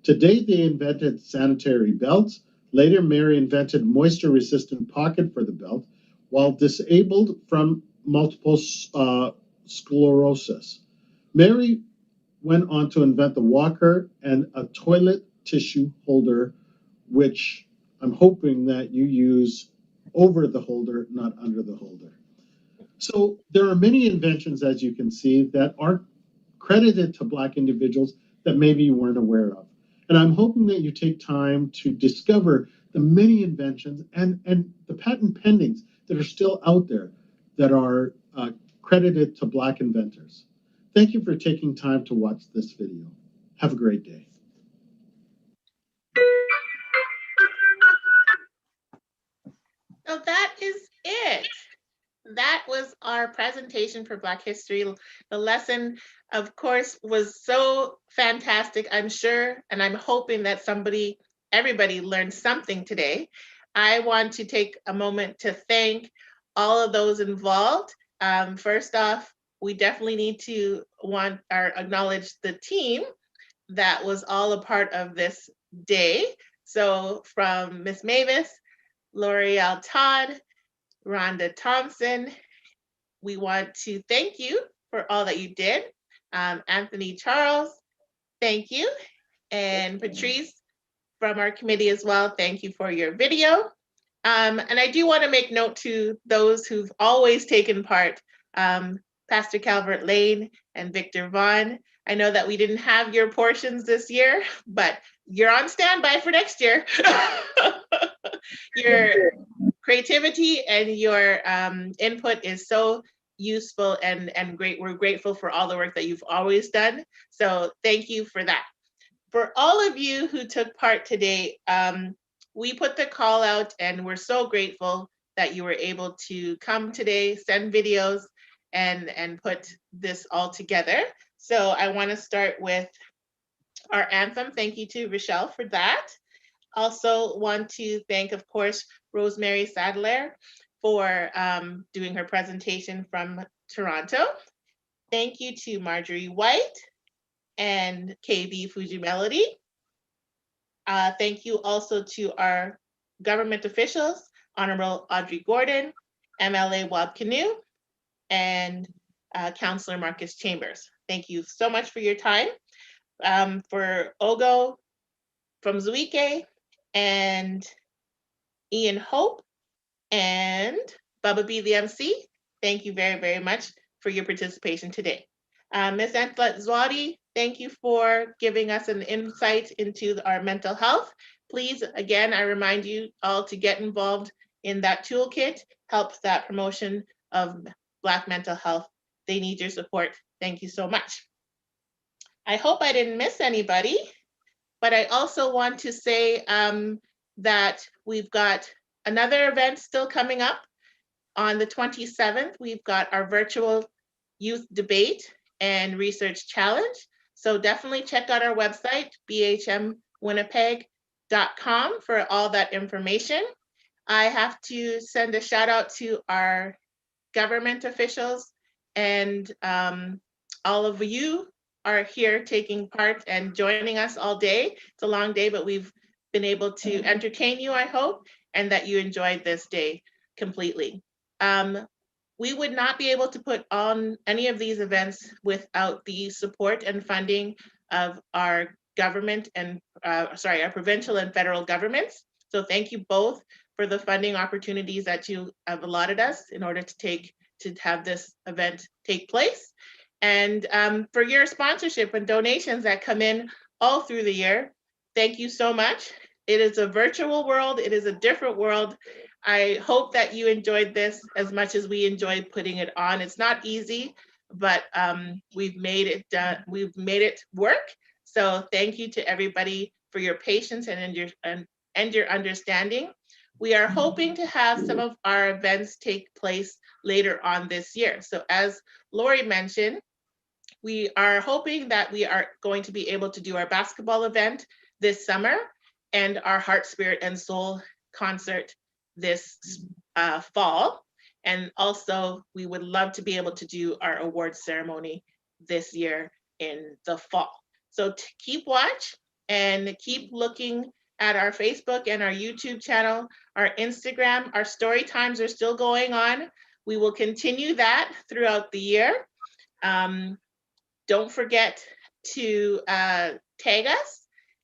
Today, they invented sanitary belts. Later, Mary invented moisture-resistant pocket for the belt, while disabled from multiple sclerosis. Mary went on to invent the walker and a toilet tissue holder, which I'm hoping that you use over the holder, not under the holder. So there are many inventions, as you can see, that are credited to Black individuals that maybe you weren't aware of. And I'm hoping that you take time to discover the many inventions and the patent pendings that are still out there that are credited to Black inventors. Thank you for taking time to watch this video. Have a great day. So that is it. That was our presentation for Black History. The lesson, of course, was so fantastic, I'm sure, and I'm hoping that everybody learned something today. I want to take a moment to thank all of those involved. First off, we definitely need to acknowledge the team that was all a part of this day. So from Miss Mavis, L'Oreal Todd, Rhonda Thompson, we want to thank you for all that you did. Anthony Charles, thank you. And Patrice from our committee as well, thank you for your video. And I do want to make note to those who've always taken part, Pastor Calvert Lane and Victor Vaughn. I know that we didn't have your portions this year, but you're on standby for next year. Your creativity and your input is so useful and great. We're grateful for all the work that you've always done. So thank you for that. For all of you who took part today, we put the call out and we're so grateful that you were able to come today, send videos, and put this all together. So I want to start with our anthem. Thank you to Rochelle for that. Also want to thank, of course, Rosemary Sadler for doing her presentation from Toronto. Thank you to Marjorie White and KB Fuji Melody. Thank you also to our government officials, Honorable Audrey Gordon, MLA Wab Canoe, and Councillor Marcus Chambers. Thank you so much for your time. For Ogo from Zuike and Ian Hope and Bubba B, the MC, thank you very, very much for your participation today. Ms. Antlet Zwadi, thank you for giving us an insight into our mental health. Please, again, I remind you all to get involved in that toolkit, helps that promotion of Black mental health. They need your support. Thank you so much. I hope I didn't miss anybody, but I also want to say that we've got another event still coming up. On the 27th, we've got our virtual youth debate and research challenge. So definitely check out our website, bhmwinnipeg.com, for all that information. I have to send a shout out to our government officials, and all of you are here taking part and joining us all day. It's a long day, but we've been able to entertain you, I hope, and that you enjoyed this day completely. We would not be able to put on any of these events without the support and funding of our government and, our provincial and federal governments. So thank you both for the funding opportunities that you have allotted us in order to have this event take place. And for your sponsorship and donations that come in all through the year, thank you so much. It is a virtual world. It is a different world. I hope that you enjoyed this as much as we enjoyed putting it on. It's not easy, but we've made it work. So thank you to everybody for your patience and your understanding. We are hoping to have some of our events take place later on this year. So as Lori mentioned, we are hoping that we are going to be able to do our basketball event this summer and our Heart, Spirit, and Soul concert this fall. And also, we would love to be able to do our awards ceremony this year in the fall. So keep watch and keep looking at our Facebook and our YouTube channel, our Instagram. Our story times are still going on. We will continue that throughout the year. Don't forget to tag us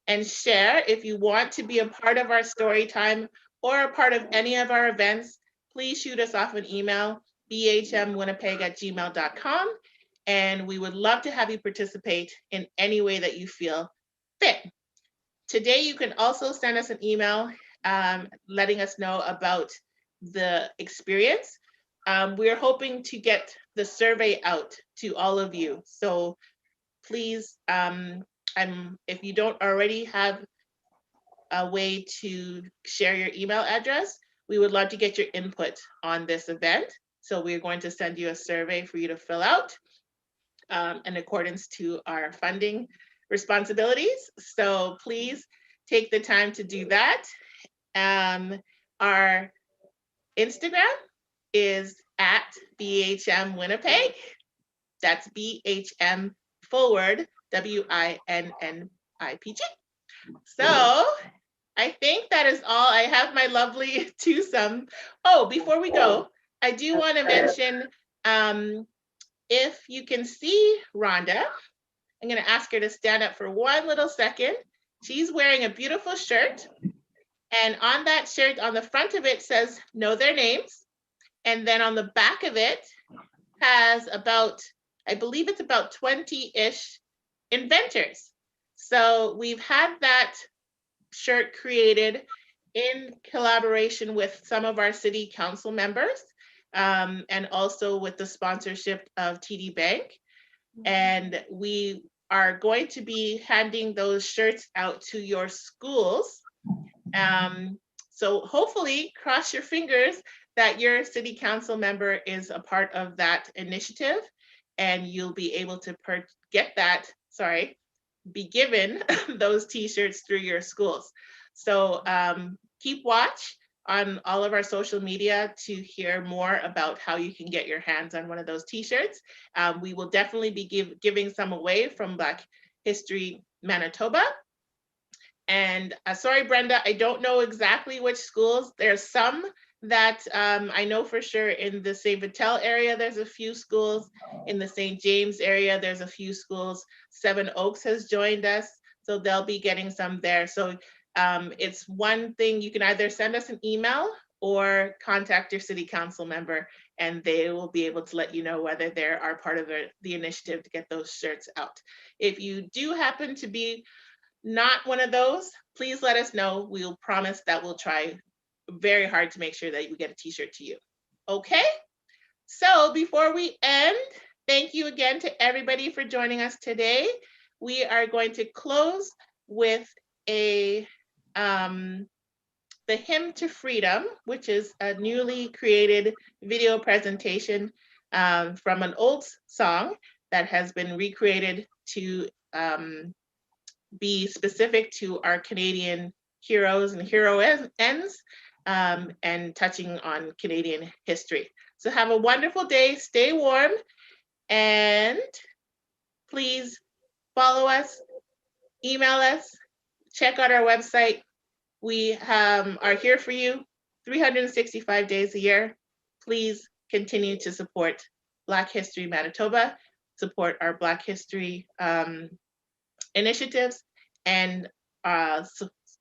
and share. If you want to be a part of our story time or a part of any of our events, please shoot us off an email, bhmwinnipeg@gmail.com, and we would love to have you participate in any way that you feel fit. Today, you can also send us an email letting us know about the experience. We're hoping to get the survey out to all of you. So please, if you don't already have a way to share your email address, we would love to get your input on this event. So we're going to send you a survey for you to fill out in accordance to our funding responsibilities. So please take the time to do that. Our Instagram is at BHM Winnipeg. That's BHM forward, WINNIPG. So I think that is all. I have my lovely twosome. Oh, before we go, I do want to mention, if you can see Rhonda, I'm going to ask her to stand up for one little second. She's wearing a beautiful shirt. And on that shirt, on the front of it says, know their names. And then on the back of it has about, I believe it's about 20-ish inventors. So we've had that shirt created in collaboration with some of our city council members, and also with the sponsorship of TD Bank. And we are going to be handing those shirts out to your schools. So hopefully, cross your fingers that your city council member is a part of that initiative, and you'll be able to be given those t-shirts through your schools. So keep watch on all of our social media to hear more about how you can get your hands on one of those t-shirts. We will definitely be giving some away from Black History Manitoba. And sorry, Brenda, I don't know exactly which schools. There's some that I know for sure in the St. Vital area, there's a few schools. In the St. James area, there's a few schools. Seven Oaks has joined us, so they'll be getting some there. So it's one thing, you can either send us an email or contact your city council member, and they will be able to let you know whether they are part of the initiative to get those shirts out. If you do happen to be not one of those, please let us know. We'll promise that we'll try very hard to make sure that we get a t-shirt to you. Okay, so before we end, thank you again to everybody for joining us today. We are going to close with a the Hymn to Freedom, which is a newly created video presentation from an old song that has been recreated to be specific to our Canadian heroes and heroines and touching on Canadian history. So have a wonderful day, stay warm, and please follow us, email us, check out our website. We are here for you 365 days a year. Please continue to support Black History Manitoba, support our Black History initiatives, and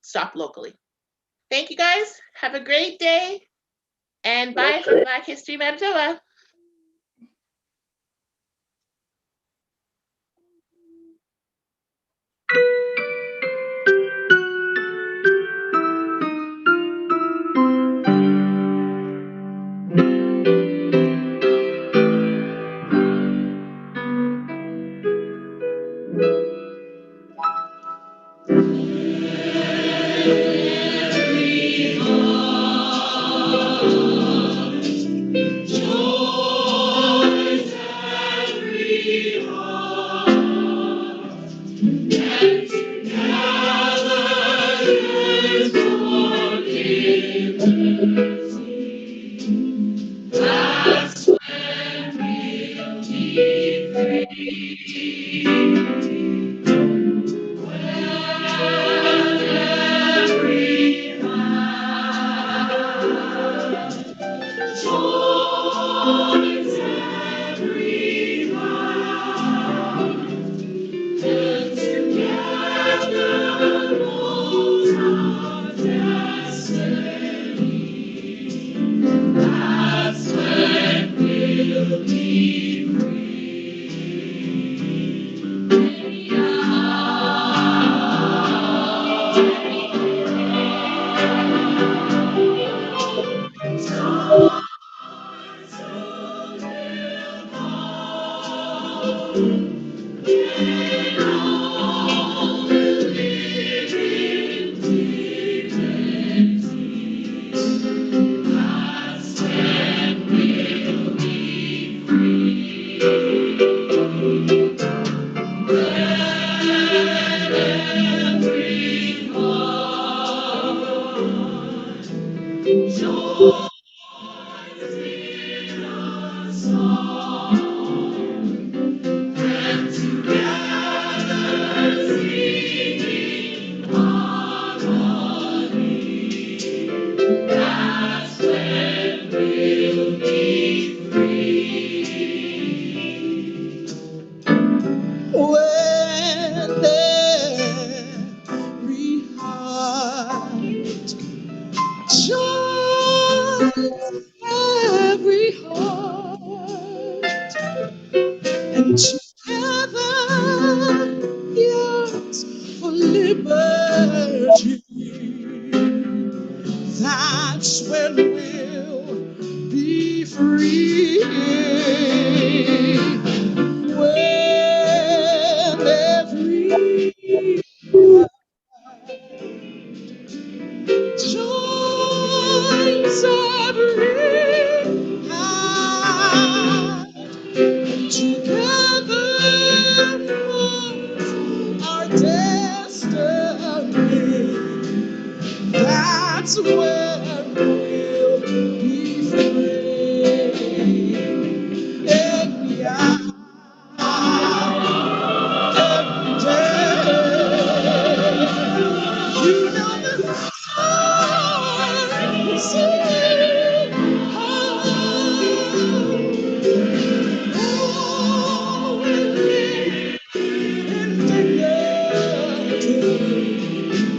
shop locally. Thank you guys. Have a great day, and bye from Black History Manitoba. Every heart and together yearns for liberty. That's when we'll be free. When every joins every heart together was our destiny. That's when we'll be free. And yeah, every day, you know the heart sing, oh, with me in dignity.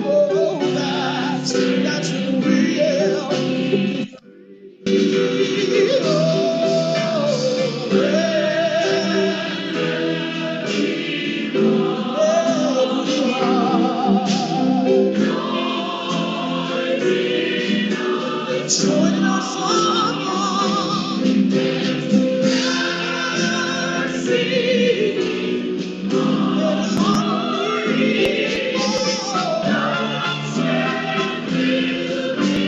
Oh, that's when we'll be. Join our song, sing in harmony.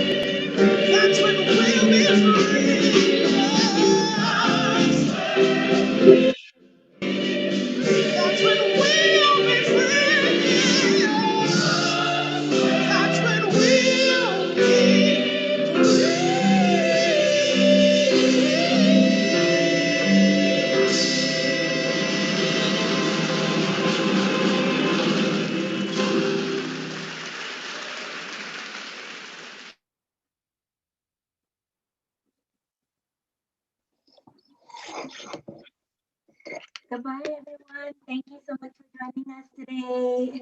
Bye-bye, everyone. Thank you so much for joining us today.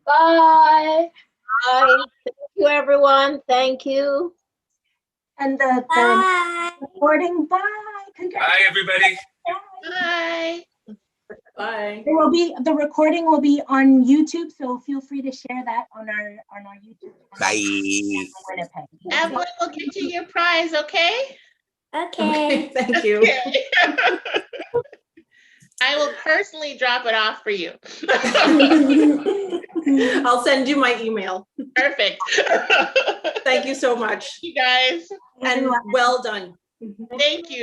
Bye. Bye. Thank you, everyone. Thank you. And the recording, bye. Bye, everybody. Bye. Bye. The recording will be on YouTube, so feel free to share that on our YouTube channel. Bye. Winnipeg. Everyone will get you your prize, okay? Okay, thank you. Okay. I will personally drop it off for you. I'll send you my email. Perfect. Thank you so much. You guys. And well done. Thank you.